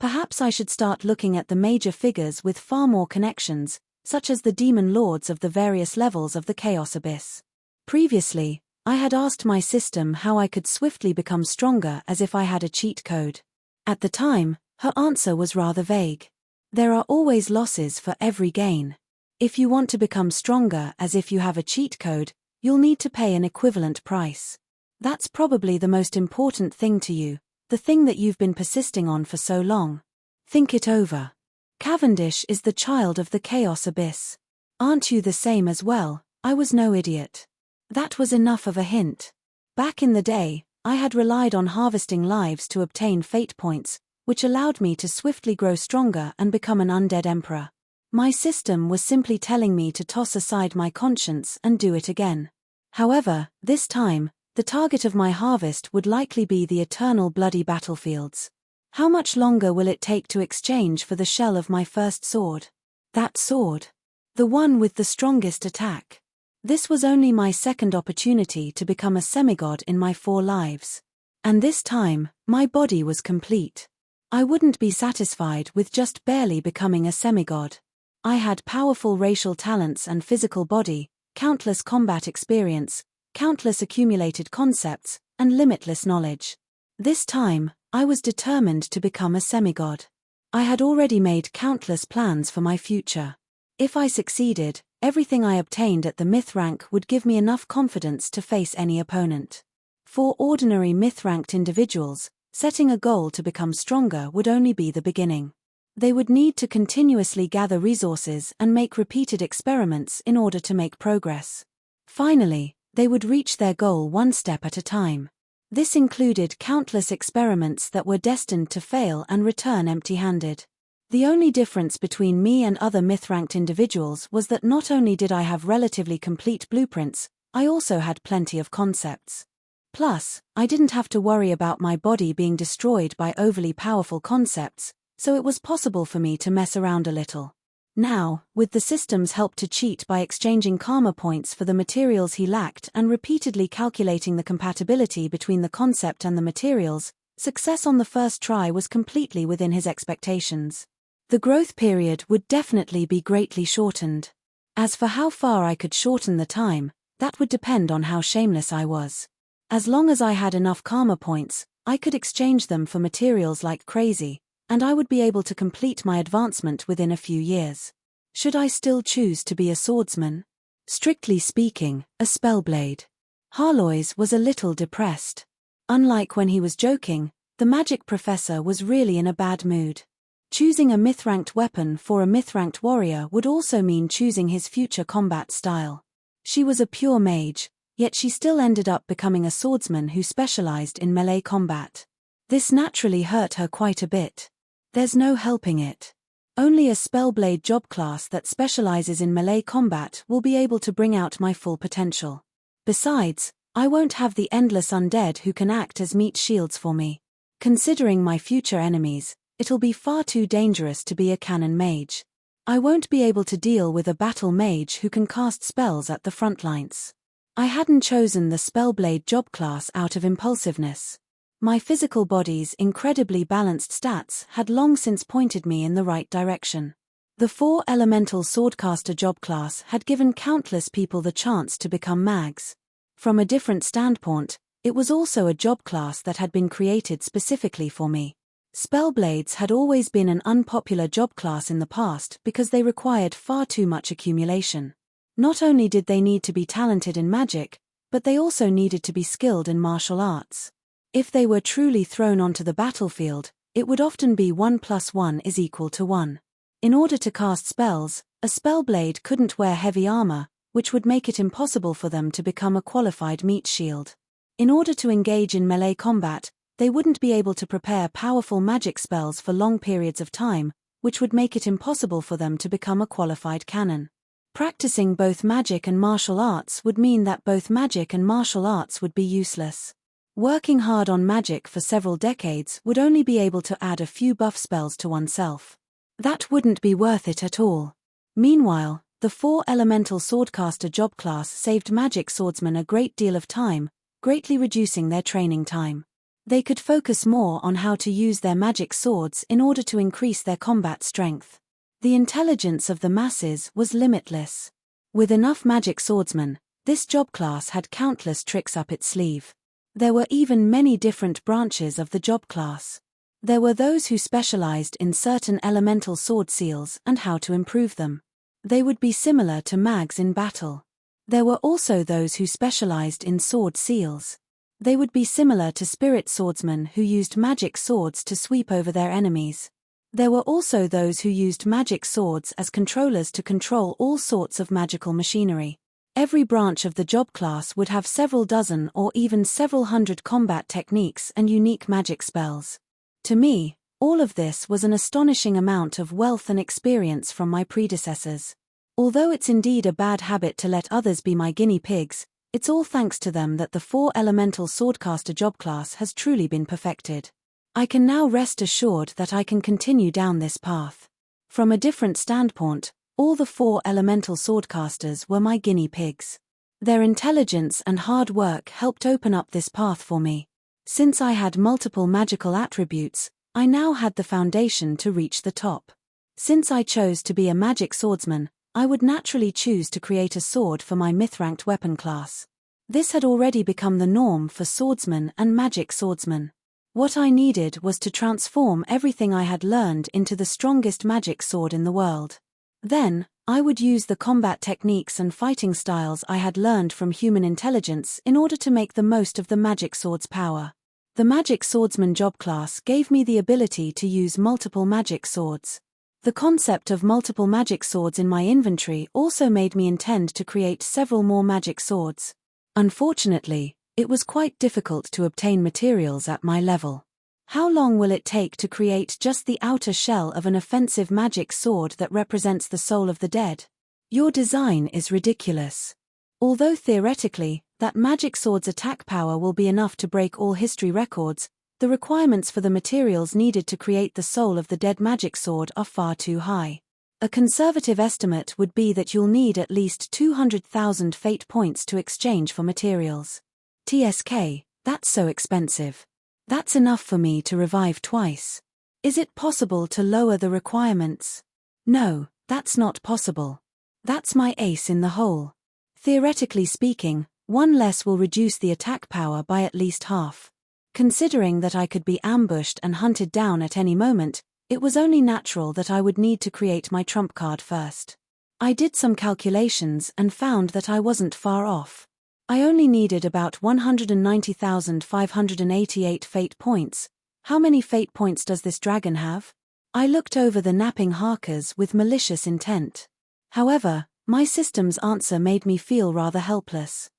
Perhaps I should start looking at the major figures with far more connections, such as the demon lords of the various levels of the Chaos Abyss. Previously, I had asked my system how I could swiftly become stronger as if I had a cheat code. At the time, her answer was rather vague. There are always losses for every gain. If you want to become stronger as if you have a cheat code, you'll need to pay an equivalent price. That's probably the most important thing to you, the thing that you've been persisting on for so long. Think it over. Cavendish is the child of the Chaos Abyss. Aren't you the same as well? I was no idiot. That was enough of a hint. Back in the day, I had relied on harvesting lives to obtain fate points, which allowed me to swiftly grow stronger and become an undead emperor. My system was simply telling me to toss aside my conscience and do it again. However, this time, the target of my harvest would likely be the eternal bloody battlefields. How much longer will it take to exchange for the shell of my first sword? That sword. The one with the strongest attack. This was only my second opportunity to become a semigod in my 4 lives. And this time, my body was complete. I wouldn't be satisfied with just barely becoming a semigod. I had powerful racial talents and physical body, countless combat experience, countless accumulated concepts, and limitless knowledge. This time, I was determined to become a semigod. I had already made countless plans for my future. If I succeeded, everything I obtained at the myth rank would give me enough confidence to face any opponent. For ordinary myth-ranked individuals, setting a goal to become stronger would only be the beginning. They would need to continuously gather resources and make repeated experiments in order to make progress. Finally, they would reach their goal one step at a time. This included countless experiments that were destined to fail and return empty-handed. The only difference between me and other myth-ranked individuals was that not only did I have relatively complete blueprints, I also had plenty of concepts. Plus, I didn't have to worry about my body being destroyed by overly powerful concepts, so it was possible for me to mess around a little. Now, with the system's help to cheat by exchanging karma points for the materials he lacked and repeatedly calculating the compatibility between the concept and the materials, success on the first try was completely within his expectations. The growth period would definitely be greatly shortened. As for how far I could shorten the time, that would depend on how shameless I was. As long as I had enough karma points, I could exchange them for materials like crazy, and I would be able to complete my advancement within a few years. Should I still choose to be a swordsman? Strictly speaking, a spellblade. Harlois was a little depressed. Unlike when he was joking, the magic professor was really in a bad mood. Choosing a myth-ranked weapon for a myth-ranked warrior would also mean choosing his future combat style. She was a pure mage, yet she still ended up becoming a swordsman who specialized in melee combat. This naturally hurt her quite a bit. There's no helping it. Only a spellblade job class that specializes in melee combat will be able to bring out my full potential. Besides, I won't have the endless undead who can act as meat shields for me. Considering my future enemies, it'll be far too dangerous to be a canon mage. I won't be able to deal with a battle mage who can cast spells at the front lines. I hadn't chosen the spellblade job class out of impulsiveness. My physical body's incredibly balanced stats had long since pointed me in the right direction. The 4 elemental swordcaster job class had given countless people the chance to become mags. From a different standpoint, it was also a job class that had been created specifically for me. Spellblades had always been an unpopular job class in the past because they required far too much accumulation. Not only did they need to be talented in magic, but they also needed to be skilled in martial arts. If they were truly thrown onto the battlefield, it would often be 1 + 1 = 1. In order to cast spells, a spellblade couldn't wear heavy armor, which would make it impossible for them to become a qualified meat shield. In order to engage in melee combat, they wouldn't be able to prepare powerful magic spells for long periods of time, which would make it impossible for them to become a qualified canon. Practicing both magic and martial arts would mean that both magic and martial arts would be useless. Working hard on magic for several decades would only be able to add a few buff spells to oneself. That wouldn't be worth it at all. Meanwhile, the 4 elemental swordcaster job class saved magic swordsmen a great deal of time, greatly reducing their training time. They could focus more on how to use their magic swords in order to increase their combat strength. The intelligence of the masses was limitless. With enough magic swordsmen, this job class had countless tricks up its sleeve. There were even many different branches of the job class. There were those who specialized in certain elemental sword seals and how to improve them. They would be similar to mags in battle. There were also those who specialized in sword seals. They would be similar to spirit swordsmen who used magic swords to sweep over their enemies. There were also those who used magic swords as controllers to control all sorts of magical machinery. Every branch of the job class would have several dozen or even several hundred combat techniques and unique magic spells. To me, all of this was an astonishing amount of wealth and experience from my predecessors. Although it's indeed a bad habit to let others be my guinea pigs, it's all thanks to them that the 4 elemental swordcaster job class has truly been perfected. I can now rest assured that I can continue down this path. From a different standpoint, all the 4 elemental swordcasters were my guinea pigs. Their intelligence and hard work helped open up this path for me. Since I had multiple magical attributes, I now had the foundation to reach the top. Since I chose to be a magic swordsman, I would naturally choose to create a sword for my myth-ranked weapon class. This had already become the norm for swordsmen and magic swordsmen. What I needed was to transform everything I had learned into the strongest magic sword in the world. Then, I would use the combat techniques and fighting styles I had learned from human intelligence in order to make the most of the magic sword's power. The magic swordsman job class gave me the ability to use multiple magic swords. The concept of multiple magic swords in my inventory also made me intend to create several more magic swords. Unfortunately, it was quite difficult to obtain materials at my level. How long will it take to create just the outer shell of an offensive magic sword that represents the soul of the dead? Your design is ridiculous. Although theoretically, that magic sword's attack power will be enough to break all history records, the requirements for the materials needed to create the soul of the dead magic sword are far too high. A conservative estimate would be that you'll need at least 200,000 fate points to exchange for materials. TSK, that's so expensive. That's enough for me to revive twice. Is it possible to lower the requirements? No, that's not possible. That's my ace in the hole. Theoretically speaking, one less will reduce the attack power by at least half. Considering that I could be ambushed and hunted down at any moment, it was only natural that I would need to create my trump card first. I did some calculations and found that I wasn't far off. I only needed about 190,588 fate points. How many fate points does this dragon have? I looked over the napping harkers with malicious intent. However, my system's answer made me feel rather helpless.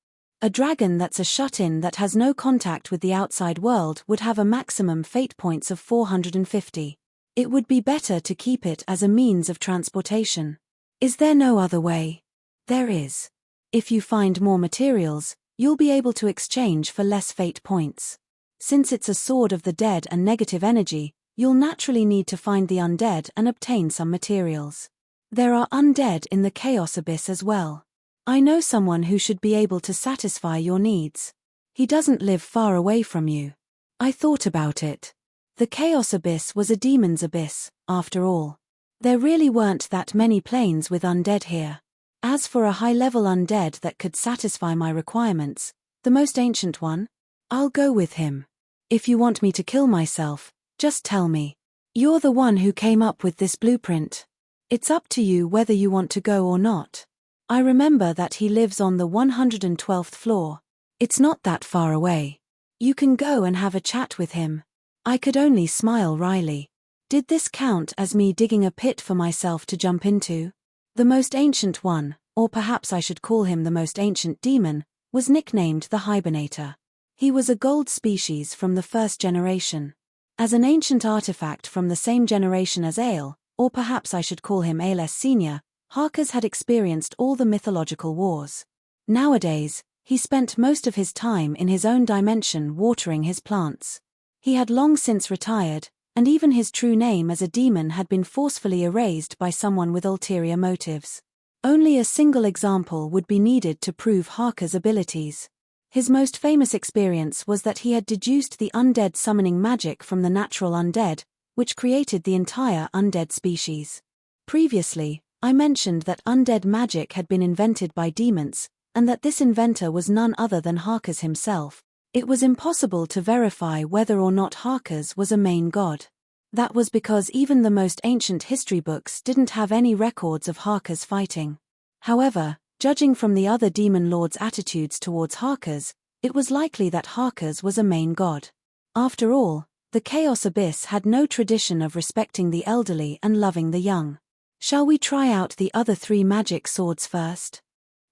A dragon that's a shut-in that has no contact with the outside world would have a maximum fate points of 450. It would be better to keep it as a means of transportation. Is there no other way? There is. If you find more materials, you'll be able to exchange for less fate points. Since it's a sword of the dead and negative energy, you'll naturally need to find the undead and obtain some materials. There are undead in the Chaos Abyss as well. I know someone who should be able to satisfy your needs. He doesn't live far away from you. I thought about it. The Chaos Abyss was a demon's abyss, after all. There really weren't that many planes with undead here. As for a high-level undead that could satisfy my requirements, the most ancient one, I'll go with him. If you want me to kill myself, just tell me. You're the one who came up with this blueprint. It's up to you whether you want to go or not. I remember that he lives on the 112th floor. It's not that far away. You can go and have a chat with him. I could only smile wryly. Did this count as me digging a pit for myself to jump into? The most ancient one, or perhaps I should call him the most ancient demon, was nicknamed the Hibernator. He was a gold species from the first generation. As an ancient artifact from the same generation as Ale, or perhaps I should call him Ales Senior, Harkers had experienced all the mythological wars. Nowadays, he spent most of his time in his own dimension watering his plants. He had long since retired, and even his true name as a demon had been forcefully erased by someone with ulterior motives. Only a single example would be needed to prove Harker's abilities. His most famous experience was that he had deduced the undead summoning magic from the natural undead, which created the entire undead species. Previously, I mentioned that undead magic had been invented by demons, and that this inventor was none other than Harkers himself. It was impossible to verify whether or not Harkers was a main god. That was because even the most ancient history books didn't have any records of Harkers fighting. However, judging from the other demon lords' attitudes towards Harkers, it was likely that Harkers was a main god. After all, the Chaos Abyss had no tradition of respecting the elderly and loving the young. Shall we try out the other 3 magic swords first?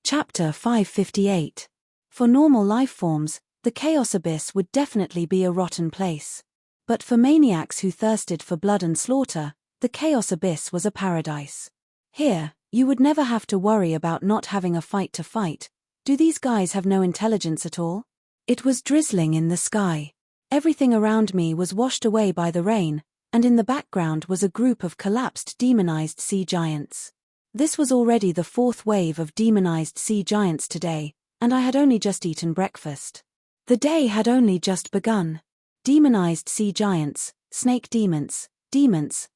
Chapter 558. For normal life forms, the Chaos Abyss would definitely be a rotten place. But for maniacs who thirsted for blood and slaughter, the Chaos Abyss was a paradise. Here, you would never have to worry about not having a fight to fight. Do these guys have no intelligence at all? It was drizzling in the sky. Everything around me was washed away by the rain, and in the background was a group of collapsed demonized sea giants. This was already the 4th wave of demonized sea giants today, and I had only just eaten breakfast. The day had only just begun. Demonized sea giants, snake demons,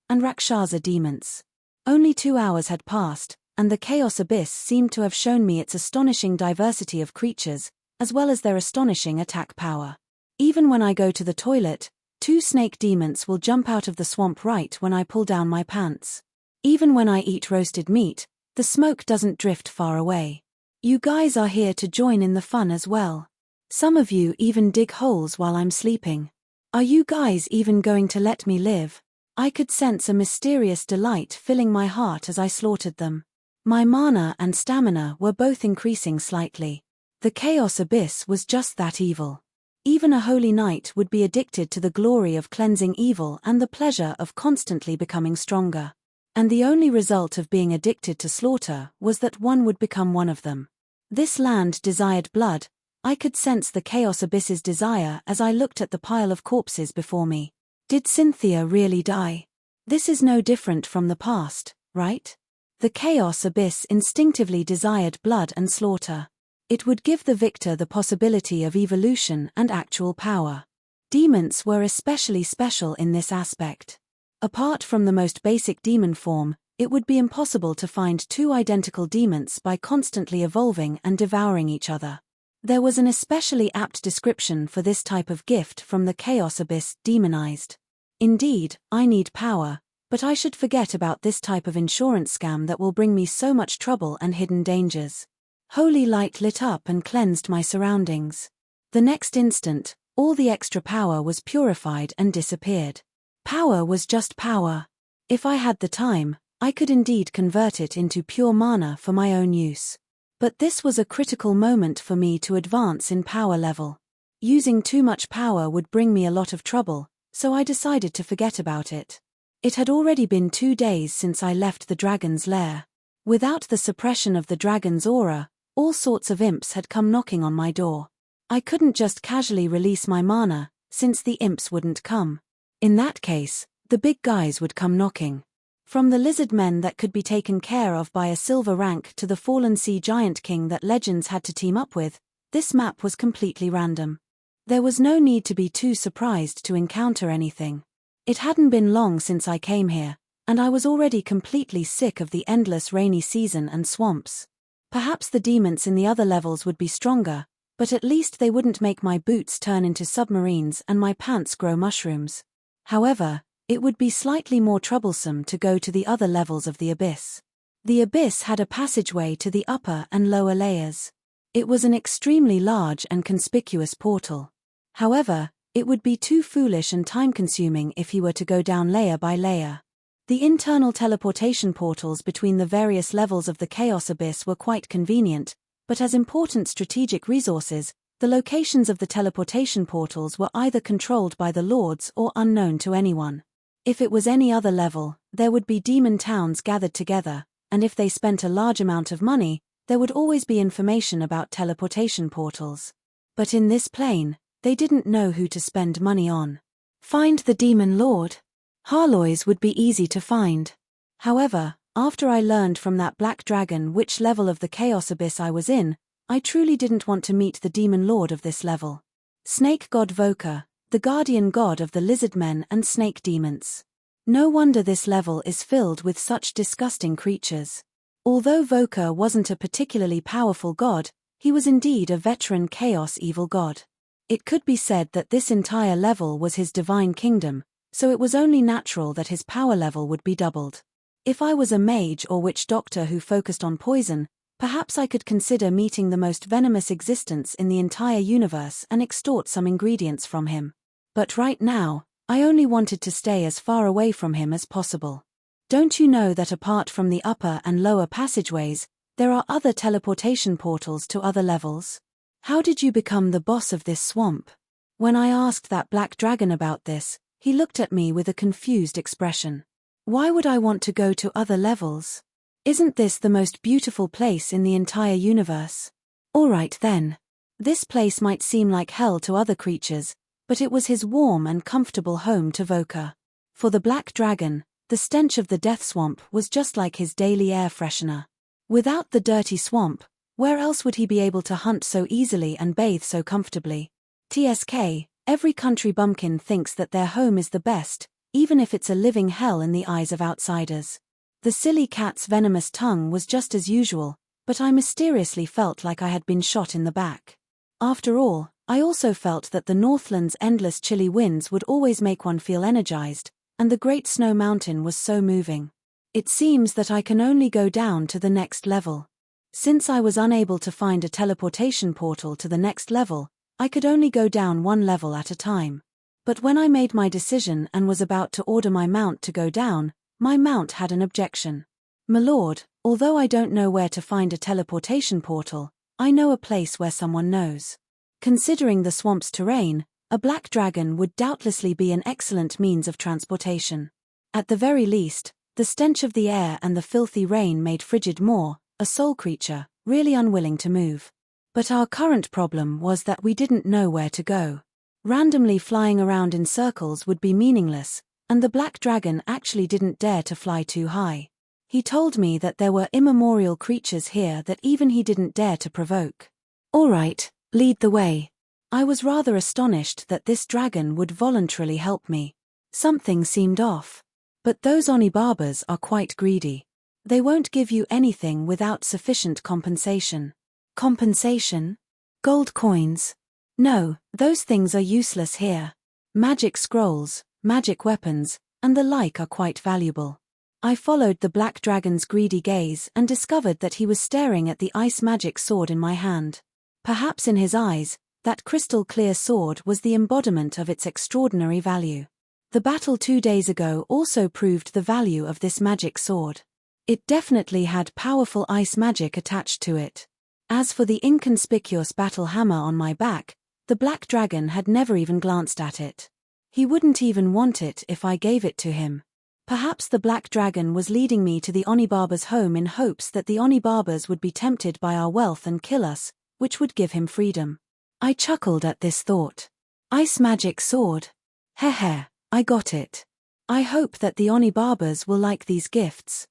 and Rakshasa demons. Only 2 hours had passed, and the Chaos Abyss seemed to have shown me its astonishing diversity of creatures, as well as their astonishing attack power. Even when I go to the toilet, 2 snake demons will jump out of the swamp right when I pull down my pants. Even when I eat roasted meat, the smoke doesn't drift far away. You guys are here to join in the fun as well. Some of you even dig holes while I'm sleeping. Are you guys even going to let me live? I could sense a mysterious delight filling my heart as I slaughtered them. My mana and stamina were both increasing slightly. The Chaos Abyss was just that evil. Even a holy knight would be addicted to the glory of cleansing evil and the pleasure of constantly becoming stronger. And the only result of being addicted to slaughter was that one would become one of them. This land desired blood. I could sense the Chaos Abyss's desire as I looked at the pile of corpses before me. Did Cynthia really die? This is no different from the past, right? The Chaos Abyss instinctively desired blood and slaughter. It would give the victor the possibility of evolution and actual power. Demons were especially special in this aspect. Apart from the most basic demon form, it would be impossible to find two identical demons by constantly evolving and devouring each other. There was an especially apt description for this type of gift from the Chaos Abyss, demonized. Indeed, I need power, but I should forget about this type of insurance scam that will bring me so much trouble and hidden dangers. Holy light lit up and cleansed my surroundings. The next instant, all the extra power was purified and disappeared. Power was just power. If I had the time, I could indeed convert it into pure mana for my own use. But this was a critical moment for me to advance in power level. Using too much power would bring me a lot of trouble, so I decided to forget about it. It had already been 2 days since I left the dragon's lair. Without the suppression of the dragon's aura, all sorts of imps had come knocking on my door. I couldn't just casually release my mana, since the imps wouldn't come. In that case, the big guys would come knocking. From the lizard men that could be taken care of by a silver rank to the fallen sea giant king that legends had to team up with, this map was completely random. There was no need to be too surprised to encounter anything. It hadn't been long since I came here, and I was already completely sick of the endless rainy season and swamps. Perhaps the demons in the other levels would be stronger, but at least they wouldn't make my boots turn into submarines and my pants grow mushrooms. However, it would be slightly more troublesome to go to the other levels of the abyss. The abyss had a passageway to the upper and lower layers. It was an extremely large and conspicuous portal. However, it would be too foolish and time-consuming if he were to go down layer by layer. The internal teleportation portals between the various levels of the Chaos Abyss were quite convenient, but as important strategic resources, the locations of the teleportation portals were either controlled by the lords or unknown to anyone. If it was any other level, there would be demon towns gathered together, and if they spent a large amount of money, there would always be information about teleportation portals. But in this plane, they didn't know who to spend money on. Find the demon lord. Harloys would be easy to find. However, after I learned from that black dragon which level of the Chaos Abyss I was in, I truly didn't want to meet the demon lord of this level. Snake god Voka, the guardian god of the lizard men and snake demons. No wonder this level is filled with such disgusting creatures. Although Voka wasn't a particularly powerful god, he was indeed a veteran chaos evil god. It could be said that this entire level was his divine kingdom, so it was only natural that his power level would be doubled. If I was a mage or witch doctor who focused on poison, perhaps I could consider meeting the most venomous existence in the entire universe and extort some ingredients from him. But right now, I only wanted to stay as far away from him as possible. Don't you know that apart from the upper and lower passageways, there are other teleportation portals to other levels? How did you become the boss of this swamp? When I asked that black dragon about this, he looked at me with a confused expression. Why would I want to go to other levels? Isn't this the most beautiful place in the entire universe? Alright then. This place might seem like hell to other creatures, but it was his warm and comfortable home to Voka. For the black dragon, the stench of the death swamp was just like his daily air freshener. Without the dirty swamp, where else would he be able to hunt so easily and bathe so comfortably? TSK, every country bumpkin thinks that their home is the best, even if it's a living hell in the eyes of outsiders. The silly cat's venomous tongue was just as usual, but I mysteriously felt like I had been shot in the back. After all, I also felt that the Northland's endless chilly winds would always make one feel energized, and the Great Snow Mountain was so moving. It seems that I can only go down to the next level. Since I was unable to find a teleportation portal to the next level, I could only go down one level at a time. But when I made my decision and was about to order my mount to go down, my mount had an objection. "My lord, although I don't know where to find a teleportation portal, I know a place where someone knows." Considering the swamp's terrain, a black dragon would doubtlessly be an excellent means of transportation. At the very least, the stench of the air and the filthy rain made Frigid Moor, a soul creature, really unwilling to move. But our current problem was that we didn't know where to go. Randomly flying around in circles would be meaningless, and the black dragon actually didn't dare to fly too high. He told me that there were immemorial creatures here that even he didn't dare to provoke. All right, lead the way. I was rather astonished that this dragon would voluntarily help me. Something seemed off. But those Onibabas are quite greedy. They won't give you anything without sufficient compensation. Compensation? Gold coins? No, those things are useless here. Magic scrolls, magic weapons, and the like are quite valuable. I followed the black dragon's greedy gaze and discovered that he was staring at the ice magic sword in my hand. Perhaps in his eyes, that crystal-clear sword was the embodiment of its extraordinary value. The battle 2 days ago also proved the value of this magic sword. It definitely had powerful ice magic attached to it. As for the inconspicuous battle hammer on my back, the black dragon had never even glanced at it. He wouldn't even want it if I gave it to him. Perhaps the black dragon was leading me to the Onibaba's home in hopes that the Onibabas would be tempted by our wealth and kill us, which would give him freedom. I chuckled at this thought. Ice magic sword? Heh, I got it. I hope that the Onibabas will like these gifts.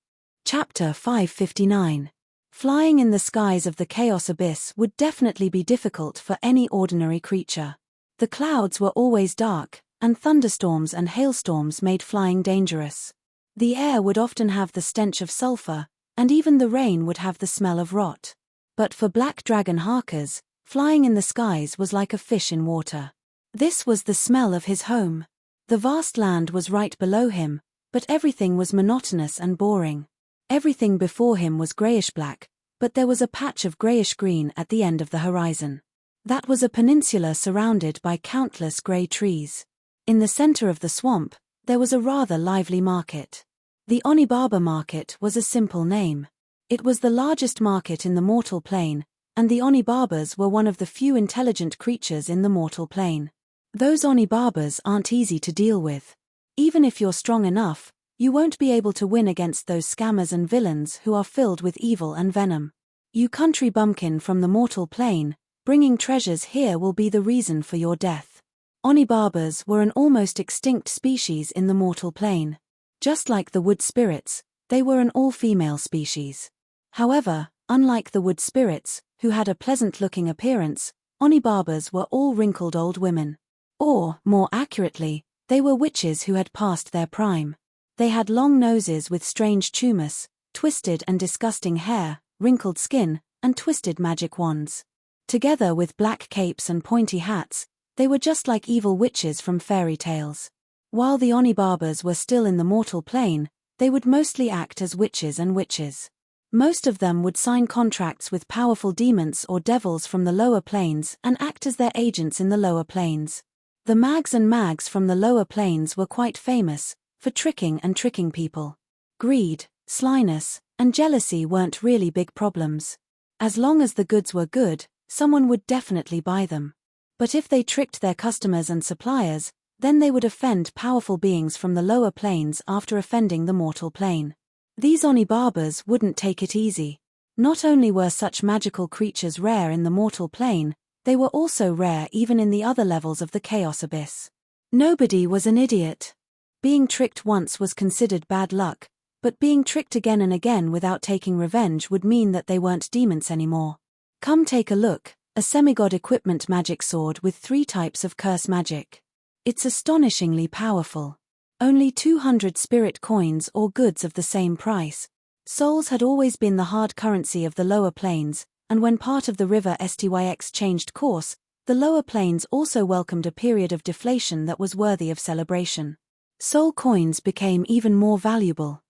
Chapter 559. Flying in the skies of the Chaos Abyss would definitely be difficult for any ordinary creature. The clouds were always dark, and thunderstorms and hailstorms made flying dangerous. The air would often have the stench of sulfur, and even the rain would have the smell of rot. But for black dragon harkers, flying in the skies was like a fish in water. This was the smell of his home. The vast land was right below him, but everything was monotonous and boring. Everything before him was grayish-black, but there was a patch of grayish-green at the end of the horizon. That was a peninsula surrounded by countless gray trees. In the center of the swamp, there was a rather lively market. The Onibaba Market was a simple name. It was the largest market in the mortal plane, and the Onibabas were one of the few intelligent creatures in the mortal plane. Those Onibabas aren't easy to deal with. Even if you're strong enough, you won't be able to win against those scammers and villains who are filled with evil and venom. You country bumpkin from the mortal plane, bringing treasures here will be the reason for your death. Onibabas were an almost extinct species in the mortal plane. Just like the wood spirits, they were an all-female species. However, unlike the wood spirits, who had a pleasant-looking appearance, Onibabas were all wrinkled old women. Or, more accurately, they were witches who had passed their prime. They had long noses with strange tumors, twisted and disgusting hair, wrinkled skin, and twisted magic wands. Together with black capes and pointy hats, they were just like evil witches from fairy tales. While the Onibabas were still in the mortal plane, they would mostly act as witches and witches. Most of them would sign contracts with powerful demons or devils from the lower planes and act as their agents in the lower planes. The mags and mags from the lower planes were quite famous for tricking people. Greed, slyness, and jealousy weren't really big problems. As long as the goods were good, someone would definitely buy them. But if they tricked their customers and suppliers, then they would offend powerful beings from the lower planes after offending the mortal plane. These Onibabas wouldn't take it easy. Not only were such magical creatures rare in the mortal plane, they were also rare even in the other levels of the Chaos Abyss. Nobody was an idiot. Being tricked once was considered bad luck, but being tricked again and again without taking revenge would mean that they weren't demons anymore. Come take a look, a semigod equipment magic sword with 3 types of curse magic. It's astonishingly powerful. Only 200 spirit coins or goods of the same price. Souls had always been the hard currency of the lower planes, and when part of the river Styx changed course, the lower planes also welcomed a period of deflation that was worthy of celebration. Soul coins became even more valuable.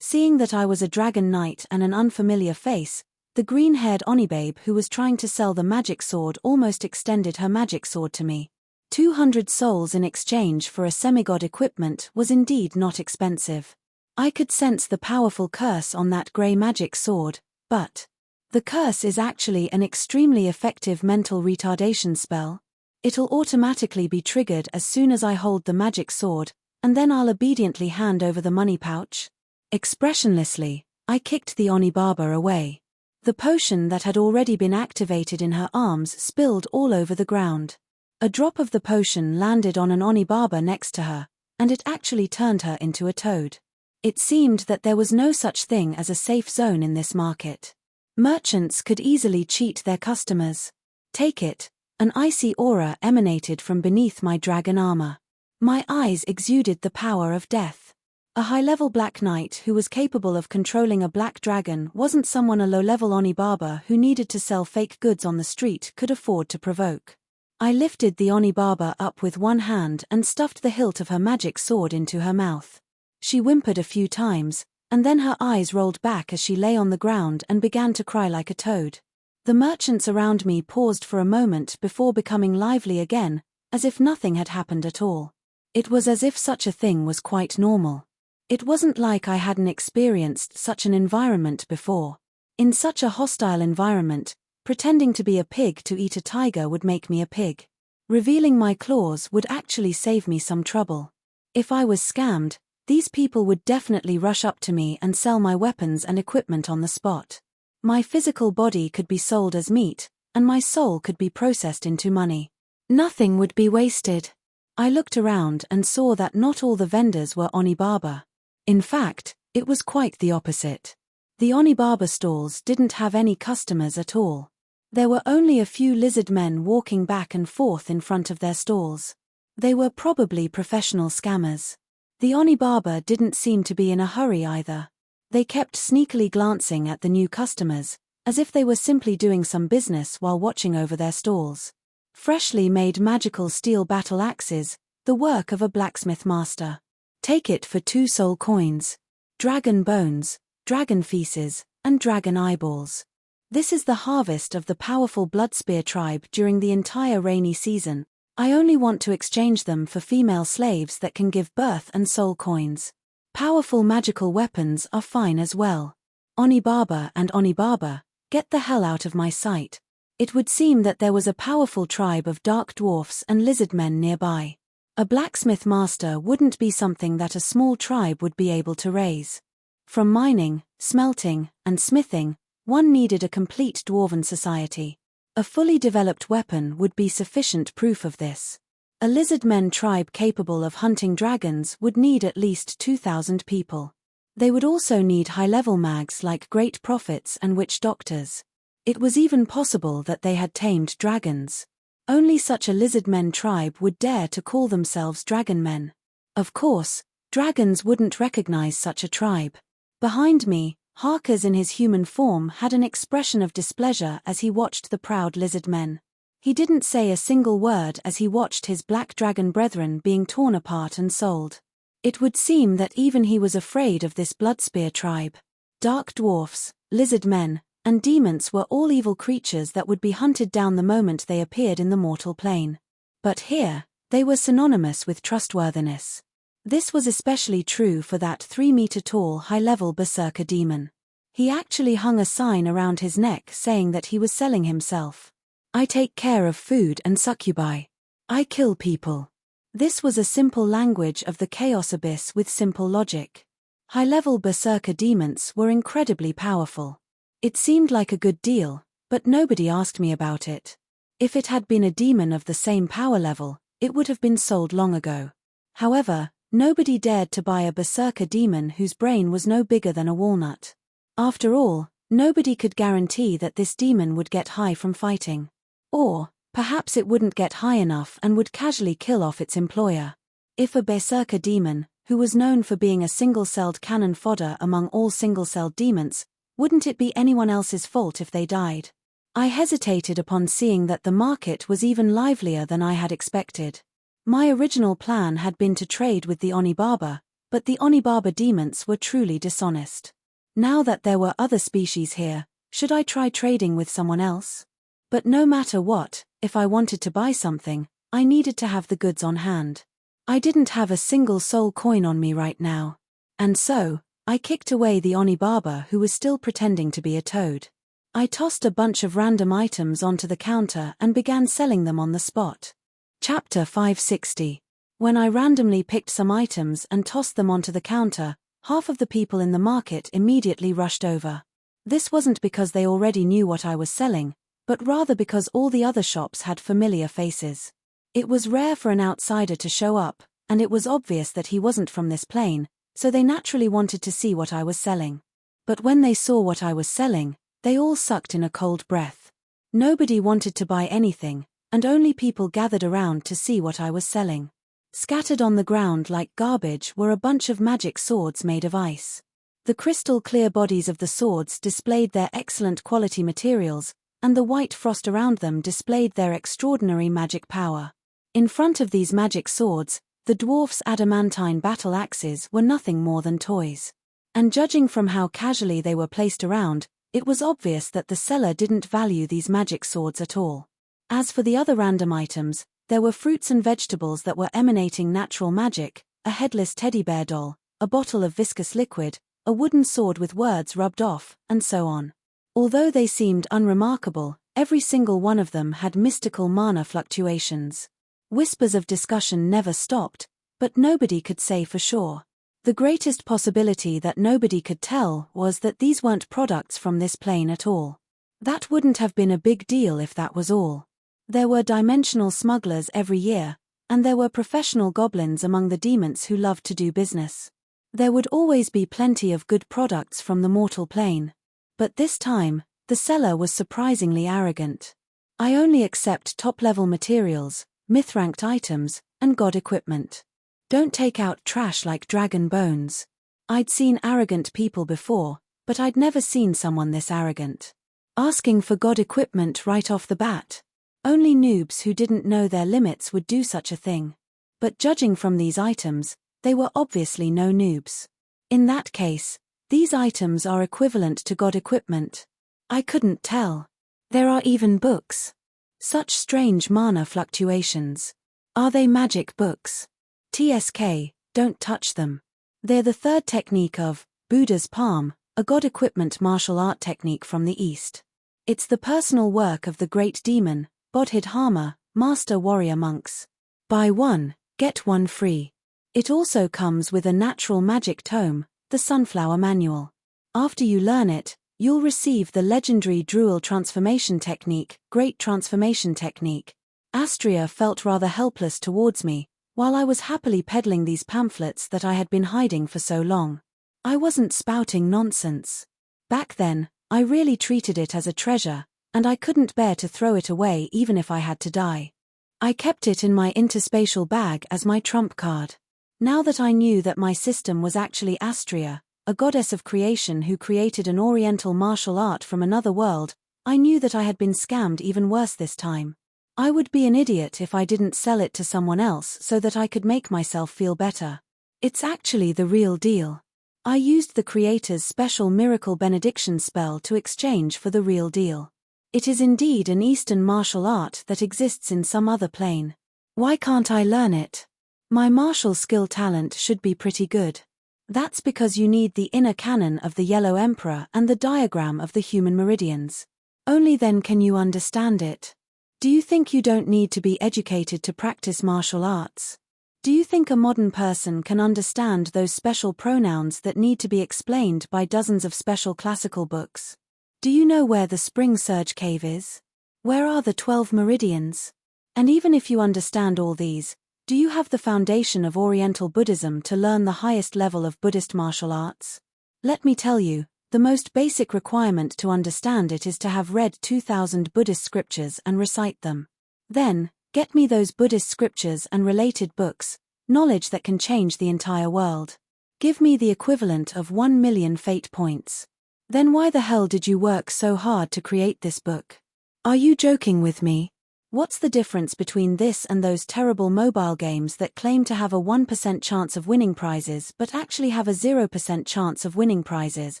Seeing that I was a dragon knight and an unfamiliar face, the green-haired Onibabe who was trying to sell the magic sword almost extended her magic sword to me. 200 souls in exchange for a semigod equipment was indeed not expensive. I could sense the powerful curse on that grey magic sword, but The curse is actually an extremely effective mental retardation spell. It'll automatically be triggered as soon as I hold the magic sword, and then I'll obediently hand over the money pouch. Expressionlessly, I kicked the Onibaba away. The potion that had already been activated in her arms spilled all over the ground. A drop of the potion landed on an Onibaba next to her, and it actually turned her into a toad. It seemed that there was no such thing as a safe zone in this market. Merchants could easily cheat their customers. Take it. An icy aura emanated from beneath my dragon armor. My eyes exuded the power of death. A high-level Black Knight who was capable of controlling a black dragon wasn't someone a low-level Onibaba who needed to sell fake goods on the street could afford to provoke. I lifted the Onibaba up with one hand and stuffed the hilt of her magic sword into her mouth. She whimpered a few times, and then her eyes rolled back as she lay on the ground and began to cry like a toad. The merchants around me paused for a moment before becoming lively again, as if nothing had happened at all. It was as if such a thing was quite normal. It wasn't like I hadn't experienced such an environment before. In such a hostile environment, pretending to be a pig to eat a tiger would make me a pig. Revealing my claws would actually save me some trouble. If I was scammed, these people would definitely rush up to me and sell my weapons and equipment on the spot. My physical body could be sold as meat, and my soul could be processed into money. Nothing would be wasted. I looked around and saw that not all the vendors were Onibaba. In fact, it was quite the opposite. The Onibaba stalls didn't have any customers at all. There were only a few lizard men walking back and forth in front of their stalls. They were probably professional scammers. The Onibaba didn't seem to be in a hurry either. They kept sneakily glancing at the new customers, as if they were simply doing some business while watching over their stalls. Freshly made magical steel battle axes, the work of a blacksmith master. Take it for 2 soul coins. Dragon bones, dragon feces, and dragon eyeballs. This is the harvest of the powerful Bloodspear tribe during the entire rainy season. I only want to exchange them for female slaves that can give birth and soul coins. Powerful magical weapons are fine as well. Onibaba and Onibaba, get the hell out of my sight. It would seem that there was a powerful tribe of dark dwarfs and lizard men nearby. A blacksmith master wouldn't be something that a small tribe would be able to raise. From mining, smelting, and smithing, one needed a complete dwarven society. A fully developed weapon would be sufficient proof of this. A lizardmen tribe capable of hunting dragons would need at least 2,000 people. They would also need high-level mags like great prophets and witch doctors. It was even possible that they had tamed dragons. Only such a lizardmen tribe would dare to call themselves dragonmen. Of course, dragons wouldn't recognize such a tribe. Behind me, Harkers in his human form had an expression of displeasure as he watched the proud lizard men. He didn't say a single word as he watched his black dragon brethren being torn apart and sold. It would seem that even he was afraid of this Bloodspear tribe. Dark dwarfs, lizard men, and demons were all evil creatures that would be hunted down the moment they appeared in the mortal plane. But here, they were synonymous with trustworthiness. This was especially true for that 3-meter-tall high-level berserker demon. He actually hung a sign around his neck saying that he was selling himself. I take care of food and succubi. I kill people. This was a simple language of the chaos abyss with simple logic. High-level berserker demons were incredibly powerful. It seemed like a good deal, but nobody asked me about it. If it had been a demon of the same power level, it would have been sold long ago. However, nobody dared to buy a berserker demon whose brain was no bigger than a walnut. After all, nobody could guarantee that this demon would get high from fighting. Or, perhaps it wouldn't get high enough and would casually kill off its employer. If a berserker demon, who was known for being a single-celled cannon fodder among all single-celled demons, wouldn't it be anyone else's fault if they died? I hesitated upon seeing that the market was even livelier than I had expected. My original plan had been to trade with the Onibaba, but the Onibaba demons were truly dishonest. Now that there were other species here, should I try trading with someone else? But no matter what, if I wanted to buy something, I needed to have the goods on hand. I didn't have a single soul coin on me right now. And so, I kicked away the Onibaba who was still pretending to be a toad. I tossed a bunch of random items onto the counter and began selling them on the spot. Chapter 560. When I randomly picked some items and tossed them onto the counter, half of the people in the market immediately rushed over. This wasn't because they already knew what I was selling, but rather because all the other shops had familiar faces. It was rare for an outsider to show up, and it was obvious that he wasn't from this plane, so they naturally wanted to see what I was selling. But when they saw what I was selling, they all sucked in a cold breath. Nobody wanted to buy anything, and only people gathered around to see what I was selling. Scattered on the ground like garbage were a bunch of magic swords made of ice. The crystal-clear bodies of the swords displayed their excellent quality materials, and the white frost around them displayed their extraordinary magic power. In front of these magic swords, the dwarfs' adamantine battle axes were nothing more than toys. And judging from how casually they were placed around, it was obvious that the seller didn't value these magic swords at all. As for the other random items, there were fruits and vegetables that were emanating natural magic, a headless teddy bear doll, a bottle of viscous liquid, a wooden sword with words rubbed off, and so on. Although they seemed unremarkable, every single one of them had mystical mana fluctuations. Whispers of discussion never stopped, but nobody could say for sure. The greatest possibility that nobody could tell was that these weren't products from this plane at all. That wouldn't have been a big deal if that was all. There were dimensional smugglers every year, and there were professional goblins among the demons who loved to do business. There would always be plenty of good products from the mortal plane. But this time, the seller was surprisingly arrogant. I only accept top-level materials, myth-ranked items, and god equipment. Don't take out trash like dragon bones. I'd seen arrogant people before, but I'd never seen someone this arrogant. Asking for god equipment right off the bat. Only noobs who didn't know their limits would do such a thing. But judging from these items, they were obviously no noobs. In that case, these items are equivalent to god equipment. I couldn't tell. There are even books. Such strange mana fluctuations. Are they magic books? TSK, don't touch them. They're the third technique of Buddha's palm, a god equipment martial art technique from the East. It's the personal work of the great demon, Bodhidharma, master warrior monks. Buy one, get one free. It also comes with a natural magic tome, the Sunflower Manual. After you learn it, you'll receive the legendary Druil transformation technique, Great Transformation Technique. Astria felt rather helpless towards me, while I was happily peddling these pamphlets that I had been hiding for so long. I wasn't spouting nonsense. Back then, I really treated it as a treasure, and I couldn't bear to throw it away even if I had to die. I kept it in my interspatial bag as my trump card. Now that I knew that my system was actually Astria, a goddess of creation who created an oriental martial art from another world, I knew that I had been scammed even worse this time. I would be an idiot if I didn't sell it to someone else so that I could make myself feel better. It's actually the real deal. I used the creator's special miracle benediction spell to exchange for the real deal. It is indeed an Eastern martial art that exists in some other plane. Why can't I learn it? My martial skill talent should be pretty good. That's because you need the inner canon of the Yellow Emperor and the diagram of the human meridians. Only then can you understand it. Do you think you don't need to be educated to practice martial arts? Do you think a modern person can understand those special pronouns that need to be explained by dozens of special classical books? Do you know where the Spring Surge Cave is? Where are the 12 meridians? And even if you understand all these, do you have the foundation of Oriental Buddhism to learn the highest level of Buddhist martial arts? Let me tell you, the most basic requirement to understand it is to have read 2,000 Buddhist scriptures and recite them. Then, get me those Buddhist scriptures and related books, knowledge that can change the entire world. Give me the equivalent of 1 million fate points. Then why the hell did you work so hard to create this book? Are you joking with me? What's the difference between this and those terrible mobile games that claim to have a 1% chance of winning prizes but actually have a 0% chance of winning prizes?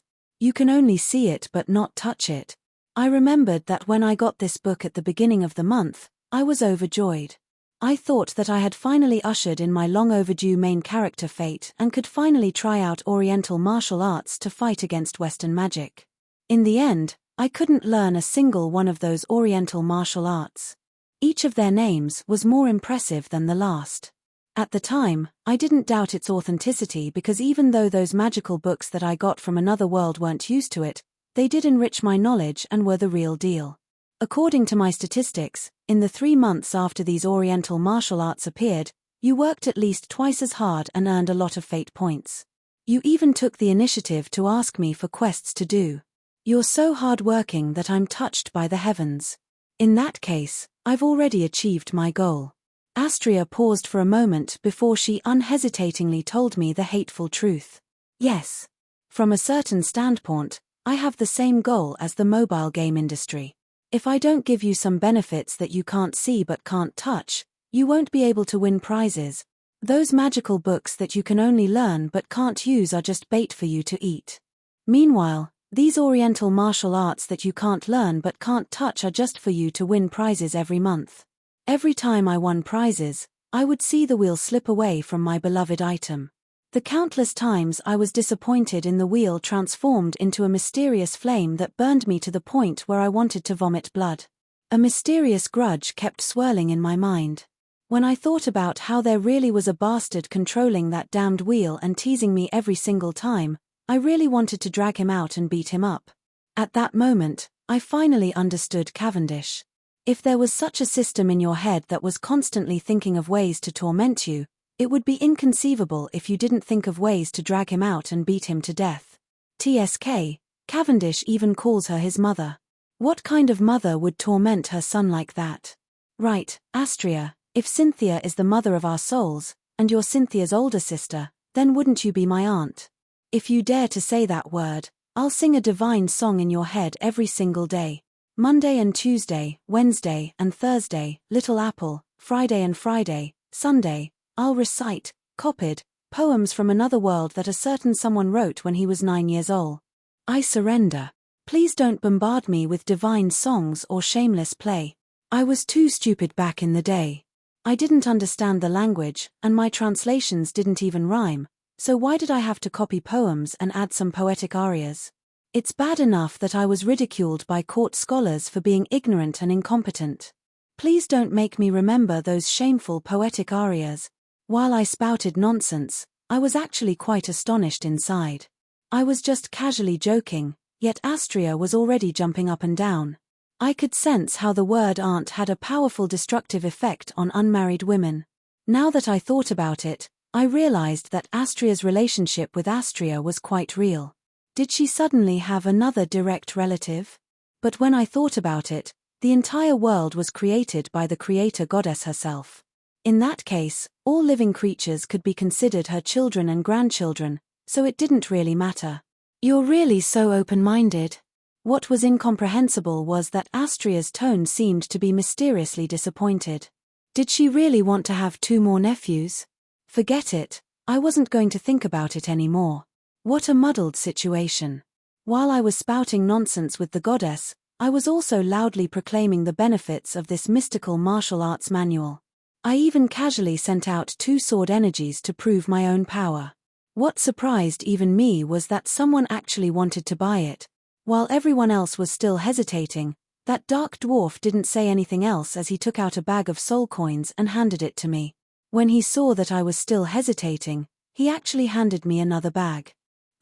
You can only see it but not touch it. I remembered that when I got this book at the beginning of the month, I was overjoyed. I thought that I had finally ushered in my long-overdue main character fate and could finally try out Oriental martial arts to fight against Western magic. In the end, I couldn't learn a single one of those Oriental martial arts. Each of their names was more impressive than the last. At the time, I didn't doubt its authenticity because even though those magical books that I got from another world weren't used to it, they did enrich my knowledge and were the real deal. According to my statistics, in the 3 months after these Oriental martial arts appeared, you worked at least twice as hard and earned a lot of fate points. You even took the initiative to ask me for quests to do. You're so hard-working that I'm touched by the heavens. In that case, I've already achieved my goal. Astria paused for a moment before she unhesitatingly told me the hateful truth. Yes. From a certain standpoint, I have the same goal as the mobile game industry. If I don't give you some benefits that you can't see but can't touch, you won't be able to win prizes. Those magical books that you can only learn but can't use are just bait for you to eat. Meanwhile, these Oriental martial arts that you can't learn but can't touch are just for you to win prizes every month. Every time I won prizes, I would see the wheel slip away from my beloved item. The countless times I was disappointed in the wheel transformed into a mysterious flame that burned me to the point where I wanted to vomit blood. A mysterious grudge kept swirling in my mind. When I thought about how there really was a bastard controlling that damned wheel and teasing me every single time, I really wanted to drag him out and beat him up. At that moment, I finally understood Cavendish. If there was such a system in your head that was constantly thinking of ways to torment you, it would be inconceivable if you didn't think of ways to drag him out and beat him to death. TSK, Cavendish even calls her his mother. What kind of mother would torment her son like that? Right, Astria, if Cynthia is the mother of our souls, and you're Cynthia's older sister, then wouldn't you be my aunt? If you dare to say that word, I'll sing a divine song in your head every single day. Monday and Tuesday, Wednesday and Thursday, Little Apple, Friday and Friday, Sunday, I'll recite, copied, poems from another world that a certain someone wrote when he was 9 years old. I surrender. Please don't bombard me with divine songs or shameless play. I was too stupid back in the day. I didn't understand the language, and my translations didn't even rhyme. So why did I have to copy poems and add some poetic arias? It's bad enough that I was ridiculed by court scholars for being ignorant and incompetent. Please don't make me remember those shameful poetic arias. While I spouted nonsense, I was actually quite astonished inside. I was just casually joking, yet Astria was already jumping up and down. I could sense how the word aunt had a powerful destructive effect on unmarried women. Now that I thought about it, I realized that Astria's relationship with Astria was quite real. Did she suddenly have another direct relative? But when I thought about it, the entire world was created by the creator goddess herself. In that case, all living creatures could be considered her children and grandchildren, so it didn't really matter. You're really so open-minded. What was incomprehensible was that Astria's tone seemed to be mysteriously disappointed. Did she really want to have 2 more nephews? Forget it, I wasn't going to think about it anymore. What a muddled situation. While I was spouting nonsense with the goddess, I was also loudly proclaiming the benefits of this mystical martial arts manual. I even casually sent out 2 sword energies to prove my own power. What surprised even me was that someone actually wanted to buy it. While everyone else was still hesitating, that dark dwarf didn't say anything else as he took out a bag of soul coins and handed it to me. When he saw that I was still hesitating, he actually handed me another bag.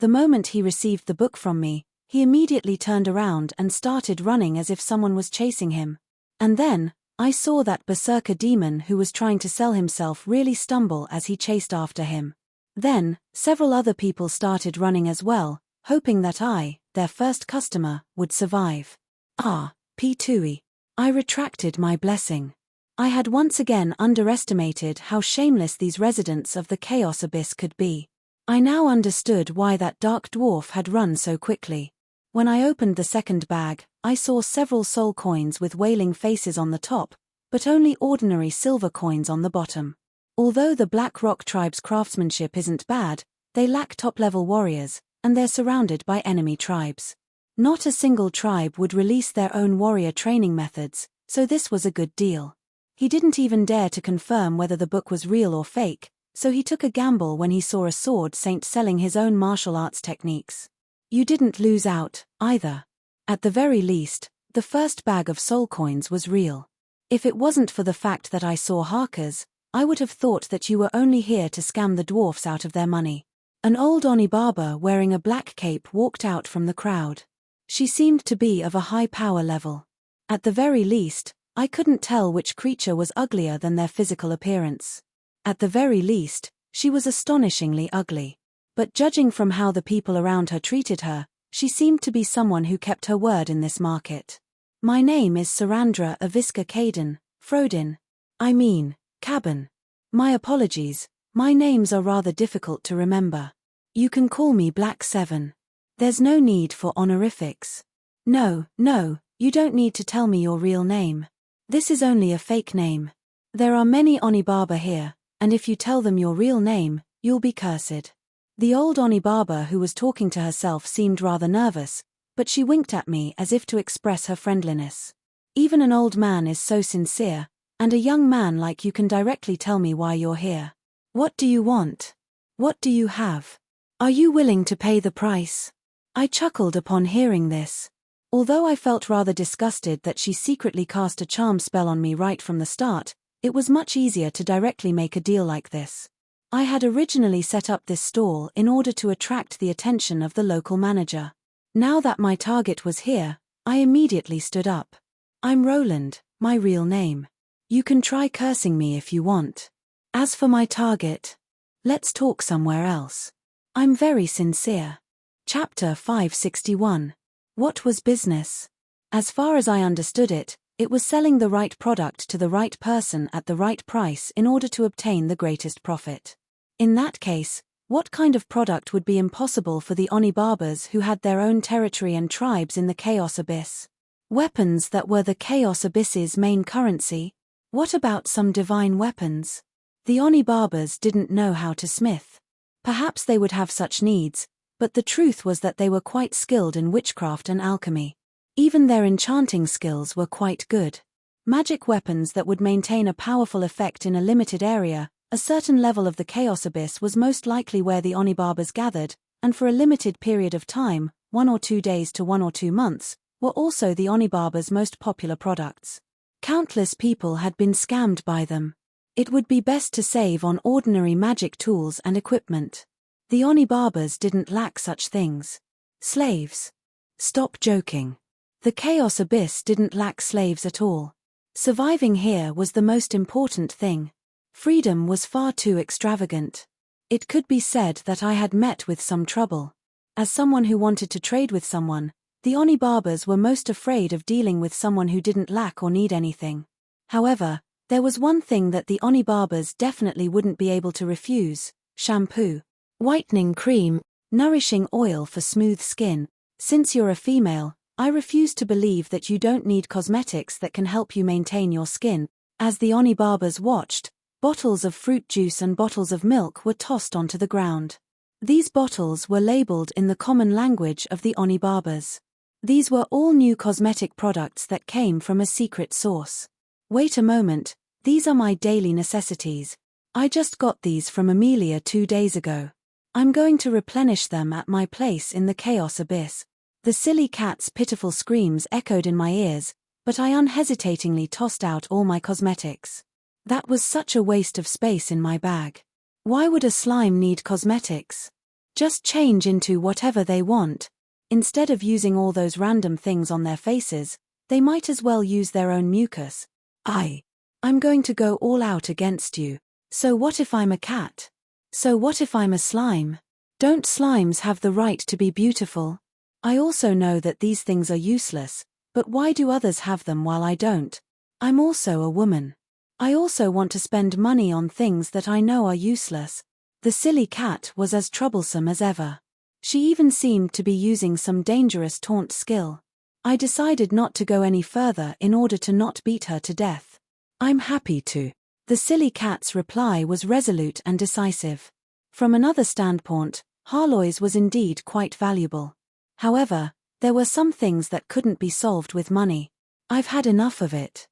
The moment he received the book from me, he immediately turned around and started running as if someone was chasing him. And then, I saw that berserker demon who was trying to sell himself really stumble as he chased after him. Then, several other people started running as well, hoping that I, their first customer, would survive. P2E. I retracted my blessing. I had once again underestimated how shameless these residents of the Chaos Abyss could be. I now understood why that dark dwarf had run so quickly. When I opened the second bag, I saw several soul coins with wailing faces on the top, but only ordinary silver coins on the bottom. Although the Black Rock tribe's craftsmanship isn't bad, they lack top-level warriors, and they're surrounded by enemy tribes. Not a single tribe would release their own warrior training methods, so this was a good deal. He didn't even dare to confirm whether the book was real or fake, so he took a gamble when he saw a sword saint selling his own martial arts techniques. You didn't lose out, either. At the very least, the first bag of soul coins was real. If it wasn't for the fact that I saw Harkers, I would have thought that you were only here to scam the dwarfs out of their money. An old Oni barber wearing a black cape walked out from the crowd. She seemed to be of a high power level. At the very least, I couldn't tell which creature was uglier than their physical appearance. At the very least, she was astonishingly ugly. But judging from how the people around her treated her, she seemed to be someone who kept her word in this market. My name is Sarandra Aviska Caden, Cabin. My apologies, my names are rather difficult to remember. You can call me Black 7. There's no need for honorifics. No, you don't need to tell me your real name. This is only a fake name. There are many Oni barber here, and if you tell them your real name, you'll be cursed. The old Oni barber who was talking to herself seemed rather nervous, but she winked at me as if to express her friendliness. Even an old man is so sincere, and a young man like you can directly tell me why you're here. What do you want? What do you have? Are you willing to pay the price? I chuckled upon hearing this. Although I felt rather disgusted that she secretly cast a charm spell on me right from the start, it was much easier to directly make a deal like this. I had originally set up this stall in order to attract the attention of the local manager. Now that my target was here, I immediately stood up. I'm Roland, my real name. You can try cursing me if you want. As for my target, let's talk somewhere else. I'm very sincere. Chapter 561. What was business? As far as I understood it, it was selling the right product to the right person at the right price in order to obtain the greatest profit. In that case, what kind of product would be impossible for the Oni barbers who had their own territory and tribes in the Chaos Abyss? Weapons that were the Chaos Abyss's main currency? What about some divine weapons? The Oni barbers didn't know how to smith. Perhaps they would have such needs, but the truth was that they were quite skilled in witchcraft and alchemy. Even their enchanting skills were quite good. Magic weapons that would maintain a powerful effect in a limited area, a certain level of the Chaos Abyss was most likely where the Oni barbers gathered, and for a limited period of time, 1 or 2 days to 1 or 2 months, were also the Oni barbers' most popular products. Countless people had been scammed by them. It would be best to save on ordinary magic tools and equipment. The Oni barbers didn't lack such things. Slaves. Stop joking. The Chaos Abyss didn't lack slaves at all. Surviving here was the most important thing. Freedom was far too extravagant. It could be said that I had met with some trouble. As someone who wanted to trade with someone, the Oni barbers were most afraid of dealing with someone who didn't lack or need anything. However, there was one thing that the Oni barbers definitely wouldn't be able to refuse: shampoo, whitening cream, nourishing oil for smooth skin. Since you're a female, I refuse to believe that you don't need cosmetics that can help you maintain your skin. As the Oni barbers watched, bottles of fruit juice and bottles of milk were tossed onto the ground. These bottles were labeled in the common language of the Oni barbers. These were all new cosmetic products that came from a secret source. Wait a moment, these are my daily necessities. I just got these from Amelia 2 days ago. I'm going to replenish them at my place in the Chaos Abyss. The silly cat's pitiful screams echoed in my ears, but I unhesitatingly tossed out all my cosmetics. That was such a waste of space in my bag. Why would a slime need cosmetics? Just change into whatever they want. Instead of using all those random things on their faces, they might as well use their own mucus. I'm going to go all out against you. So what if I'm a cat? So what if I'm a slime? Don't slimes have the right to be beautiful? I also know that these things are useless, but why do others have them while I don't? I'm also a woman. I also want to spend money on things that I know are useless. The silly cat was as troublesome as ever. She even seemed to be using some dangerous taunt skill. I decided not to go any further in order to not beat her to death. I'm happy to. The silly cat's reply was resolute and decisive. From another standpoint, Harloy's was indeed quite valuable. However, there were some things that couldn't be solved with money. I've had enough of it.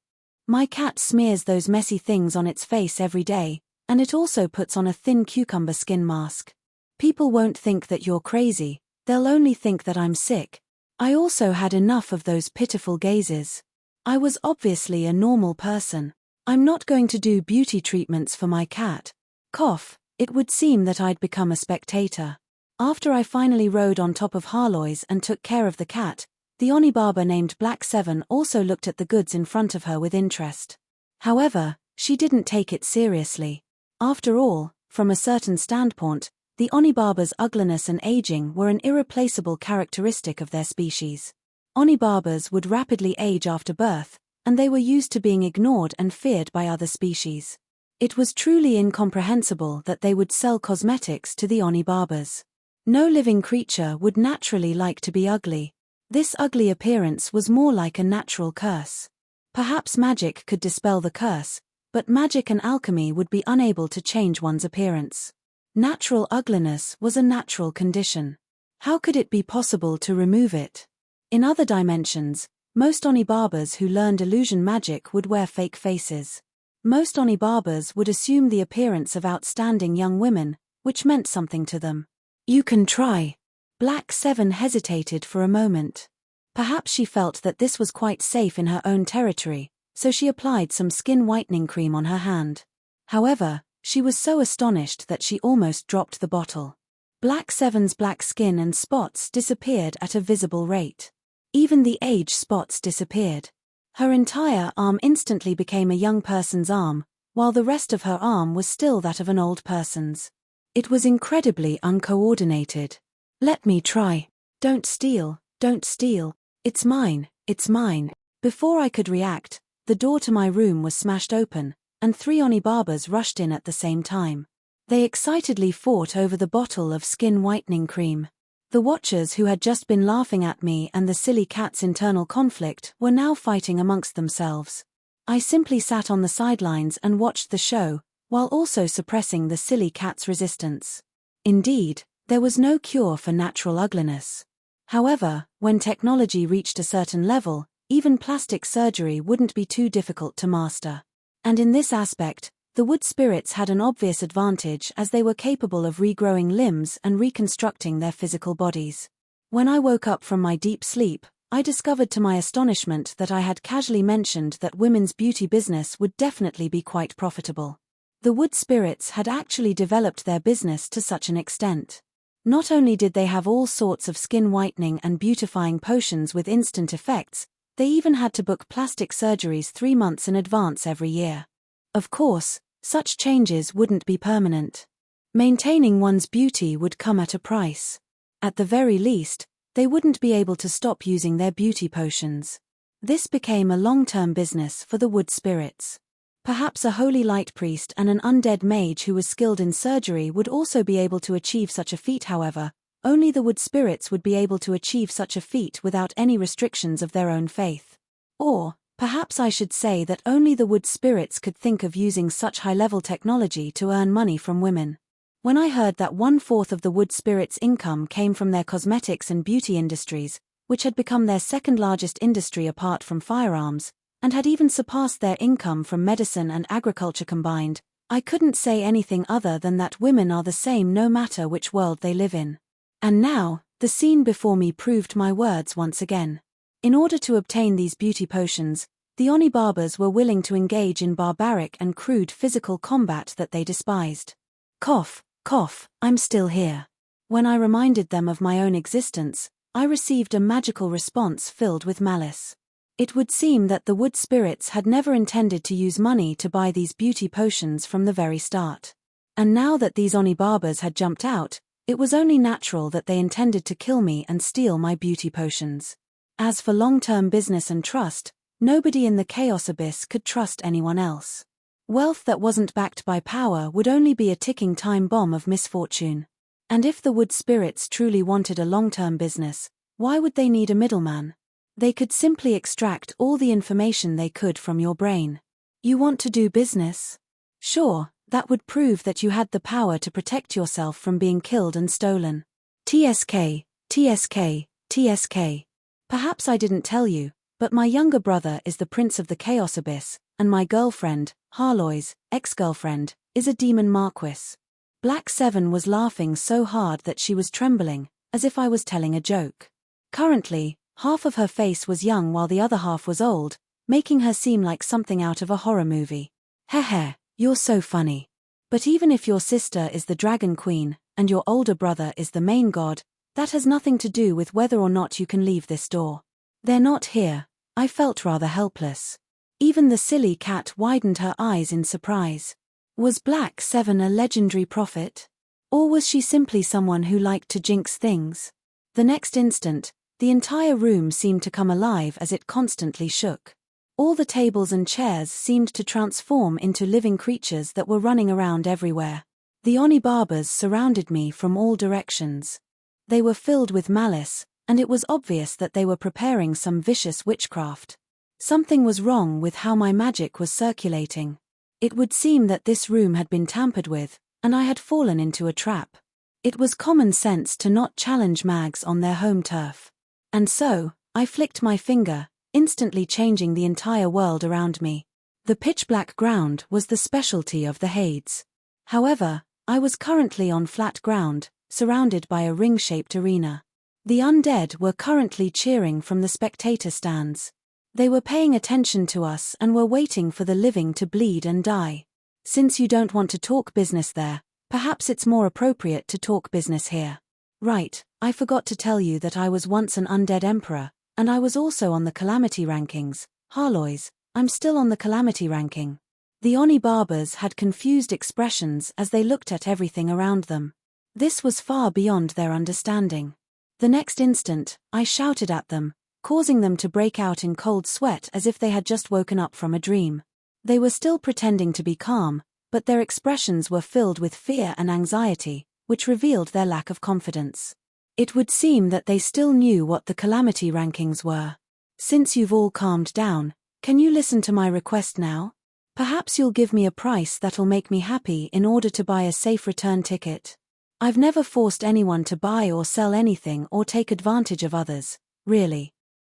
My cat smears those messy things on its face every day, and it also puts on a thin cucumber skin mask. People won't think that you're crazy, they'll only think that I'm sick. I also had enough of those pitiful gazes. I was obviously a normal person. I'm not going to do beauty treatments for my cat. Cough, it would seem that I'd become a spectator. After I finally rode on top of Harloy's and took care of the cat, the Oni barber named Black 7 also looked at the goods in front of her with interest. However, she didn't take it seriously. After all, from a certain standpoint, the Oni barber's ugliness and aging were an irreplaceable characteristic of their species. Oni barbers would rapidly age after birth, and they were used to being ignored and feared by other species. It was truly incomprehensible that they would sell cosmetics to the Oni barbers. No living creature would naturally like to be ugly. This ugly appearance was more like a natural curse. Perhaps magic could dispel the curse, but magic and alchemy would be unable to change one's appearance. Natural ugliness was a natural condition. How could it be possible to remove it? In other dimensions, most Oni barbers who learned illusion magic would wear fake faces. Most Oni barbers would assume the appearance of outstanding young women, which meant something to them. You can try. Black 7 hesitated for a moment. Perhaps she felt that this was quite safe in her own territory, so she applied some skin whitening cream on her hand. However, she was so astonished that she almost dropped the bottle. Black 7's black skin and spots disappeared at a visible rate. Even the age spots disappeared. Her entire arm instantly became a young person's arm, while the rest of her arm was still that of an old person's. It was incredibly uncoordinated. Let me try. Don't steal, don't steal. It's mine, it's mine. Before I could react, the door to my room was smashed open, and 3 Oni barbers rushed in at the same time. They excitedly fought over the bottle of skin whitening cream. The watchers who had just been laughing at me and the silly cat's internal conflict were now fighting amongst themselves. I simply sat on the sidelines and watched the show, while also suppressing the silly cat's resistance. Indeed, there was no cure for natural ugliness. However, when technology reached a certain level, even plastic surgery wouldn't be too difficult to master. And in this aspect, the wood spirits had an obvious advantage as they were capable of regrowing limbs and reconstructing their physical bodies. When I woke up from my deep sleep, I discovered to my astonishment that I had casually mentioned that women's beauty business would definitely be quite profitable. The wood spirits had actually developed their business to such an extent. Not only did they have all sorts of skin whitening and beautifying potions with instant effects, they even had to book plastic surgeries 3 months in advance every year. Of course, such changes wouldn't be permanent. Maintaining one's beauty would come at a price. At the very least, they wouldn't be able to stop using their beauty potions. This became a long-term business for the wood spirits. Perhaps a holy light priest and an undead mage who was skilled in surgery would also be able to achieve such a feat. However, only the wood spirits would be able to achieve such a feat without any restrictions of their own faith. Or, perhaps I should say that only the wood spirits could think of using such high-level technology to earn money from women. When I heard that 1/4 of the wood spirits' income came from their cosmetics and beauty industries, which had become their second-largest industry apart from firearms, and had even surpassed their income from medicine and agriculture combined, I couldn't say anything other than that women are the same no matter which world they live in. And now, the scene before me proved my words once again. In order to obtain these beauty potions, the Oni barbers were willing to engage in barbaric and crude physical combat that they despised. Cough, cough, I'm still here. When I reminded them of my own existence, I received a magical response filled with malice. It would seem that the wood spirits had never intended to use money to buy these beauty potions from the very start. And now that these Oni barbers had jumped out, it was only natural that they intended to kill me and steal my beauty potions. As for long-term business and trust, nobody in the Chaos Abyss could trust anyone else. Wealth that wasn't backed by power would only be a ticking time bomb of misfortune. And if the wood spirits truly wanted a long-term business, why would they need a middleman? They could simply extract all the information they could from your brain. You want to do business? Sure, that would prove that you had the power to protect yourself from being killed and stolen. TSK, TSK, TSK. Perhaps I didn't tell you, but my younger brother is the Prince of the Chaos Abyss, and my girlfriend, Harloy's ex-girlfriend, is a demon marquis. Black 7 was laughing so hard that she was trembling, as if I was telling a joke. Currently, Half of her face was young while the other half was old, making her seem like something out of a horror movie. Heh, you're so funny. But even if your sister is the Dragon Queen, and your older brother is the main god, that has nothing to do with whether or not you can leave this door. They're not here. I felt rather helpless. Even the silly cat widened her eyes in surprise. Was Black Seven a legendary prophet? Or was she simply someone who liked to jinx things? The next instant, the entire room seemed to come alive as it constantly shook. All the tables and chairs seemed to transform into living creatures that were running around everywhere. The Oni barbers surrounded me from all directions. They were filled with malice, and it was obvious that they were preparing some vicious witchcraft. Something was wrong with how my magic was circulating. It would seem that this room had been tampered with, and I had fallen into a trap. It was common sense to not challenge mags on their home turf. And so, I flicked my finger, instantly changing the entire world around me. The pitch-black ground was the specialty of the Hades. However, I was currently on flat ground, surrounded by a ring-shaped arena. The undead were currently cheering from the spectator stands. They were paying attention to us and were waiting for the living to bleed and die. Since you don't want to talk business there, perhaps it's more appropriate to talk business here. Right, I forgot to tell you that I was once an undead emperor, and I was also on the calamity rankings. Harlois, I'm still on the calamity ranking. The Oni barbers had confused expressions as they looked at everything around them. This was far beyond their understanding. The next instant, I shouted at them, causing them to break out in cold sweat as if they had just woken up from a dream. They were still pretending to be calm, but their expressions were filled with fear and anxiety, which revealed their lack of confidence. It would seem that they still knew what the calamity rankings were. Since you've all calmed down, can you listen to my request now? Perhaps you'll give me a price that'll make me happy in order to buy a safe return ticket. I've never forced anyone to buy or sell anything or take advantage of others, really.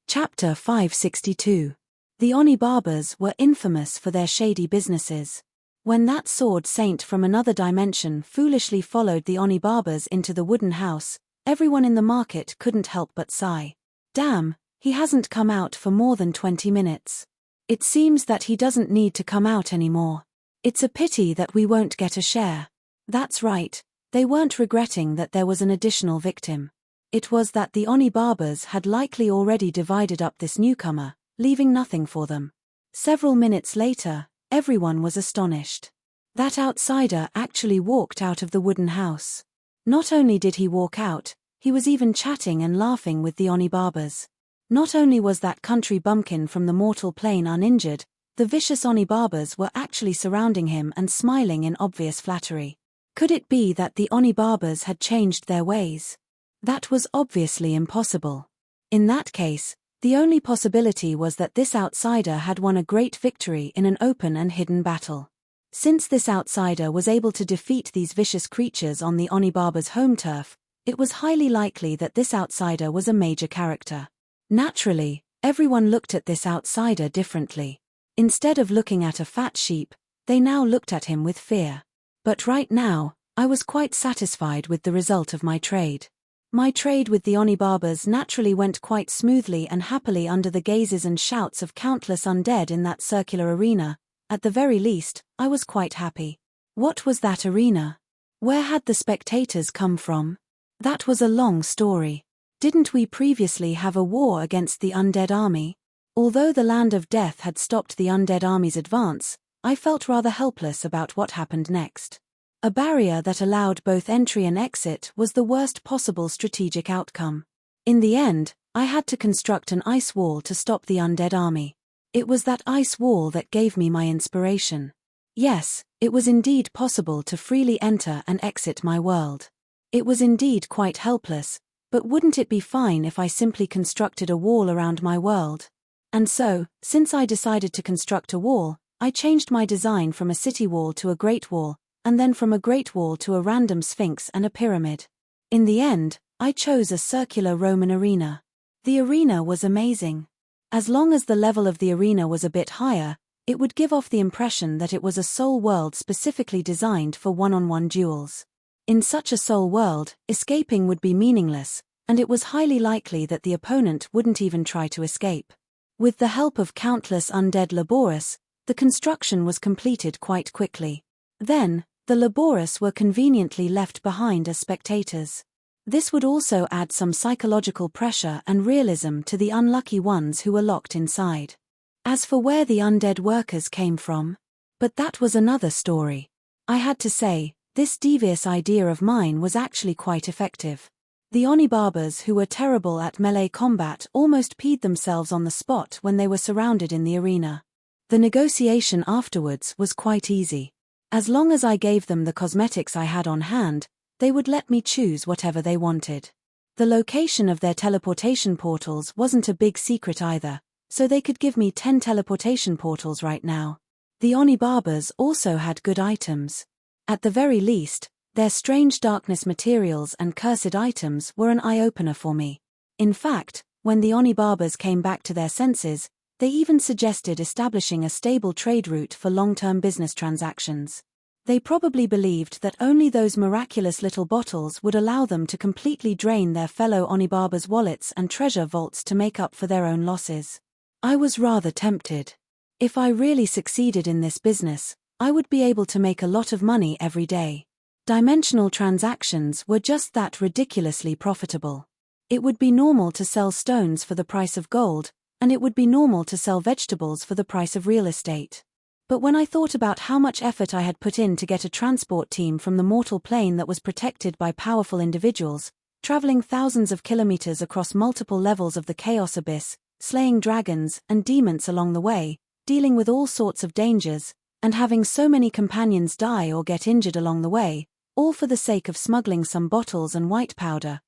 Chapter 562. The Oni barbers were infamous for their shady businesses. When that sword saint from another dimension foolishly followed the Oni barbers into the wooden house, everyone in the market couldn't help but sigh. Damn, he hasn't come out for more than 20 minutes. It seems that he doesn't need to come out anymore. It's a pity that we won't get a share. That's right, they weren't regretting that there was an additional victim. It was that the Oni barbers had likely already divided up this newcomer, leaving nothing for them. Several minutes later, everyone was astonished. That outsider actually walked out of the wooden house. Not only did he walk out, he was even chatting and laughing with the Oni barbers. Not only was that country bumpkin from the mortal plane uninjured, the vicious Oni barbers were actually surrounding him and smiling in obvious flattery. Could it be that the Oni barbers had changed their ways? That was obviously impossible. In that case, the only possibility was that this outsider had won a great victory in an open and hidden battle. Since this outsider was able to defeat these vicious creatures on the Oni barbers' home turf, it was highly likely that this outsider was a major character. Naturally, everyone looked at this outsider differently. Instead of looking at a fat sheep, they now looked at him with fear. But right now, I was quite satisfied with the result of my trade. My trade with the Oni barbers naturally went quite smoothly and happily under the gazes and shouts of countless undead in that circular arena. At the very least, I was quite happy. What was that arena? Where had the spectators come from? That was a long story. Didn't we previously have a war against the undead army? Although the land of death had stopped the undead army's advance, I felt rather helpless about what happened next. A barrier that allowed both entry and exit was the worst possible strategic outcome. In the end, I had to construct an ice wall to stop the undead army. It was that ice wall that gave me my inspiration. Yes, it was indeed possible to freely enter and exit my world. It was indeed quite helpless, but wouldn't it be fine if I simply constructed a wall around my world? And so, since I decided to construct a wall, I changed my design from a city wall to a great wall, and then from a great wall to a random sphinx and a pyramid. In the end, I chose a circular Roman arena. The arena was amazing. As long as the level of the arena was a bit higher, it would give off the impression that it was a soul world specifically designed for one-on-one duels. In such a soul world, escaping would be meaningless, and it was highly likely that the opponent wouldn't even try to escape. With the help of countless undead Laborus, the construction was completed quite quickly. Then, the Laborus were conveniently left behind as spectators. This would also add some psychological pressure and realism to the unlucky ones who were locked inside. As for where the undead workers came from, but that was another story. I had to say, this devious idea of mine was actually quite effective. The Onibarbas, who were terrible at melee combat, almost peed themselves on the spot when they were surrounded in the arena. The negotiation afterwards was quite easy. As long as I gave them the cosmetics I had on hand, they would let me choose whatever they wanted. The location of their teleportation portals wasn't a big secret either, so they could give me 10 teleportation portals right now. The Onibarbas also had good items. At the very least, their strange darkness materials and cursed items were an eye-opener for me. In fact, when the Onibarbas came back to their senses, they even suggested establishing a stable trade route for long-term business transactions. They probably believed that only those miraculous little bottles would allow them to completely drain their fellow Onibarbas' wallets and treasure vaults to make up for their own losses. I was rather tempted. If I really succeeded in this business, I would be able to make a lot of money every day. Dimensional transactions were just that ridiculously profitable. It would be normal to sell stones for the price of gold, and it would be normal to sell vegetables for the price of real estate. But when I thought about how much effort I had put in to get a transport team from the mortal plane that was protected by powerful individuals, traveling thousands of kilometers across multiple levels of the Chaos Abyss, slaying dragons and demons along the way, dealing with all sorts of dangers, and having so many companions die or get injured along the way, all for the sake of smuggling some bottles and white powder,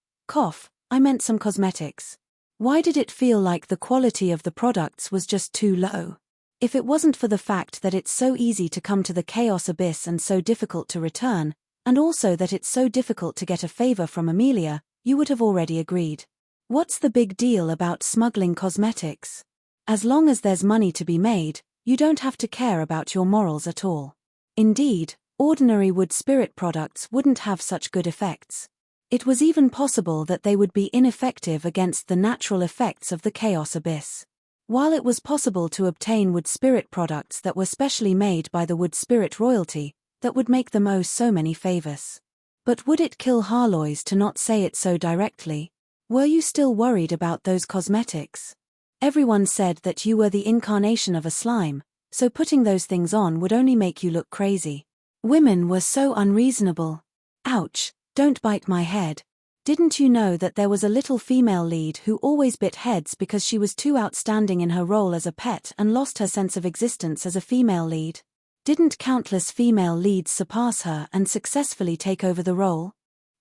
I meant some cosmetics. Why did it feel like the quality of the products was just too low? If it wasn't for the fact that it's so easy to come to the Chaos Abyss and so difficult to return, and also that it's so difficult to get a favor from Amelia, you would have already agreed. What's the big deal about smuggling cosmetics? As long as there's money to be made, you don't have to care about your morals at all. Indeed, ordinary wood spirit products wouldn't have such good effects. It was even possible that they would be ineffective against the natural effects of the Chaos Abyss. While it was possible to obtain wood spirit products that were specially made by the wood spirit royalty, that would make them owe so many favors. But would it kill Harlois to not say it so directly? Were you still worried about those cosmetics? Everyone said that you were the incarnation of a slime, so putting those things on would only make you look crazy. Women were so unreasonable. Ouch, don't bite my head. Didn't you know that there was a little female lead who always bit heads because she was too outstanding in her role as a pet and lost her sense of existence as a female lead? Didn't countless female leads surpass her and successfully take over the role?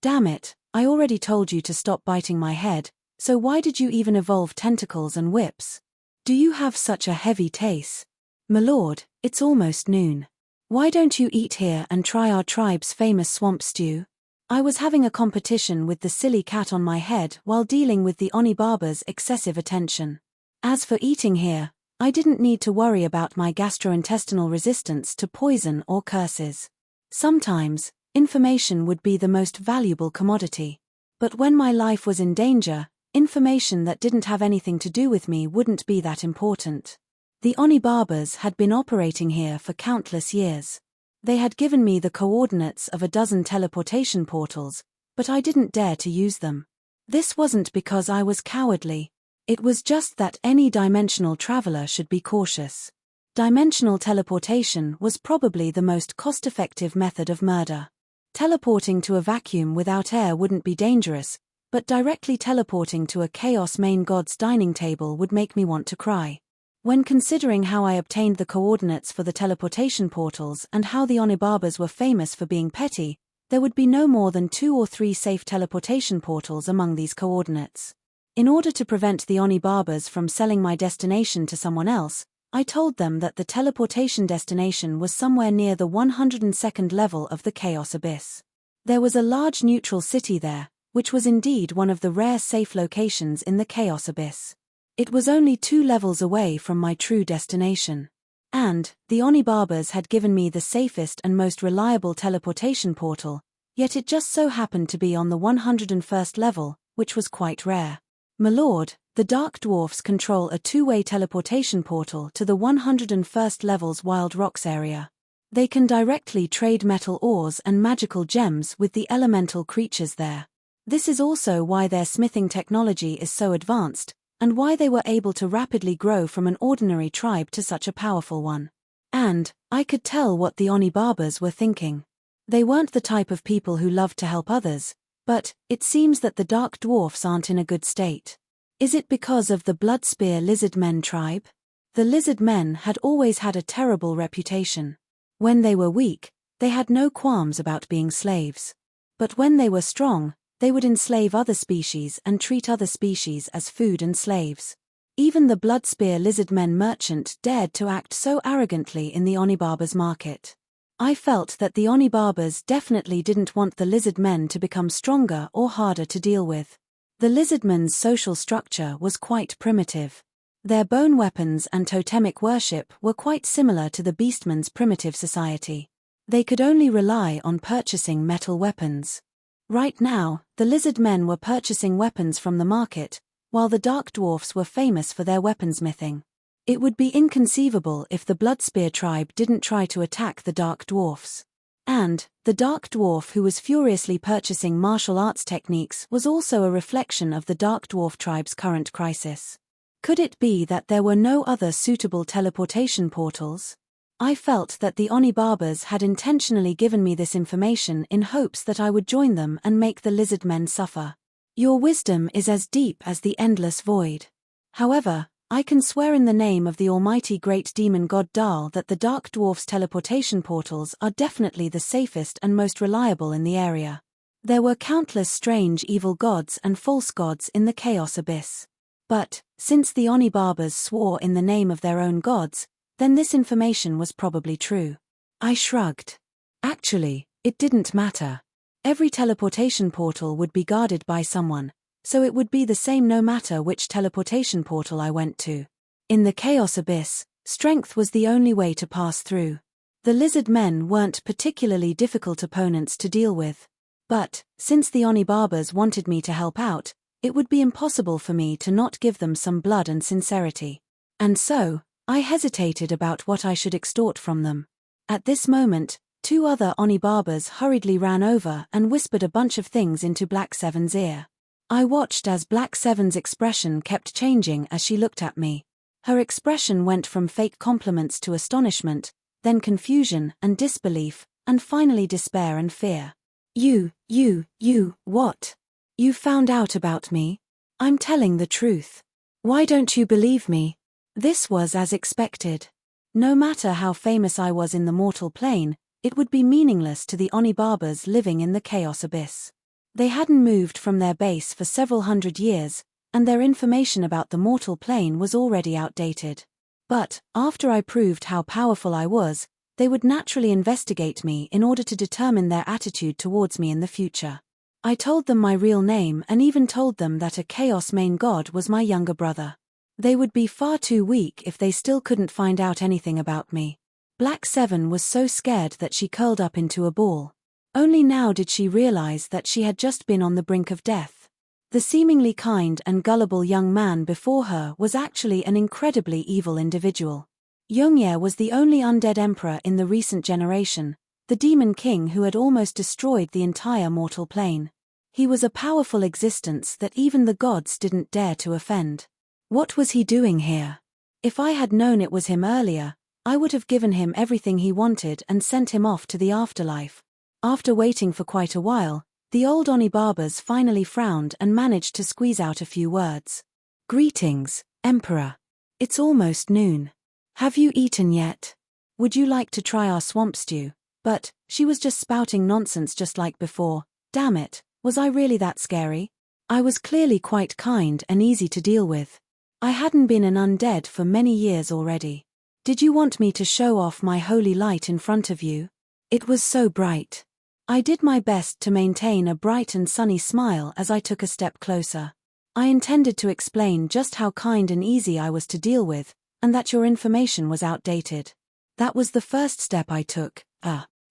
Damn it, I already told you to stop biting my head, so why did you even evolve tentacles and whips? Do you have such a heavy taste? My lord, it's almost noon. Why don't you eat here and try our tribe's famous swamp stew? I was having a competition with the silly cat on my head while dealing with the Onibarba's excessive attention. As for eating here, I didn't need to worry about my gastrointestinal resistance to poison or curses. Sometimes, information would be the most valuable commodity. But when my life was in danger, information that didn't have anything to do with me wouldn't be that important. The Onibarbas had been operating here for countless years. They had given me the coordinates of a dozen teleportation portals, but I didn't dare to use them. This wasn't because I was cowardly. It was just that any dimensional traveler should be cautious. Dimensional teleportation was probably the most cost-effective method of murder. Teleporting to a vacuum without air wouldn't be dangerous, but directly teleporting to a Chaos Main God's dining table would make me want to cry. When considering how I obtained the coordinates for the teleportation portals and how the Onibarbas were famous for being petty, there would be no more than 2 or 3 safe teleportation portals among these coordinates. In order to prevent the Onibarbas from selling my destination to someone else, I told them that the teleportation destination was somewhere near the 102nd level of the Chaos Abyss. There was a large neutral city there, which was indeed one of the rare safe locations in the Chaos Abyss. It was only 2 levels away from my true destination. And, the Onibarbas had given me the safest and most reliable teleportation portal, yet it just so happened to be on the 101st level, which was quite rare. My lord, the Dark Dwarfs control a two-way teleportation portal to the 101st level's Wild Rocks area. They can directly trade metal ores and magical gems with the elemental creatures there. This is also why their smithing technology is so advanced, and why they were able to rapidly grow from an ordinary tribe to such a powerful one. And I could tell what the Oni Barbers were thinking. They weren't the type of people who loved to help others, but it seems that the Dark Dwarfs aren't in a good state. Is it because of the Bloodspear Lizard Men tribe? The Lizard Men had always had a terrible reputation. When they were weak, they had no qualms about being slaves. But when they were strong, they would enslave other species and treat other species as food and slaves. Even the Bloodspear Lizard Men merchant dared to act so arrogantly in the Oni Barbers market. I felt that the Oni Barbers definitely didn't want the Lizard Men to become stronger or harder to deal with. The Lizardmen's social structure was quite primitive. Their bone weapons and totemic worship were quite similar to the Beastmen's primitive society. They could only rely on purchasing metal weapons. Right now, the Lizard Men were purchasing weapons from the market, while the Dark Dwarfs were famous for their weaponsmithing. It would be inconceivable if the Bloodspear tribe didn't try to attack the Dark Dwarfs. And the Dark Dwarf who was furiously purchasing martial arts techniques was also a reflection of the Dark Dwarf tribe's current crisis. Could it be that there were no other suitable teleportation portals? I felt that the Oni Barbers had intentionally given me this information in hopes that I would join them and make the Lizard Men suffer. Your wisdom is as deep as the endless void. However, I can swear in the name of the almighty great demon god Dahl that the Dark Dwarf's teleportation portals are definitely the safest and most reliable in the area. There were countless strange evil gods and false gods in the Chaos Abyss. But, since the Oni Barbers swore in the name of their own gods, then this information was probably true. I shrugged. Actually, it didn't matter. Every teleportation portal would be guarded by someone, so it would be the same no matter which teleportation portal I went to. In the Chaos Abyss, strength was the only way to pass through. The Lizard Men weren't particularly difficult opponents to deal with. But, since the Oni Barbers wanted me to help out, it would be impossible for me to not give them some blood and sincerity. And so, I hesitated about what I should extort from them. At this moment, two other Oni Barbers hurriedly ran over and whispered a bunch of things into Black Seven's ear. I watched as Black Seven's expression kept changing as she looked at me. Her expression went from fake compliments to astonishment, then confusion and disbelief, and finally despair and fear. What? You found out about me? I'm telling the truth. Why don't you believe me? This was as expected. No matter how famous I was in the mortal plane, it would be meaningless to the Oni Barbers living in the Chaos Abyss. They hadn't moved from their base for several hundred years, and their information about the mortal plane was already outdated. But, after I proved how powerful I was, they would naturally investigate me in order to determine their attitude towards me in the future. I told them my real name and even told them that a Chaos Main God was my younger brother. They would be far too weak if they still couldn't find out anything about me. Black Seven was so scared that she curled up into a ball. Only now did she realize that she had just been on the brink of death. The seemingly kind and gullible young man before her was actually an incredibly evil individual. Yongye was the only undead emperor in the recent generation, the demon king who had almost destroyed the entire mortal plane. He was a powerful existence that even the gods didn't dare to offend. What was he doing here? If I had known it was him earlier, I would have given him everything he wanted and sent him off to the afterlife. After waiting for quite a while, the old Oni Barbers finally frowned and managed to squeeze out a few words. Greetings, Emperor. It's almost noon. Have you eaten yet? Would you like to try our swamp stew? But, she was just spouting nonsense just like before. Damn it, was I really that scary? I was clearly quite kind and easy to deal with. I hadn't been an undead for many years already. Did you want me to show off my holy light in front of you? It was so bright. I did my best to maintain a bright and sunny smile as I took a step closer. I intended to explain just how kind and easy I was to deal with, and that your information was outdated. That was the first step I took.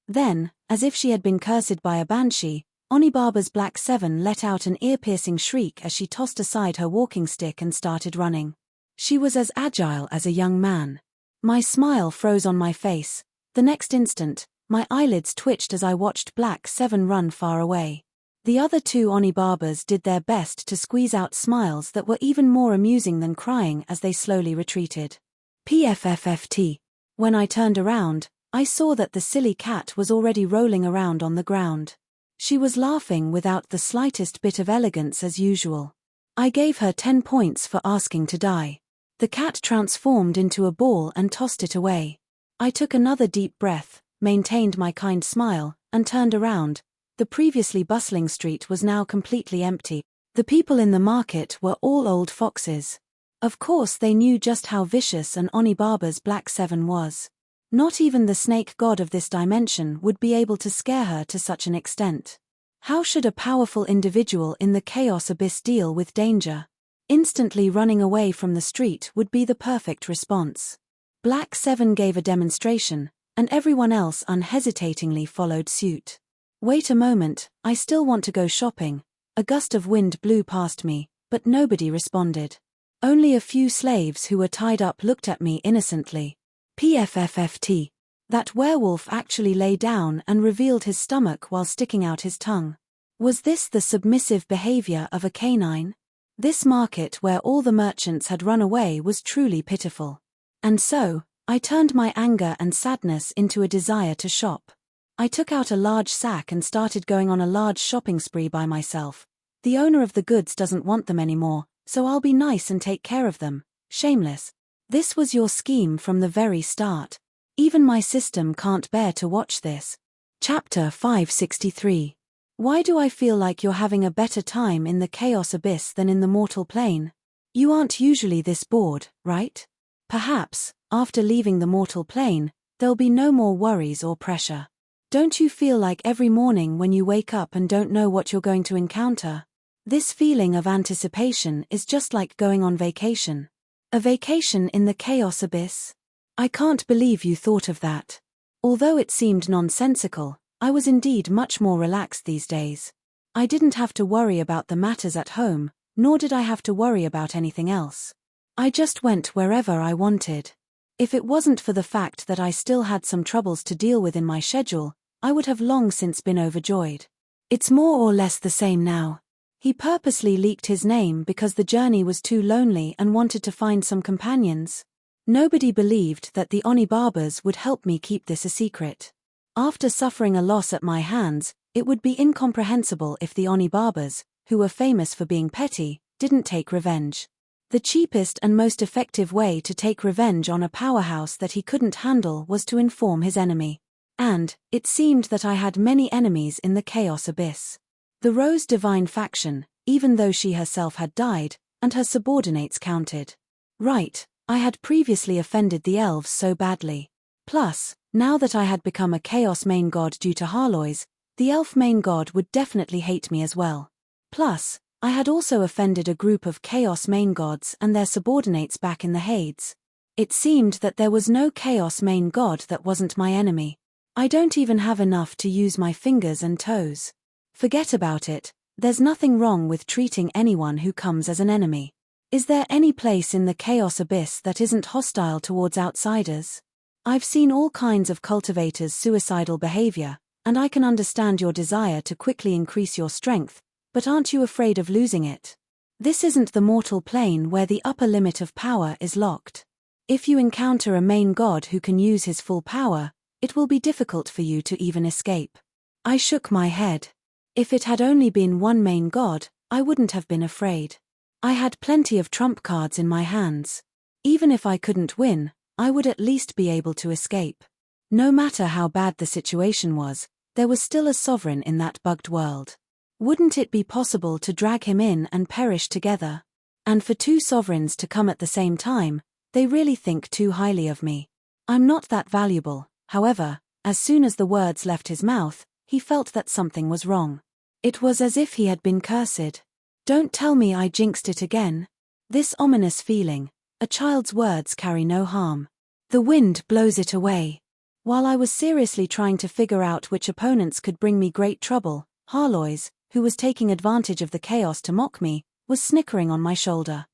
Then, as if she had been cursed by a banshee, Onibaba's Black 7 let out an ear-piercing shriek as she tossed aside her walking stick and started running. She was as agile as a young man. My smile froze on my face. The next instant, my eyelids twitched as I watched Black 7 run far away. The other two Onibabas did their best to squeeze out smiles that were even more amusing than crying as they slowly retreated. PFFFT. When I turned around, I saw that the silly cat was already rolling around on the ground. She was laughing without the slightest bit of elegance as usual. I gave her 10 points for asking to die. The cat transformed into a ball and tossed it away. I took another deep breath, maintained my kind smile, and turned around. The previously bustling street was now completely empty. The people in the market were all old foxes. Of course they knew just how vicious an Onibaba's Black 7 was. Not even the snake god of this dimension would be able to scare her to such an extent. How should a powerful individual in the chaos abyss deal with danger? Instantly running away from the street would be the perfect response. Black 7 gave a demonstration, and everyone else unhesitatingly followed suit. Wait a moment, I still want to go shopping. A gust of wind blew past me, but nobody responded. Only a few slaves who were tied up looked at me innocently. PFFFT. That werewolf actually lay down and revealed his stomach while sticking out his tongue. Was this the submissive behavior of a canine? This market where all the merchants had run away was truly pitiful. And so, I turned my anger and sadness into a desire to shop. I took out a large sack and started going on a large shopping spree by myself. The owner of the goods doesn't want them anymore, so I'll be nice and take care of them. Shameless. This was your scheme from the very start. Even my system can't bear to watch this. Chapter 563. Why do I feel like you're having a better time in the chaos abyss than in the mortal plane? You aren't usually this bored, right? Perhaps, after leaving the mortal plane, there'll be no more worries or pressure. Don't you feel like every morning when you wake up and don't know what you're going to encounter? This feeling of anticipation is just like going on vacation. A vacation in the chaos abyss? I can't believe you thought of that. Although it seemed nonsensical, I was indeed much more relaxed these days. I didn't have to worry about the matters at home, nor did I have to worry about anything else. I just went wherever I wanted. If it wasn't for the fact that I still had some troubles to deal with in my schedule, I would have long since been overjoyed. It's more or less the same now. He purposely leaked his name because the journey was too lonely and wanted to find some companions. Nobody believed that the Onibabas would help me keep this a secret. After suffering a loss at my hands, it would be incomprehensible if the Onibabas, who were famous for being petty, didn't take revenge. The cheapest and most effective way to take revenge on a powerhouse that he couldn't handle was to inform his enemy. And, it seemed that I had many enemies in the chaos abyss. The Rose Divine faction, even though she herself had died, and her subordinates counted. Right, I had previously offended the elves so badly. Plus, now that I had become a chaos main god due to Harlois, the elf main god would definitely hate me as well. Plus, I had also offended a group of chaos main gods and their subordinates back in the Hades. It seemed that there was no chaos main god that wasn't my enemy. I don't even have enough to use my fingers and toes. Forget about it, there's nothing wrong with treating anyone who comes as an enemy. Is there any place in the chaos abyss that isn't hostile towards outsiders? I've seen all kinds of cultivators' suicidal behavior, and I can understand your desire to quickly increase your strength, but aren't you afraid of losing it? This isn't the mortal plane where the upper limit of power is locked. If you encounter a main god who can use his full power, it will be difficult for you to even escape. I shook my head. If it had only been one main god, I wouldn't have been afraid. I had plenty of trump cards in my hands. Even if I couldn't win, I would at least be able to escape. No matter how bad the situation was, there was still a sovereign in that bugged world. Wouldn't it be possible to drag him in and perish together? And for two sovereigns to come at the same time, they really think too highly of me. I'm not that valuable. However, as soon as the words left his mouth, he felt that something was wrong. It was as if he had been cursed. Don't tell me I jinxed it again. This ominous feeling, a child's words carry no harm. The wind blows it away. While I was seriously trying to figure out which opponents could bring me great trouble, Harlois, who was taking advantage of the chaos to mock me, was snickering on my shoulder.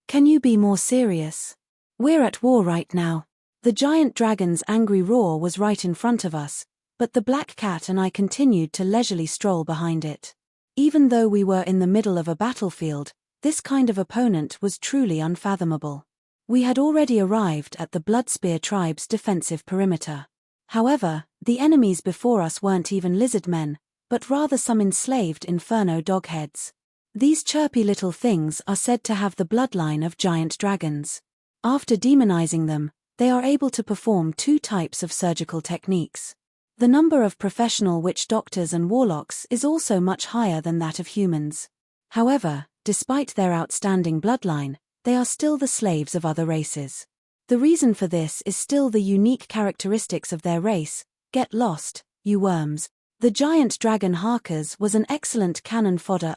Can you be more serious? We're at war right now. The giant dragon's angry roar was right in front of us, but the black cat and I continued to leisurely stroll behind it. Even though we were in the middle of a battlefield, this kind of opponent was truly unfathomable. We had already arrived at the Bloodspear tribe's defensive perimeter. However, the enemies before us weren't even lizard men, but rather some enslaved inferno dogheads. These chirpy little things are said to have the bloodline of giant dragons. After demonizing them, they are able to perform 2 types of surgical techniques. The number of professional witch doctors and warlocks is also much higher than that of humans. However, despite their outstanding bloodline, they are still the slaves of other races. The reason for this is still the unique characteristics of their race. Get lost, you worms. The giant dragon Harkers was an excellent cannon fodder,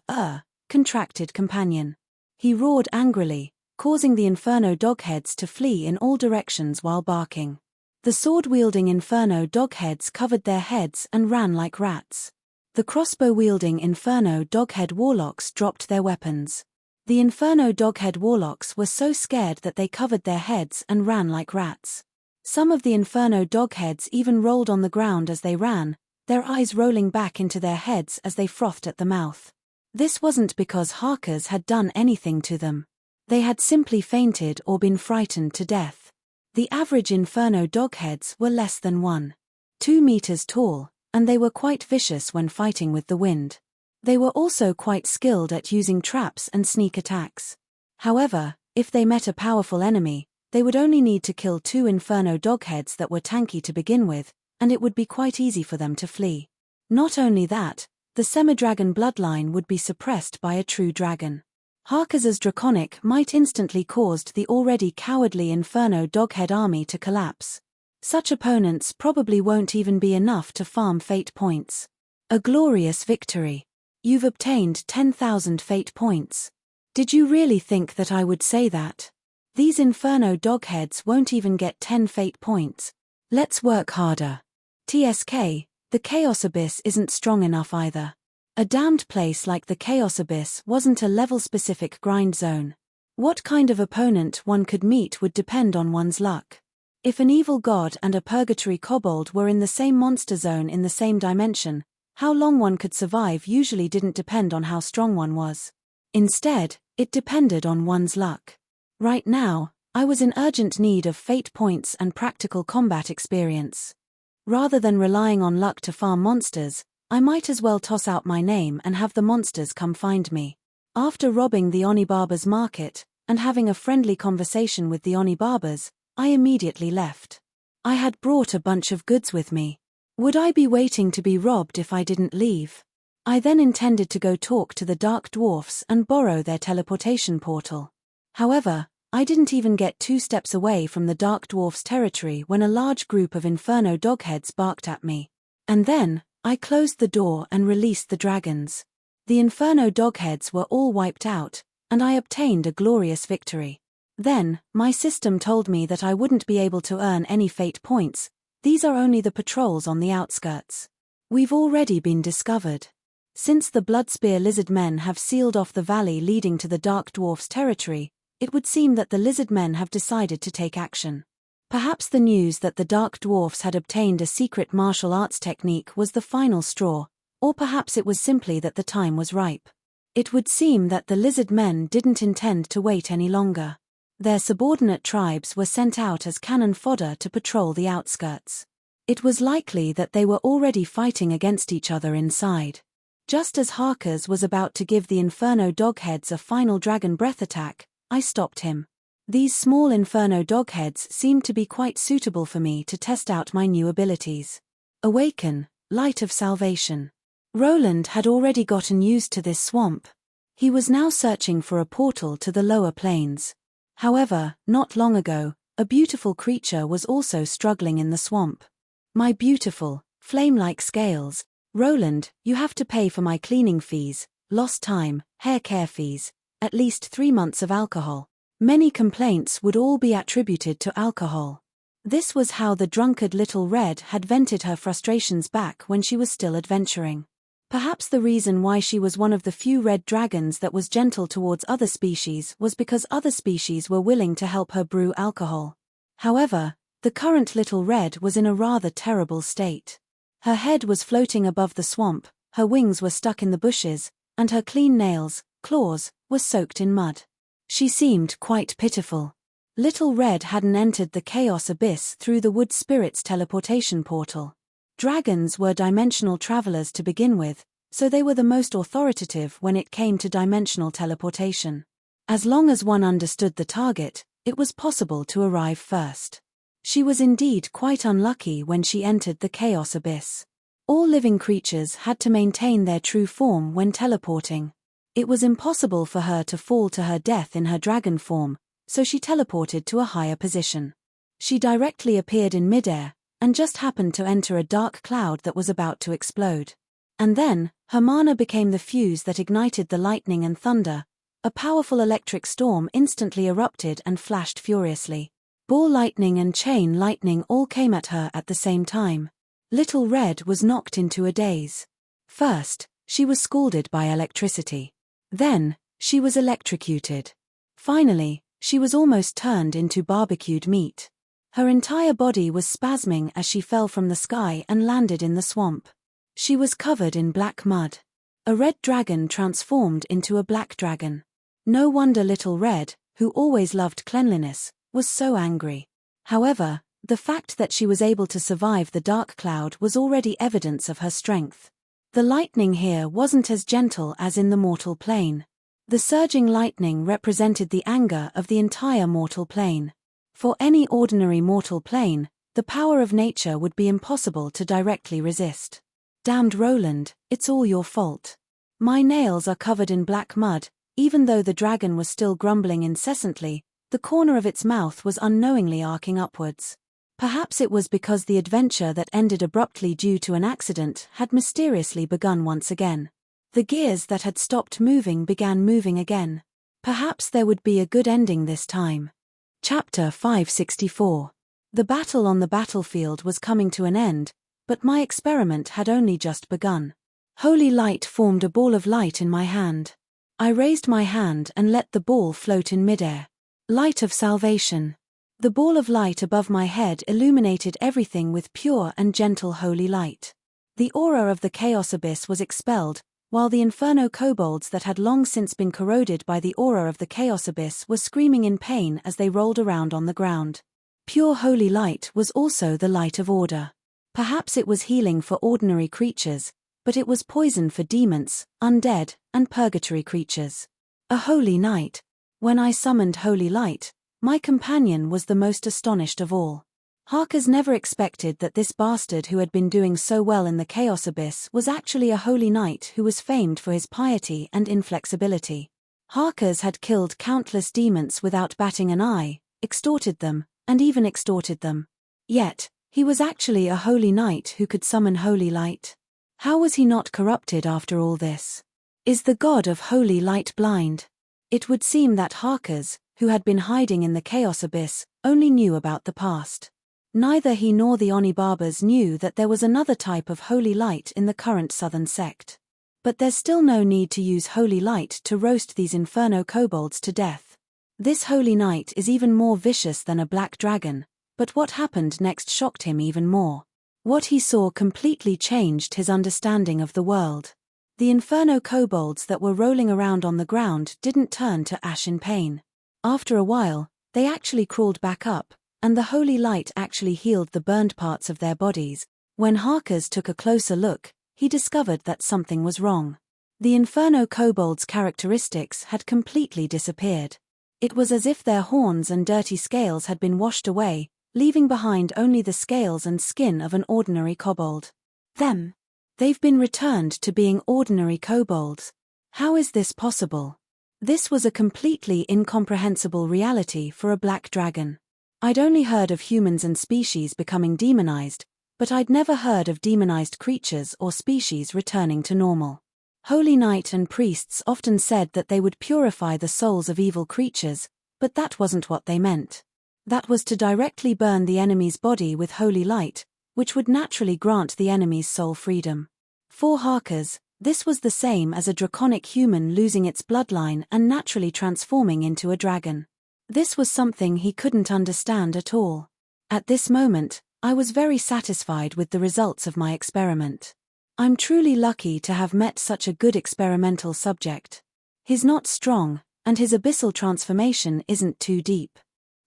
contracted companion. He roared angrily, causing the inferno dogheads to flee in all directions while barking. The sword-wielding inferno dogheads covered their heads and ran like rats. The crossbow-wielding inferno doghead warlocks dropped their weapons. The inferno doghead warlocks were so scared that they covered their heads and ran like rats. Some of the inferno dogheads even rolled on the ground as they ran, their eyes rolling back into their heads as they frothed at the mouth. This wasn't because Harkers had done anything to them. They had simply fainted or been frightened to death. The average inferno dogheads were less than 1.2 meters tall, and they were quite vicious when fighting with the wind. They were also quite skilled at using traps and sneak attacks. However, if they met a powerful enemy, they would only need to kill 2 inferno dogheads that were tanky to begin with, and it would be quite easy for them to flee. Not only that, the semi-dragon bloodline would be suppressed by a true dragon. Harkers' draconic might instantly caused the already cowardly inferno doghead army to collapse. Such opponents probably won't even be enough to farm fate points. A glorious victory. You've obtained 10,000 fate points. Did you really think that I would say that? These inferno dogheads won't even get 10 fate points. Let's work harder. TSK, the Chaos Abyss isn't strong enough either. A damned place like the Chaos Abyss wasn't a level-specific grind zone. What kind of opponent one could meet would depend on one's luck. If an evil god and a purgatory kobold were in the same monster zone in the same dimension, how long one could survive usually didn't depend on how strong one was. Instead, it depended on one's luck. Right now, I was in urgent need of fate points and practical combat experience. Rather than relying on luck to farm monsters, I might as well toss out my name and have the monsters come find me. After robbing the Oni Barber's market, and having a friendly conversation with the Oni Barbers, I immediately left. I had brought a bunch of goods with me. Would I be waiting to be robbed if I didn't leave? I then intended to go talk to the Dark Dwarfs and borrow their teleportation portal. However, I didn't even get 2 steps away from the Dark Dwarfs' territory when a large group of inferno dogheads barked at me. And then, I closed the door and released the dragons. The inferno dogheads were all wiped out, and I obtained a glorious victory. Then, my system told me that I wouldn't be able to earn any fate points. These are only the patrols on the outskirts. We've already been discovered. Since the Bloodspear lizard men have sealed off the valley leading to the Dark Dwarfs' territory, it would seem that the lizard men have decided to take action. Perhaps the news that the Dark Dwarfs had obtained a secret martial arts technique was the final straw, or perhaps it was simply that the time was ripe. It would seem that the lizard men didn't intend to wait any longer. Their subordinate tribes were sent out as cannon fodder to patrol the outskirts. It was likely that they were already fighting against each other inside. Just as Harkers was about to give the inferno dogheads a final dragon breath attack, I stopped him. These small inferno dogheads seemed to be quite suitable for me to test out my new abilities. Awaken, Light of Salvation. Roland had already gotten used to this swamp. He was now searching for a portal to the lower planes. However, not long ago, a beautiful creature was also struggling in the swamp. My beautiful, flame-like scales. Roland, you have to pay for my cleaning fees, lost time, hair care fees, at least 3 months of alcohol. Many complaints would all be attributed to alcohol. This was how the drunkard Little Red had vented her frustrations back when she was still adventuring. Perhaps the reason why she was one of the few red dragons that was gentle towards other species was because other species were willing to help her brew alcohol. However, the current little red was in a rather terrible state. Her head was floating above the swamp, her wings were stuck in the bushes, and her clean nails, claws, were soaked in mud. She seemed quite pitiful. Little Red hadn't entered the chaos abyss through the wood spirit's teleportation portal. Dragons were dimensional travelers to begin with, so they were the most authoritative when it came to dimensional teleportation. As long as one understood the target, it was possible to arrive first. She was indeed quite unlucky when she entered the chaos abyss. All living creatures had to maintain their true form when teleporting. It was impossible for her to fall to her death in her dragon form, so she teleported to a higher position. She directly appeared in midair, and just happened to enter a dark cloud that was about to explode. And then, her mana became the fuse that ignited the lightning and thunder. A powerful electric storm instantly erupted and flashed furiously. Ball lightning and chain lightning all came at her at the same time. Little Red was knocked into a daze. First, she was scalded by electricity. Then, she was electrocuted. Finally, she was almost turned into barbecued meat. Her entire body was spasming as she fell from the sky and landed in the swamp. She was covered in black mud. A red dragon transformed into a black dragon. No wonder Little Red, who always loved cleanliness, was so angry. However, the fact that she was able to survive the dark cloud was already evidence of her strength. The lightning here wasn't as gentle as in the mortal plane. The surging lightning represented the anger of the entire mortal plane. For any ordinary mortal plane, the power of nature would be impossible to directly resist. Damned Roland, it's all your fault. My nails are covered in black mud. Even though the dragon was still grumbling incessantly, the corner of its mouth was unknowingly arcing upwards. Perhaps it was because the adventure that ended abruptly due to an accident had mysteriously begun once again. The gears that had stopped moving began moving again. Perhaps there would be a good ending this time. Chapter 564. The battle on the battlefield was coming to an end, but my experiment had only just begun. Holy light formed a ball of light in my hand. I raised my hand and let the ball float in midair. Light of salvation. The ball of light above my head illuminated everything with pure and gentle holy light. The aura of the chaos abyss was expelled, while the inferno kobolds that had long since been corroded by the aura of the chaos abyss were screaming in pain as they rolled around on the ground. Pure holy light was also the light of order. Perhaps it was healing for ordinary creatures, but it was poison for demons, undead, and purgatory creatures. A holy night. When I summoned holy light, my companion was the most astonished of all. Harkers never expected that this bastard who had been doing so well in the chaos abyss was actually a holy knight who was famed for his piety and inflexibility. Harkers had killed countless demons without batting an eye, extorted them, and even extorted them. Yet, he was actually a holy knight who could summon holy light. How was he not corrupted after all this? Is the god of holy light blind? It would seem that Harkers, who had been hiding in the chaos abyss, only knew about the past. Neither he nor the Oni Barbers knew that there was another type of holy light in the current southern sect. But there's still no need to use holy light to roast these inferno kobolds to death. This holy knight is even more vicious than a black dragon, but what happened next shocked him even more. What he saw completely changed his understanding of the world. The inferno kobolds that were rolling around on the ground didn't turn to ash in pain. After a while, they actually crawled back up, and the holy light actually healed the burned parts of their bodies. When Harkers took a closer look, he discovered that something was wrong. The inferno kobolds' characteristics had completely disappeared. It was as if their horns and dirty scales had been washed away, leaving behind only the scales and skin of an ordinary kobold. They've been returned to being ordinary kobolds. How is this possible? This was a completely incomprehensible reality for a black dragon. I'd only heard of humans and species becoming demonized, but I'd never heard of demonized creatures or species returning to normal. Holy Knight and priests often said that they would purify the souls of evil creatures, but that wasn't what they meant. That was to directly burn the enemy's body with holy light, which would naturally grant the enemy's soul freedom. For Harkers, This was the same as a draconic human losing its bloodline and naturally transforming into a dragon. This was something he couldn't understand at all. At this moment, I was very satisfied with the results of my experiment. I'm truly lucky to have met such a good experimental subject. He's not strong, and his abyssal transformation isn't too deep.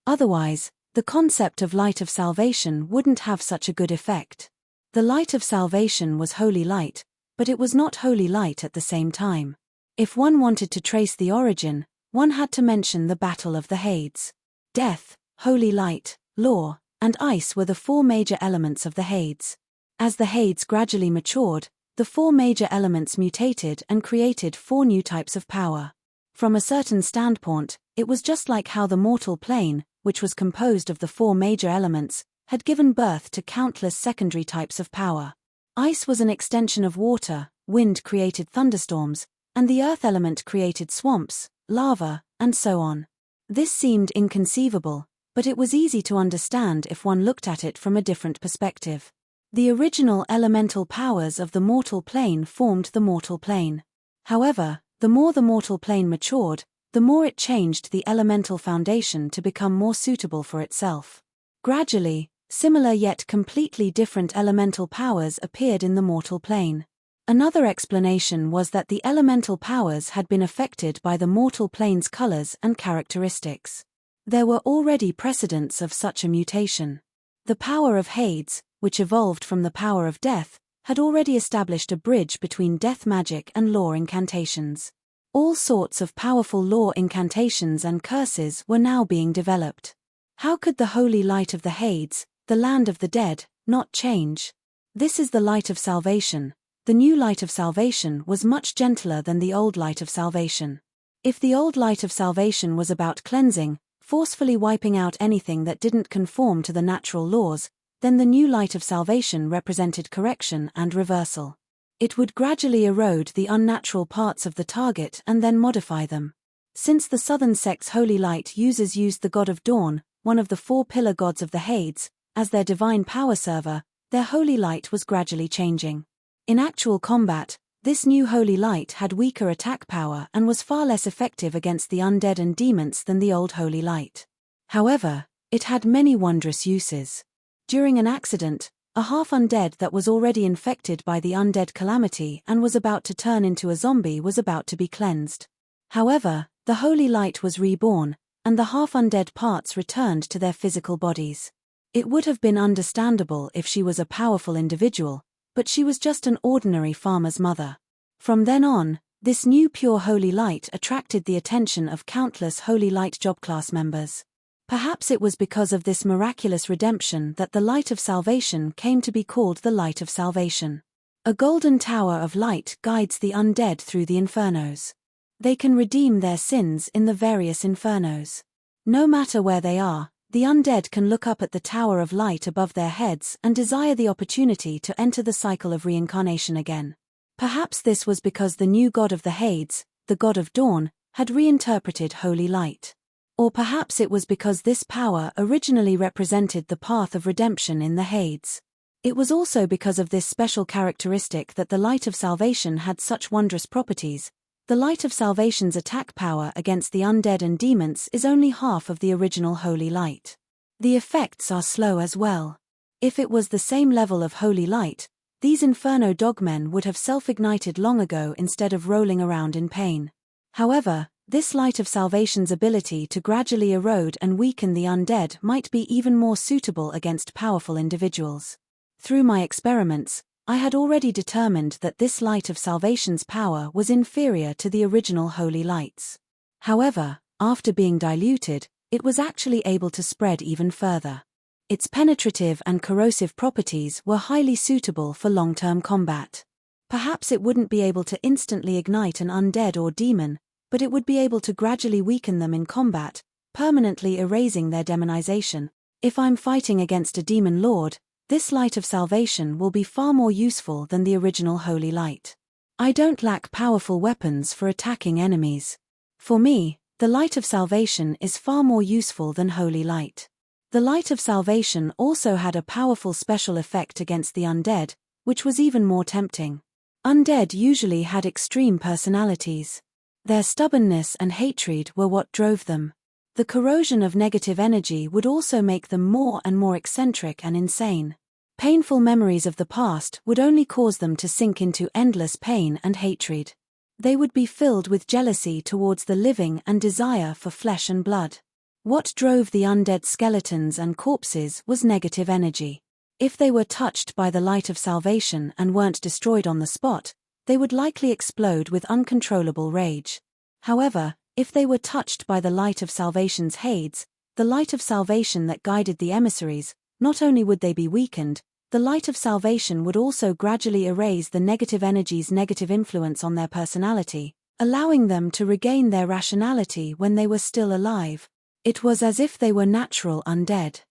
Otherwise, the concept of light of salvation wouldn't have such a good effect. The light of salvation was holy light, but it was not holy light at the same time. If one wanted to trace the origin, one had to mention the Battle of the Hades. Death, holy light, law, and ice were the four major elements of the Hades. As the Hades gradually matured, the four major elements mutated and created four new types of power. From a certain standpoint, it was just like how the mortal plane, which was composed of the four major elements, had given birth to countless secondary types of power. Ice was an extension of water, wind created thunderstorms, and the earth element created swamps, lava, and so on. This seemed inconceivable, but it was easy to understand if one looked at it from a different perspective. The original elemental powers of the mortal plane formed the mortal plane. However, the more the mortal plane matured, the more it changed the elemental foundation to become more suitable for itself. Gradually, similar yet completely different elemental powers appeared in the mortal plane. Another explanation was that the elemental powers had been affected by the mortal plane's colors and characteristics. There were already precedents of such a mutation. The power of Hades, which evolved from the power of death, had already established a bridge between death magic and law incantations. All sorts of powerful law incantations and curses were now being developed. How could the holy light of the Hades, the land of the dead, not change? This is the light of salvation. The new light of salvation was much gentler than the old light of salvation. If the old light of salvation was about cleansing, forcefully wiping out anything that didn't conform to the natural laws, then the new light of salvation represented correction and reversal. It would gradually erode the unnatural parts of the target and then modify them. Since the southern sect's holy light users used the god of dawn, one of the four pillar gods of the Hades, as their divine power server, their holy light was gradually changing. In actual combat, this new holy light had weaker attack power and was far less effective against the undead and demons than the old holy light. However, it had many wondrous uses. During an accident, a half-undead that was already infected by the undead calamity and was about to turn into a zombie was about to be cleansed. However, the holy light was reborn, and the half-undead parts returned to their physical bodies. It would have been understandable if she was a powerful individual, but she was just an ordinary farmer's mother. From then on, this new pure holy light attracted the attention of countless holy light job class members. Perhaps it was because of this miraculous redemption that the light of salvation came to be called the light of salvation. A golden tower of light guides the undead through the infernos. They can redeem their sins in the various infernos. No matter where they are, the undead can look up at the tower of light above their heads and desire the opportunity to enter the cycle of reincarnation again. Perhaps this was because the new god of the Hades, the god of dawn, had reinterpreted holy light. Or perhaps it was because this power originally represented the path of redemption in the Hades. It was also because of this special characteristic that the light of salvation had such wondrous properties. The light of salvation's attack power against the undead and demons is only half of the original holy light. The effects are slow as well. If it was the same level of holy light, these inferno dogmen would have self-ignited long ago instead of rolling around in pain. However, this light of salvation's ability to gradually erode and weaken the undead might be even more suitable against powerful individuals. Through my experiments, I had already determined that this light of salvation's power was inferior to the original holy lights. However, after being diluted, it was actually able to spread even further. Its penetrative and corrosive properties were highly suitable for long-term combat. Perhaps it wouldn't be able to instantly ignite an undead or demon, but it would be able to gradually weaken them in combat, permanently erasing their demonization. If I'm fighting against a demon lord, this light of salvation will be far more useful than the original holy light. I don't lack powerful weapons for attacking enemies. For me, the light of salvation is far more useful than holy light. The light of salvation also had a powerful special effect against the undead, which was even more tempting. Undead usually had extreme personalities. Their stubbornness and hatred were what drove them. The corrosion of negative energy would also make them more and more eccentric and insane. Painful memories of the past would only cause them to sink into endless pain and hatred. They would be filled with jealousy towards the living and desire for flesh and blood. What drove the undead skeletons and corpses was negative energy. If they were touched by the light of salvation and weren't destroyed on the spot, they would likely explode with uncontrollable rage. However, if they were touched by the light of salvation's Hades, the light of salvation that guided the emissaries, not only would they be weakened, the light of salvation would also gradually erase the negative energy's negative influence on their personality, allowing them to regain their rationality when they were still alive. It was as if they were natural undead.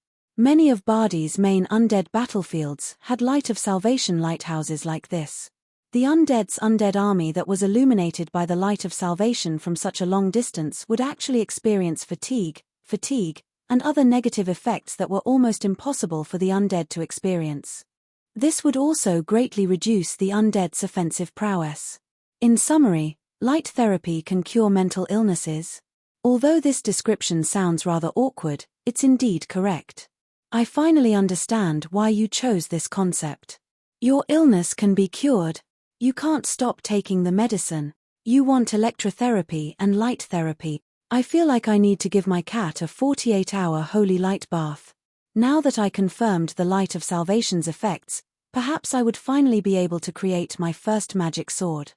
Many of Bardi's main undead battlefields had light of salvation lighthouses like this. The undead's undead army that was illuminated by the light of salvation from such a long distance would actually experience fatigue, and other negative effects that were almost impossible for the undead to experience. This would also greatly reduce the undead's offensive prowess. In summary, light therapy can cure mental illnesses. Although this description sounds rather awkward, it's indeed correct. I finally understand why you chose this concept. Your illness can be cured. You can't stop taking the medicine. You want electrotherapy and light therapy. I feel like I need to give my cat a 48-hour holy light bath. Now that I confirmed the light of salvation's effects, perhaps I would finally be able to create my first magic sword.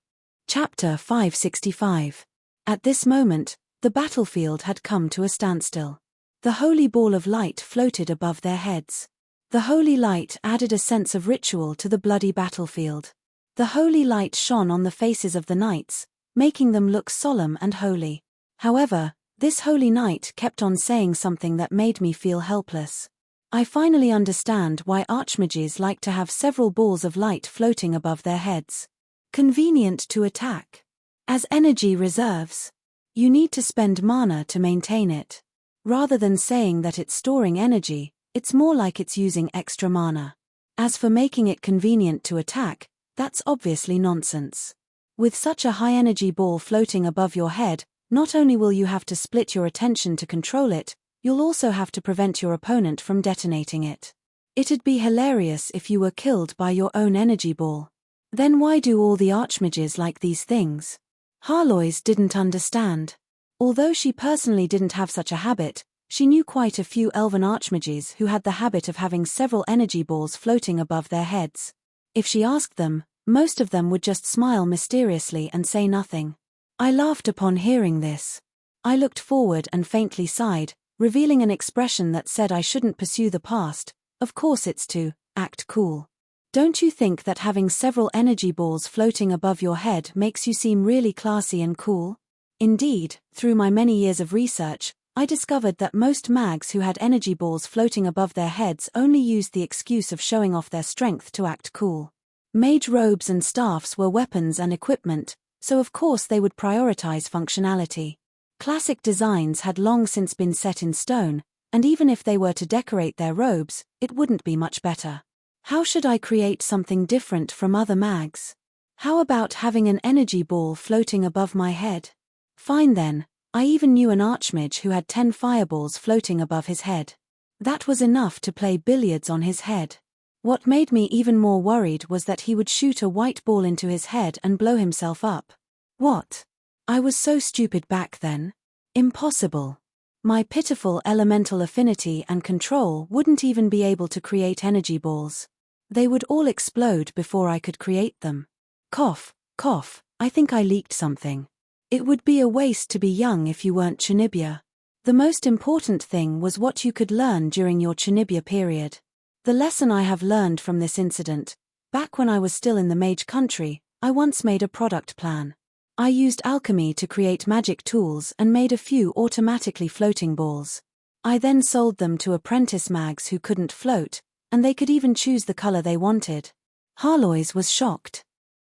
Chapter 565. At this moment, the battlefield had come to a standstill. The holy ball of light floated above their heads. The holy light added a sense of ritual to the bloody battlefield. The holy light shone on the faces of the knights, making them look solemn and holy. However, this holy knight kept on saying something that made me feel helpless. I finally understand why archmages like to have several balls of light floating above their heads. Convenient to attack. As energy reserves. You need to spend mana to maintain it. Rather than saying that it's storing energy, it's more like it's using extra mana. As for making it convenient to attack, that's obviously nonsense. With such a high-energy ball floating above your head, not only will you have to split your attention to control it, you'll also have to prevent your opponent from detonating it. It'd be hilarious if you were killed by your own energy ball. Then why do all the archmages like these things? Harlois didn't understand. Although she personally didn't have such a habit, she knew quite a few elven archmages who had the habit of having several energy balls floating above their heads. If she asked them, most of them would just smile mysteriously and say nothing. I laughed upon hearing this. I looked forward and faintly sighed, revealing an expression that said I shouldn't pursue the past. Of course it's to act cool. Don't you think that having several energy balls floating above your head makes you seem really classy and cool? Indeed, through my many years of research, I discovered that most mags who had energy balls floating above their heads only used the excuse of showing off their strength to act cool. Mage robes and staffs were weapons and equipment, so of course they would prioritize functionality. Classic designs had long since been set in stone, and even if they were to decorate their robes, it wouldn't be much better. How should I create something different from other mags? How about having an energy ball floating above my head? Fine then. I even knew an archmage who had 10 fireballs floating above his head. That was enough to play billiards on his head. What made me even more worried was that he would shoot a white ball into his head and blow himself up. What? I was so stupid back then. Impossible. My pitiful elemental affinity and control wouldn't even be able to create energy balls. They would all explode before I could create them. Cough, cough, I think I leaked something. It would be a waste to be young if you weren't Chinibya. The most important thing was what you could learn during your Chinibya period. The lesson I have learned from this incident, back when I was still in the mage country, I once made a product plan. I used alchemy to create magic tools and made a few automatically floating balls. I then sold them to apprentice mags who couldn't float, and they could even choose the color they wanted. Harlois was shocked.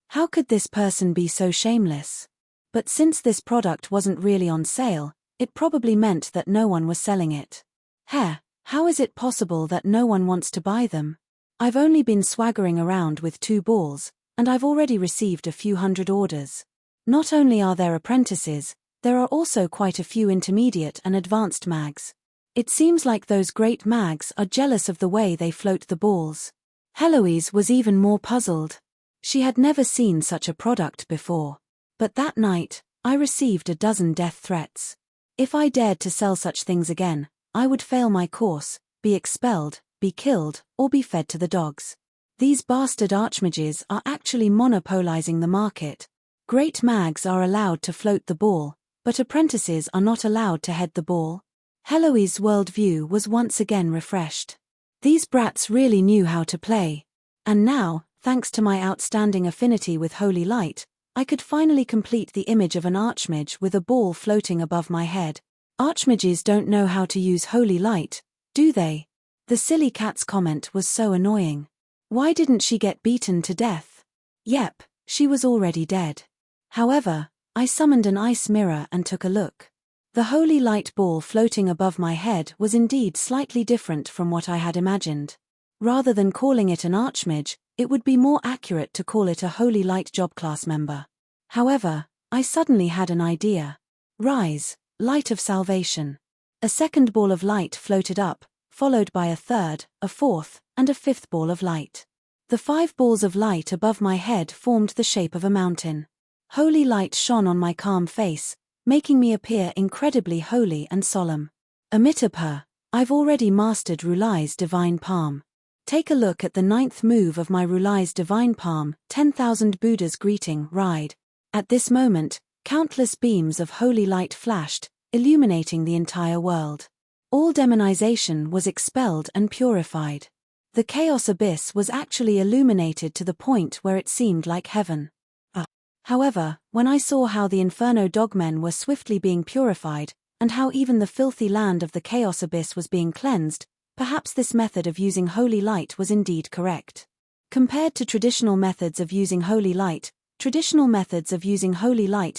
How could this person be so shameless? But since this product wasn't really on sale, it probably meant that no one was selling it. How is it possible that no one wants to buy them? I've only been swaggering around with 2 balls, and I've already received a few hundred orders. Not only are there apprentices, there are also quite a few intermediate and advanced mags. It seems like those great mags are jealous of the way they float the balls. Heloise was even more puzzled. She had never seen such a product before. But that night, I received a dozen death threats. If I dared to sell such things again, I would fail my course, be expelled, be killed, or be fed to the dogs. These bastard archmages are actually monopolizing the market. Great mags are allowed to float the ball, but apprentices are not allowed to head the ball. Heloise's worldview was once again refreshed. These brats really knew how to play. And now, thanks to my outstanding affinity with holy light, I could finally complete the image of an archmage with a ball floating above my head. Archmages don't know how to use holy light, do they? The silly cat's comment was so annoying. Why didn't she get beaten to death? Yep, she was already dead. However, I summoned an ice mirror and took a look. The holy light ball floating above my head was indeed slightly different from what I had imagined. Rather than calling it an archmage, it would be more accurate to call it a holy light job class member. However, I suddenly had an idea. Rise, light of salvation. A second ball of light floated up, followed by a third, a fourth, and a fifth ball of light. The 5 balls of light above my head formed the shape of a mountain. Holy light shone on my calm face, making me appear incredibly holy and solemn. Amitabha, I've already mastered Rulai's divine palm. Take a look at the 9th move of my Rulai's divine palm, 10,000 Buddhas greeting, ride. At this moment, countless beams of holy light flashed, illuminating the entire world. All demonization was expelled and purified. The chaos abyss was actually illuminated to the point where it seemed like heaven. However, when I saw how the Inferno dogmen were swiftly being purified, and how even the filthy land of the chaos abyss was being cleansed, perhaps this method of using holy light was indeed correct. Compared to traditional methods of using holy light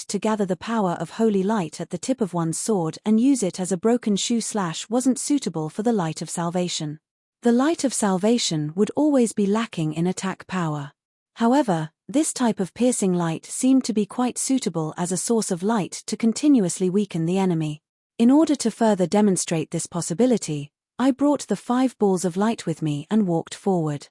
to gather the power of holy light at the tip of one's sword and use it as a broken shoe slash wasn't suitable for the light of salvation. The light of salvation would always be lacking in attack power. However, this type of piercing light seemed to be quite suitable as a source of light to continuously weaken the enemy. In order to further demonstrate this possibility, I brought the 5 balls of light with me and walked forward.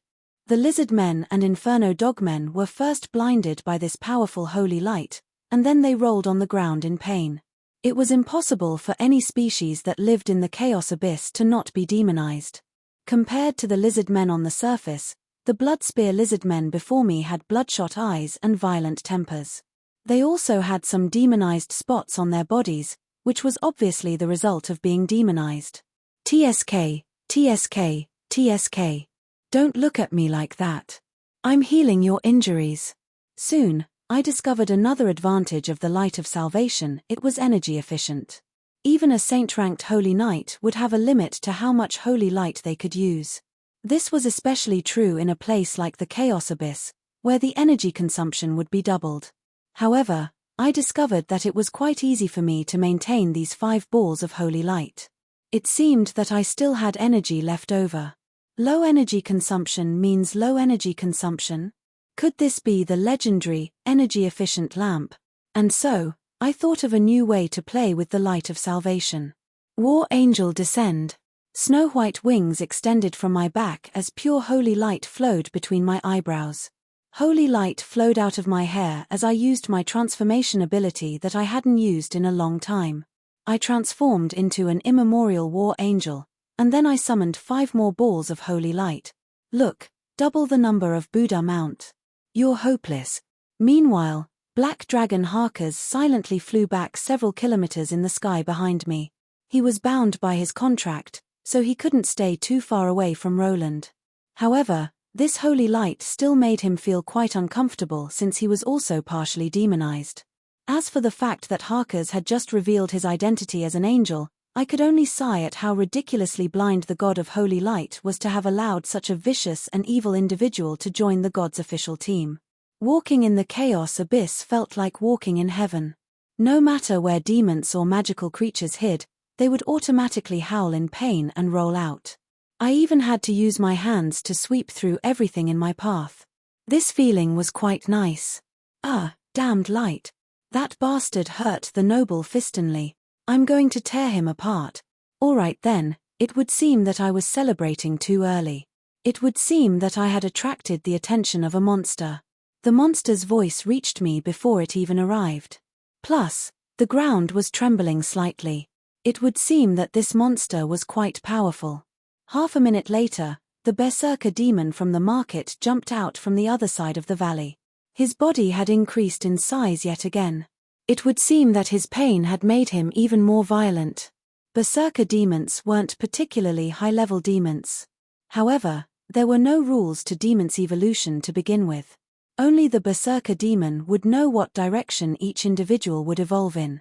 The lizard men and inferno dogmen were first blinded by this powerful holy light, and then they rolled on the ground in pain. It was impossible for any species that lived in the chaos abyss to not be demonized. Compared to the lizard men on the surface, the bloodspear lizard men before me had bloodshot eyes and violent tempers. They also had some demonized spots on their bodies, which was obviously the result of being demonized. TSK, TSK, TSK. Don't look at me like that. I'm healing your injuries. Soon, I discovered another advantage of the light of salvation: it was energy efficient. Even a saint-ranked holy knight would have a limit to how much holy light they could use. This was especially true in a place like the Chaos Abyss, where the energy consumption would be doubled. However, I discovered that it was quite easy for me to maintain these 5 balls of holy light. It seemed that I still had energy left over. Low energy consumption means low energy consumption? Could this be the legendary, energy-efficient lamp? And so, I thought of a new way to play with the light of salvation. War Angel Descend. Snow-white wings extended from my back as pure holy light flowed between my eyebrows. Holy light flowed out of my hair as I used my transformation ability that I hadn't used in a long time. I transformed into an immemorial war angel, and then I summoned 5 more balls of holy light. Look, double the number of Buddha mount. You're hopeless. Meanwhile, Black Dragon Harkers silently flew back several kilometers in the sky behind me. He was bound by his contract, so he couldn't stay too far away from Roland. However, this holy light still made him feel quite uncomfortable since he was also partially demonized. As for the fact that Harkers had just revealed his identity as an angel, I could only sigh at how ridiculously blind the god of holy light was to have allowed such a vicious and evil individual to join the god's official team. Walking in the chaos abyss felt like walking in heaven. No matter where demons or magical creatures hid, they would automatically howl in pain and roll out. I even had to use my hands to sweep through everything in my path. This feeling was quite nice. Ah, damned light. That bastard hurt the noble fistonly. I'm going to tear him apart. Alright then, it would seem that I was celebrating too early. It would seem that I had attracted the attention of a monster. The monster's voice reached me before it even arrived. Plus, the ground was trembling slightly. It would seem that this monster was quite powerful. Half a minute later, the berserker demon from the market jumped out from the other side of the valley. His body had increased in size yet again. It would seem that his pain had made him even more violent. Berserker demons weren't particularly high-level demons. However, there were no rules to demons' evolution to begin with. Only the berserker demon would know what direction each individual would evolve in.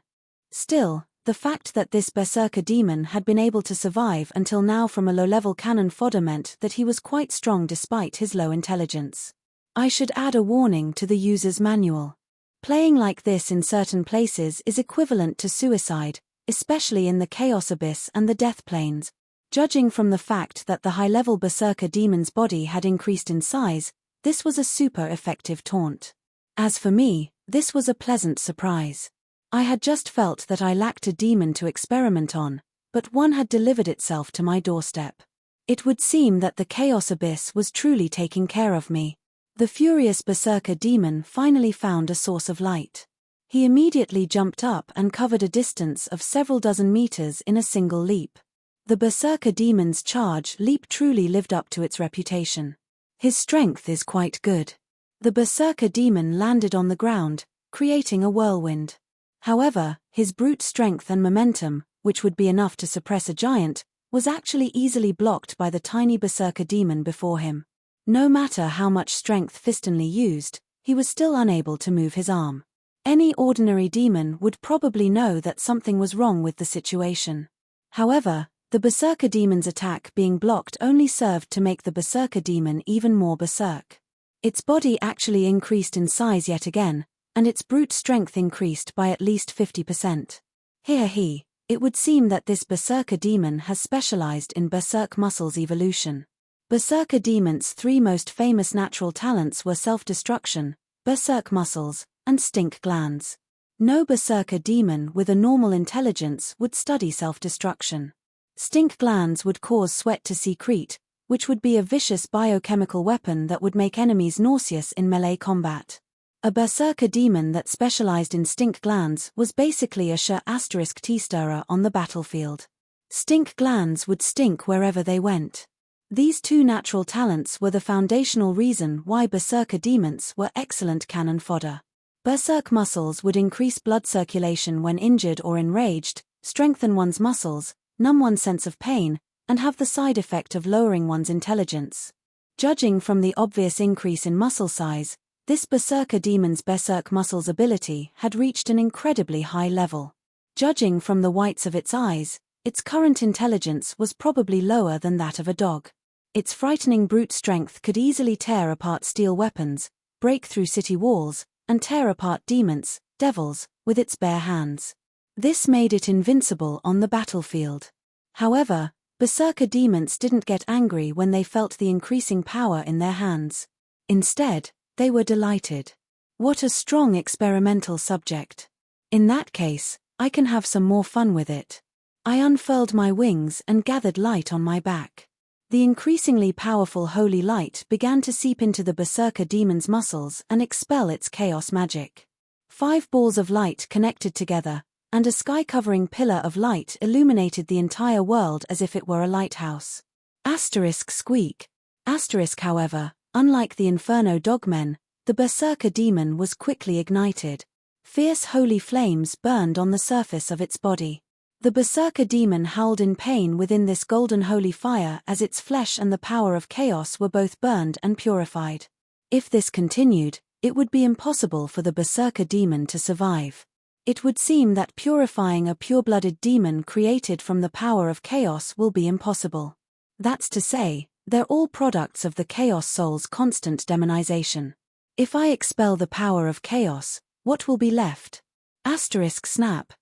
Still, the fact that this berserker demon had been able to survive until now from a low-level cannon fodder meant that he was quite strong despite his low intelligence. I should add a warning to the user's manual. Playing like this in certain places is equivalent to suicide, especially in the Chaos Abyss and the Death Planes. Judging from the fact that the high-level berserker demon's body had increased in size, this was a super effective taunt. As for me, this was a pleasant surprise. I had just felt that I lacked a demon to experiment on, but one had delivered itself to my doorstep. It would seem that the Chaos Abyss was truly taking care of me. The furious berserker demon finally found a source of light. He immediately jumped up and covered a distance of several dozen meters in a single leap. The berserker demon's charge leap truly lived up to its reputation. His strength is quite good. The berserker demon landed on the ground, creating a whirlwind. However, his brute strength and momentum, which would be enough to suppress a giant, was actually easily blocked by the tiny berserker demon before him. No matter how much strength Fistonly used, he was still unable to move his arm. Any ordinary demon would probably know that something was wrong with the situation. However, the berserker demon's attack being blocked only served to make the berserker demon even more berserk. Its body actually increased in size yet again, and its brute strength increased by at least 50%. It would seem that this berserker demon has specialized in berserk muscles evolution. Berserker demon's three most famous natural talents were self-destruction, berserk muscles, and stink glands. No berserker demon with a normal intelligence would study self-destruction. Stink glands would cause sweat to secrete, which would be a vicious biochemical weapon that would make enemies nauseous in melee combat. A berserker demon that specialized in stink glands was basically a *T-stirrer on the battlefield. Stink glands would stink wherever they went. These two natural talents were the foundational reason why berserker demons were excellent cannon fodder. Berserk muscles would increase blood circulation when injured or enraged, strengthen one's muscles, numb one's sense of pain, and have the side effect of lowering one's intelligence. Judging from the obvious increase in muscle size, this berserker demon's berserk muscles ability had reached an incredibly high level. Judging from the whites of its eyes, its current intelligence was probably lower than that of a dog. Its frightening brute strength could easily tear apart steel weapons, break through city walls, and tear apart demons, devils, with its bare hands. This made it invincible on the battlefield. However, berserker demons didn't get angry when they felt the increasing power in their hands. Instead, they were delighted. What a strong experimental subject. In that case, I can have some more fun with it. I unfurled my wings and gathered light on my back. The increasingly powerful holy light began to seep into the berserker demon's muscles and expel its chaos magic. 5 balls of light connected together, and a sky-covering pillar of light illuminated the entire world as if it were a lighthouse. Squeak. However, unlike the Inferno dogmen, the berserker demon was quickly ignited. Fierce holy flames burned on the surface of its body. The berserker demon howled in pain within this golden holy fire as its flesh and the power of chaos were both burned and purified. If this continued, it would be impossible for the berserker demon to survive. It would seem that purifying a pure-blooded demon created from the power of chaos will be impossible. That's to say, they're all products of the Chaos Soul's constant demonization. If I expel the power of chaos, what will be left? Snap.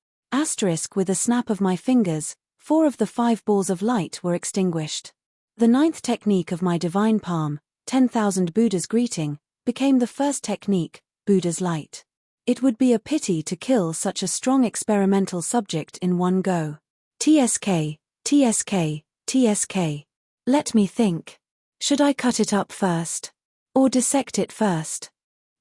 With a snap of my fingers, 4 of the 5 balls of light were extinguished. The 9th technique of my divine palm, 10,000 Buddha's greeting, became the first technique, Buddha's light. It would be a pity to kill such a strong experimental subject in one go. TSK, TSK, TSK. Let me think. Should I cut it up first? Or dissect it first?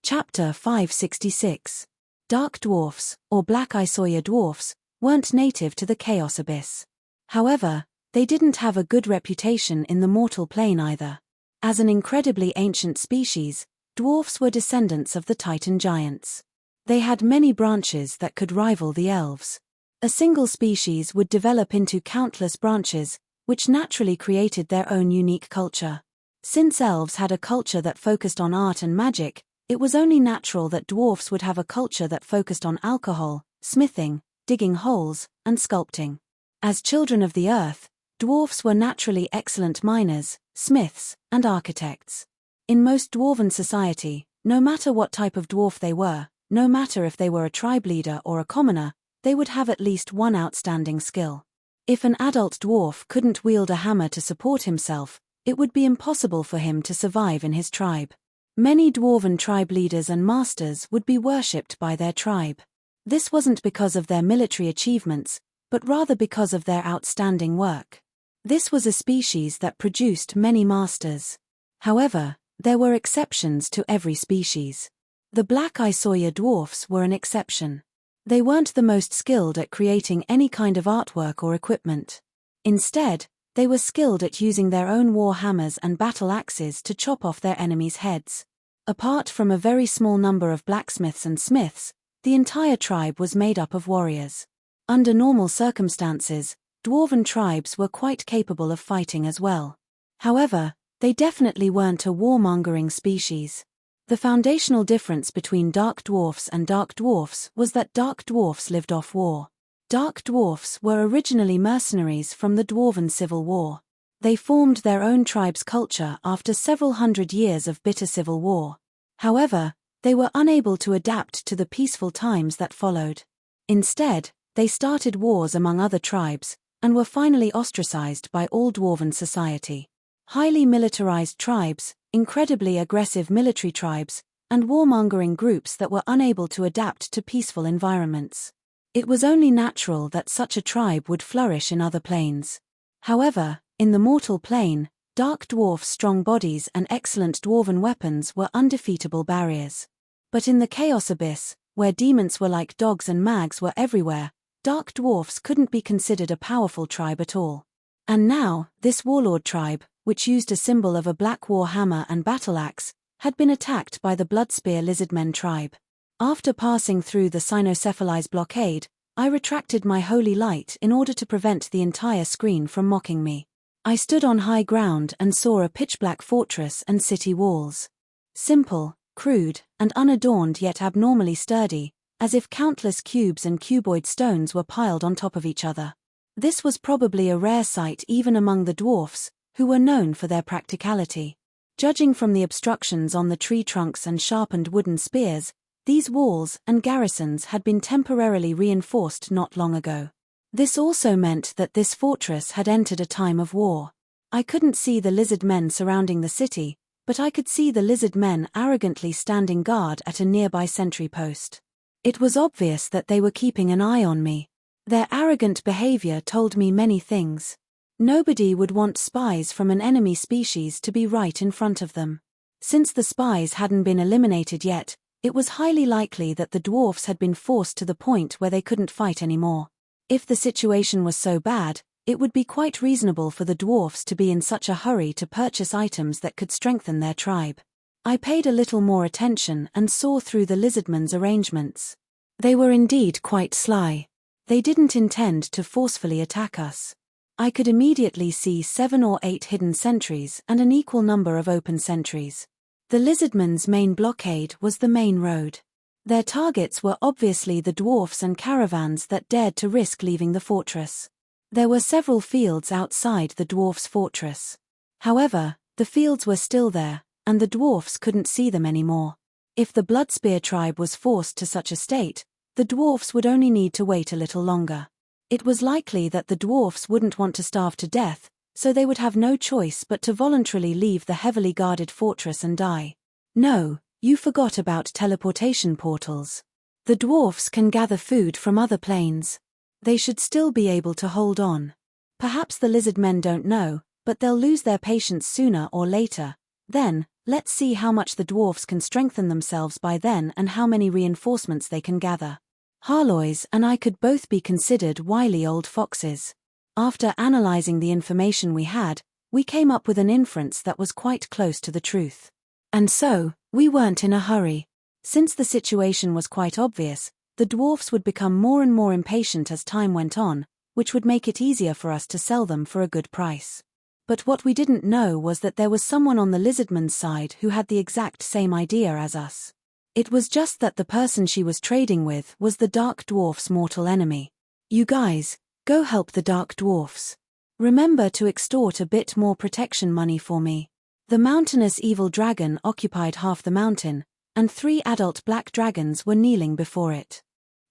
Chapter 566. Dark dwarfs, or black Isoya dwarfs, weren't native to the Chaos Abyss. However, they didn't have a good reputation in the mortal plane either. As an incredibly ancient species, dwarfs were descendants of the Titan giants. They had many branches that could rival the elves. A single species would develop into countless branches, which naturally created their own unique culture. Since elves had a culture that focused on art and magic, it was only natural that dwarfs would have a culture that focused on alcohol, smithing, digging holes, and sculpting. As children of the earth, dwarfs were naturally excellent miners, smiths, and architects. In most dwarven society, no matter what type of dwarf they were, no matter if they were a tribe leader or a commoner, they would have at least one outstanding skill. If an adult dwarf couldn't wield a hammer to support himself, it would be impossible for him to survive in his tribe. Many dwarven tribe leaders and masters would be worshipped by their tribe. This wasn't because of their military achievements, but rather because of their outstanding work. This was a species that produced many masters. However, there were exceptions to every species. The black Isoya dwarfs were an exception. They weren't the most skilled at creating any kind of artwork or equipment. Instead, they were skilled at using their own war hammers and battle axes to chop off their enemies' heads. Apart from a very small number of blacksmiths and smiths, the entire tribe was made up of warriors. Under normal circumstances, dwarven tribes were quite capable of fighting as well. However, they definitely weren't a warmongering species. The foundational difference between dark dwarfs and dark dwarfs was that dark dwarfs lived off war. Dark dwarfs were originally mercenaries from the Dwarven Civil War. They formed their own tribe's culture after several hundred years of bitter civil war. However, they were unable to adapt to the peaceful times that followed. Instead, they started wars among other tribes, and were finally ostracized by all dwarven society. Highly militarized tribes, incredibly aggressive military tribes, and warmongering groups that were unable to adapt to peaceful environments. It was only natural that such a tribe would flourish in other planes. However, in the mortal plane, dark dwarfs' strong bodies and excellent dwarven weapons were undefeatable barriers. But in the Chaos Abyss, where demons were like dogs and mags were everywhere, dark dwarfs couldn't be considered a powerful tribe at all. And now, this warlord tribe, which used a symbol of a black war hammer and battle axe, had been attacked by the Bloodspear Lizardmen tribe. After passing through the Cynocephalize blockade, I retracted my holy light in order to prevent the entire screen from mocking me. I stood on high ground and saw a pitch-black fortress and city walls. Simple, crude, and unadorned yet abnormally sturdy, as if countless cubes and cuboid stones were piled on top of each other. This was probably a rare sight even among the dwarfs, who were known for their practicality. Judging from the obstructions on the tree trunks and sharpened wooden spears, these walls and garrisons had been temporarily reinforced not long ago. This also meant that this fortress had entered a time of war. I couldn't see the lizard men surrounding the city, but I could see the lizard men arrogantly standing guard at a nearby sentry post. It was obvious that they were keeping an eye on me. Their arrogant behavior told me many things. Nobody would want spies from an enemy species to be right in front of them. Since the spies hadn't been eliminated yet, it was highly likely that the dwarfs had been forced to the point where they couldn't fight anymore. If the situation was so bad, it would be quite reasonable for the dwarfs to be in such a hurry to purchase items that could strengthen their tribe. I paid a little more attention and saw through the lizardmen's arrangements. They were indeed quite sly. They didn't intend to forcefully attack us. I could immediately see 7 or 8 hidden sentries and an equal number of open sentries. The lizardmen's main blockade was the main road. Their targets were obviously the dwarfs and caravans that dared to risk leaving the fortress. There were several fields outside the dwarfs' fortress. However, the fields were still there, and the dwarfs couldn't see them anymore. If the Bloodspear tribe was forced to such a state, the dwarfs would only need to wait a little longer. It was likely that the dwarfs wouldn't want to starve to death, so they would have no choice but to voluntarily leave the heavily guarded fortress and die. No, You forgot about teleportation portals. The dwarfs can gather food from other planes. They should still be able to hold on. Perhaps the lizard men don't know, but they'll lose their patience sooner or later. Then, let's see how much the dwarfs can strengthen themselves by then and how many reinforcements they can gather. Harlois and I could both be considered wily old foxes. After analyzing the information we had, we came up with an inference that was quite close to the truth. And so, we weren't in a hurry. Since the situation was quite obvious, the dwarfs would become more and more impatient as time went on, which would make it easier for us to sell them for a good price. But what we didn't know was that there was someone on the lizardman's side who had the exact same idea as us. It was just that the person she was trading with was the dark dwarf's mortal enemy. You guys, go help the dark dwarfs. Remember to extort a bit more protection money for me. The mountainous evil dragon occupied half the mountain, and 3 adult black dragons were kneeling before it.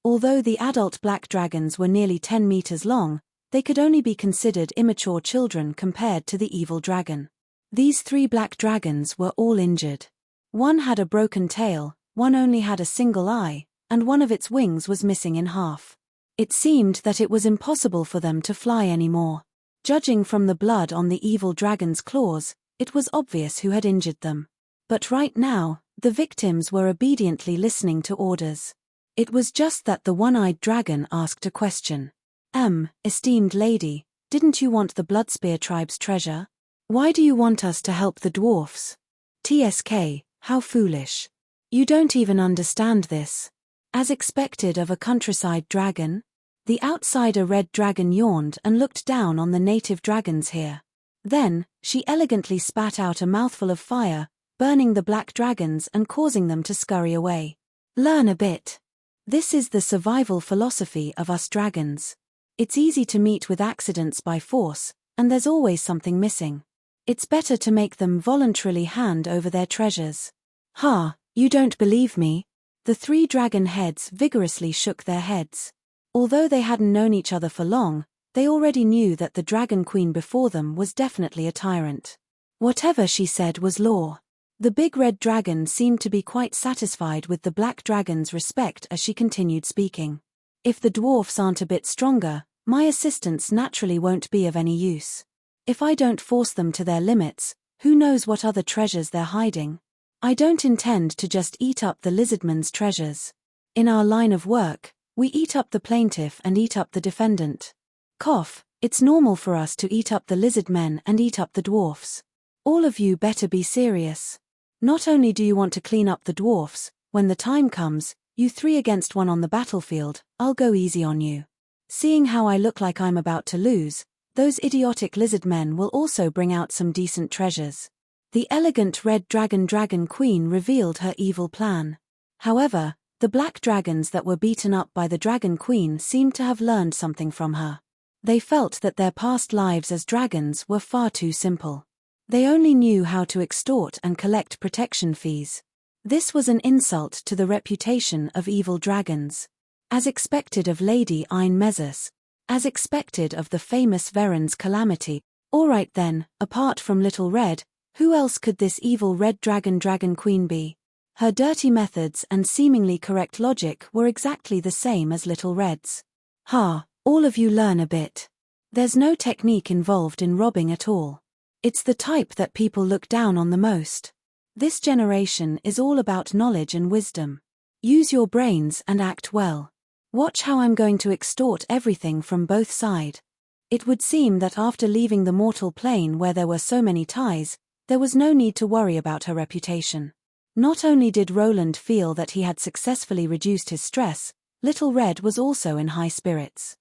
Although the adult black dragons were nearly 10 meters long, they could only be considered immature children compared to the evil dragon. These 3 black dragons were all injured. One had a broken tail, one only had a single eye, and one of its wings was missing in half. It seemed that it was impossible for them to fly anymore. Judging from the blood on the evil dragon's claws, it was obvious who had injured them. But right now, the victims were obediently listening to orders. It was just that the one-eyed dragon asked a question. Esteemed lady, didn't you want the Bloodspear tribe's treasure? Why do you want us to help the dwarfs? TSK, how foolish. You don't even understand this. As expected of a countryside dragon? The outsider red dragon yawned and looked down on the native dragons here. Then, she elegantly spat out a mouthful of fire, burning the black dragons and causing them to scurry away. Learn a bit. This is the survival philosophy of us dragons. It's easy to meet with accidents by force, and there's always something missing. It's better to make them voluntarily hand over their treasures. Ha, you don't believe me? The 3 dragon heads vigorously shook their heads. Although they hadn't known each other for long, they already knew that the dragon queen before them was definitely a tyrant. Whatever she said was law. The big red dragon seemed to be quite satisfied with the black dragon's respect as she continued speaking. If the dwarfs aren't a bit stronger, my assistance naturally won't be of any use. If I don't force them to their limits, who knows what other treasures they're hiding? I don't intend to just eat up the lizardman's treasures. In our line of work, we eat up the plaintiff and eat up the defendant. Cough, it's normal for us to eat up the lizardmen and eat up the dwarfs. All of you better be serious. Not only do you want to clean up the dwarfs, when the time comes, you 3 against 1 on the battlefield, I'll go easy on you. Seeing how I look like I'm about to lose, those idiotic lizard men will also bring out some decent treasures. The elegant red dragon queen revealed her evil plan. However, the black dragons that were beaten up by the dragon queen seemed to have learned something from her. They felt that their past lives as dragons were far too simple. They only knew how to extort and collect protection fees. This was an insult to the reputation of evil dragons. As expected of Lady Ein Mezus. As expected of the famous Veren's calamity. Alright then, apart from Little Red, who else could this evil red dragon queen be? Her dirty methods and seemingly correct logic were exactly the same as Little Red's. Ha, all of you learn a bit. There's no technique involved in robbing at all. It's the type that people look down on the most. This generation is all about knowledge and wisdom. Use your brains and act well. Watch how I'm going to extort everything from both sides. It would seem that after leaving the mortal plane where there were so many ties, there was no need to worry about her reputation. Not only did Roland feel that he had successfully reduced his stress, Little Red was also in high spirits.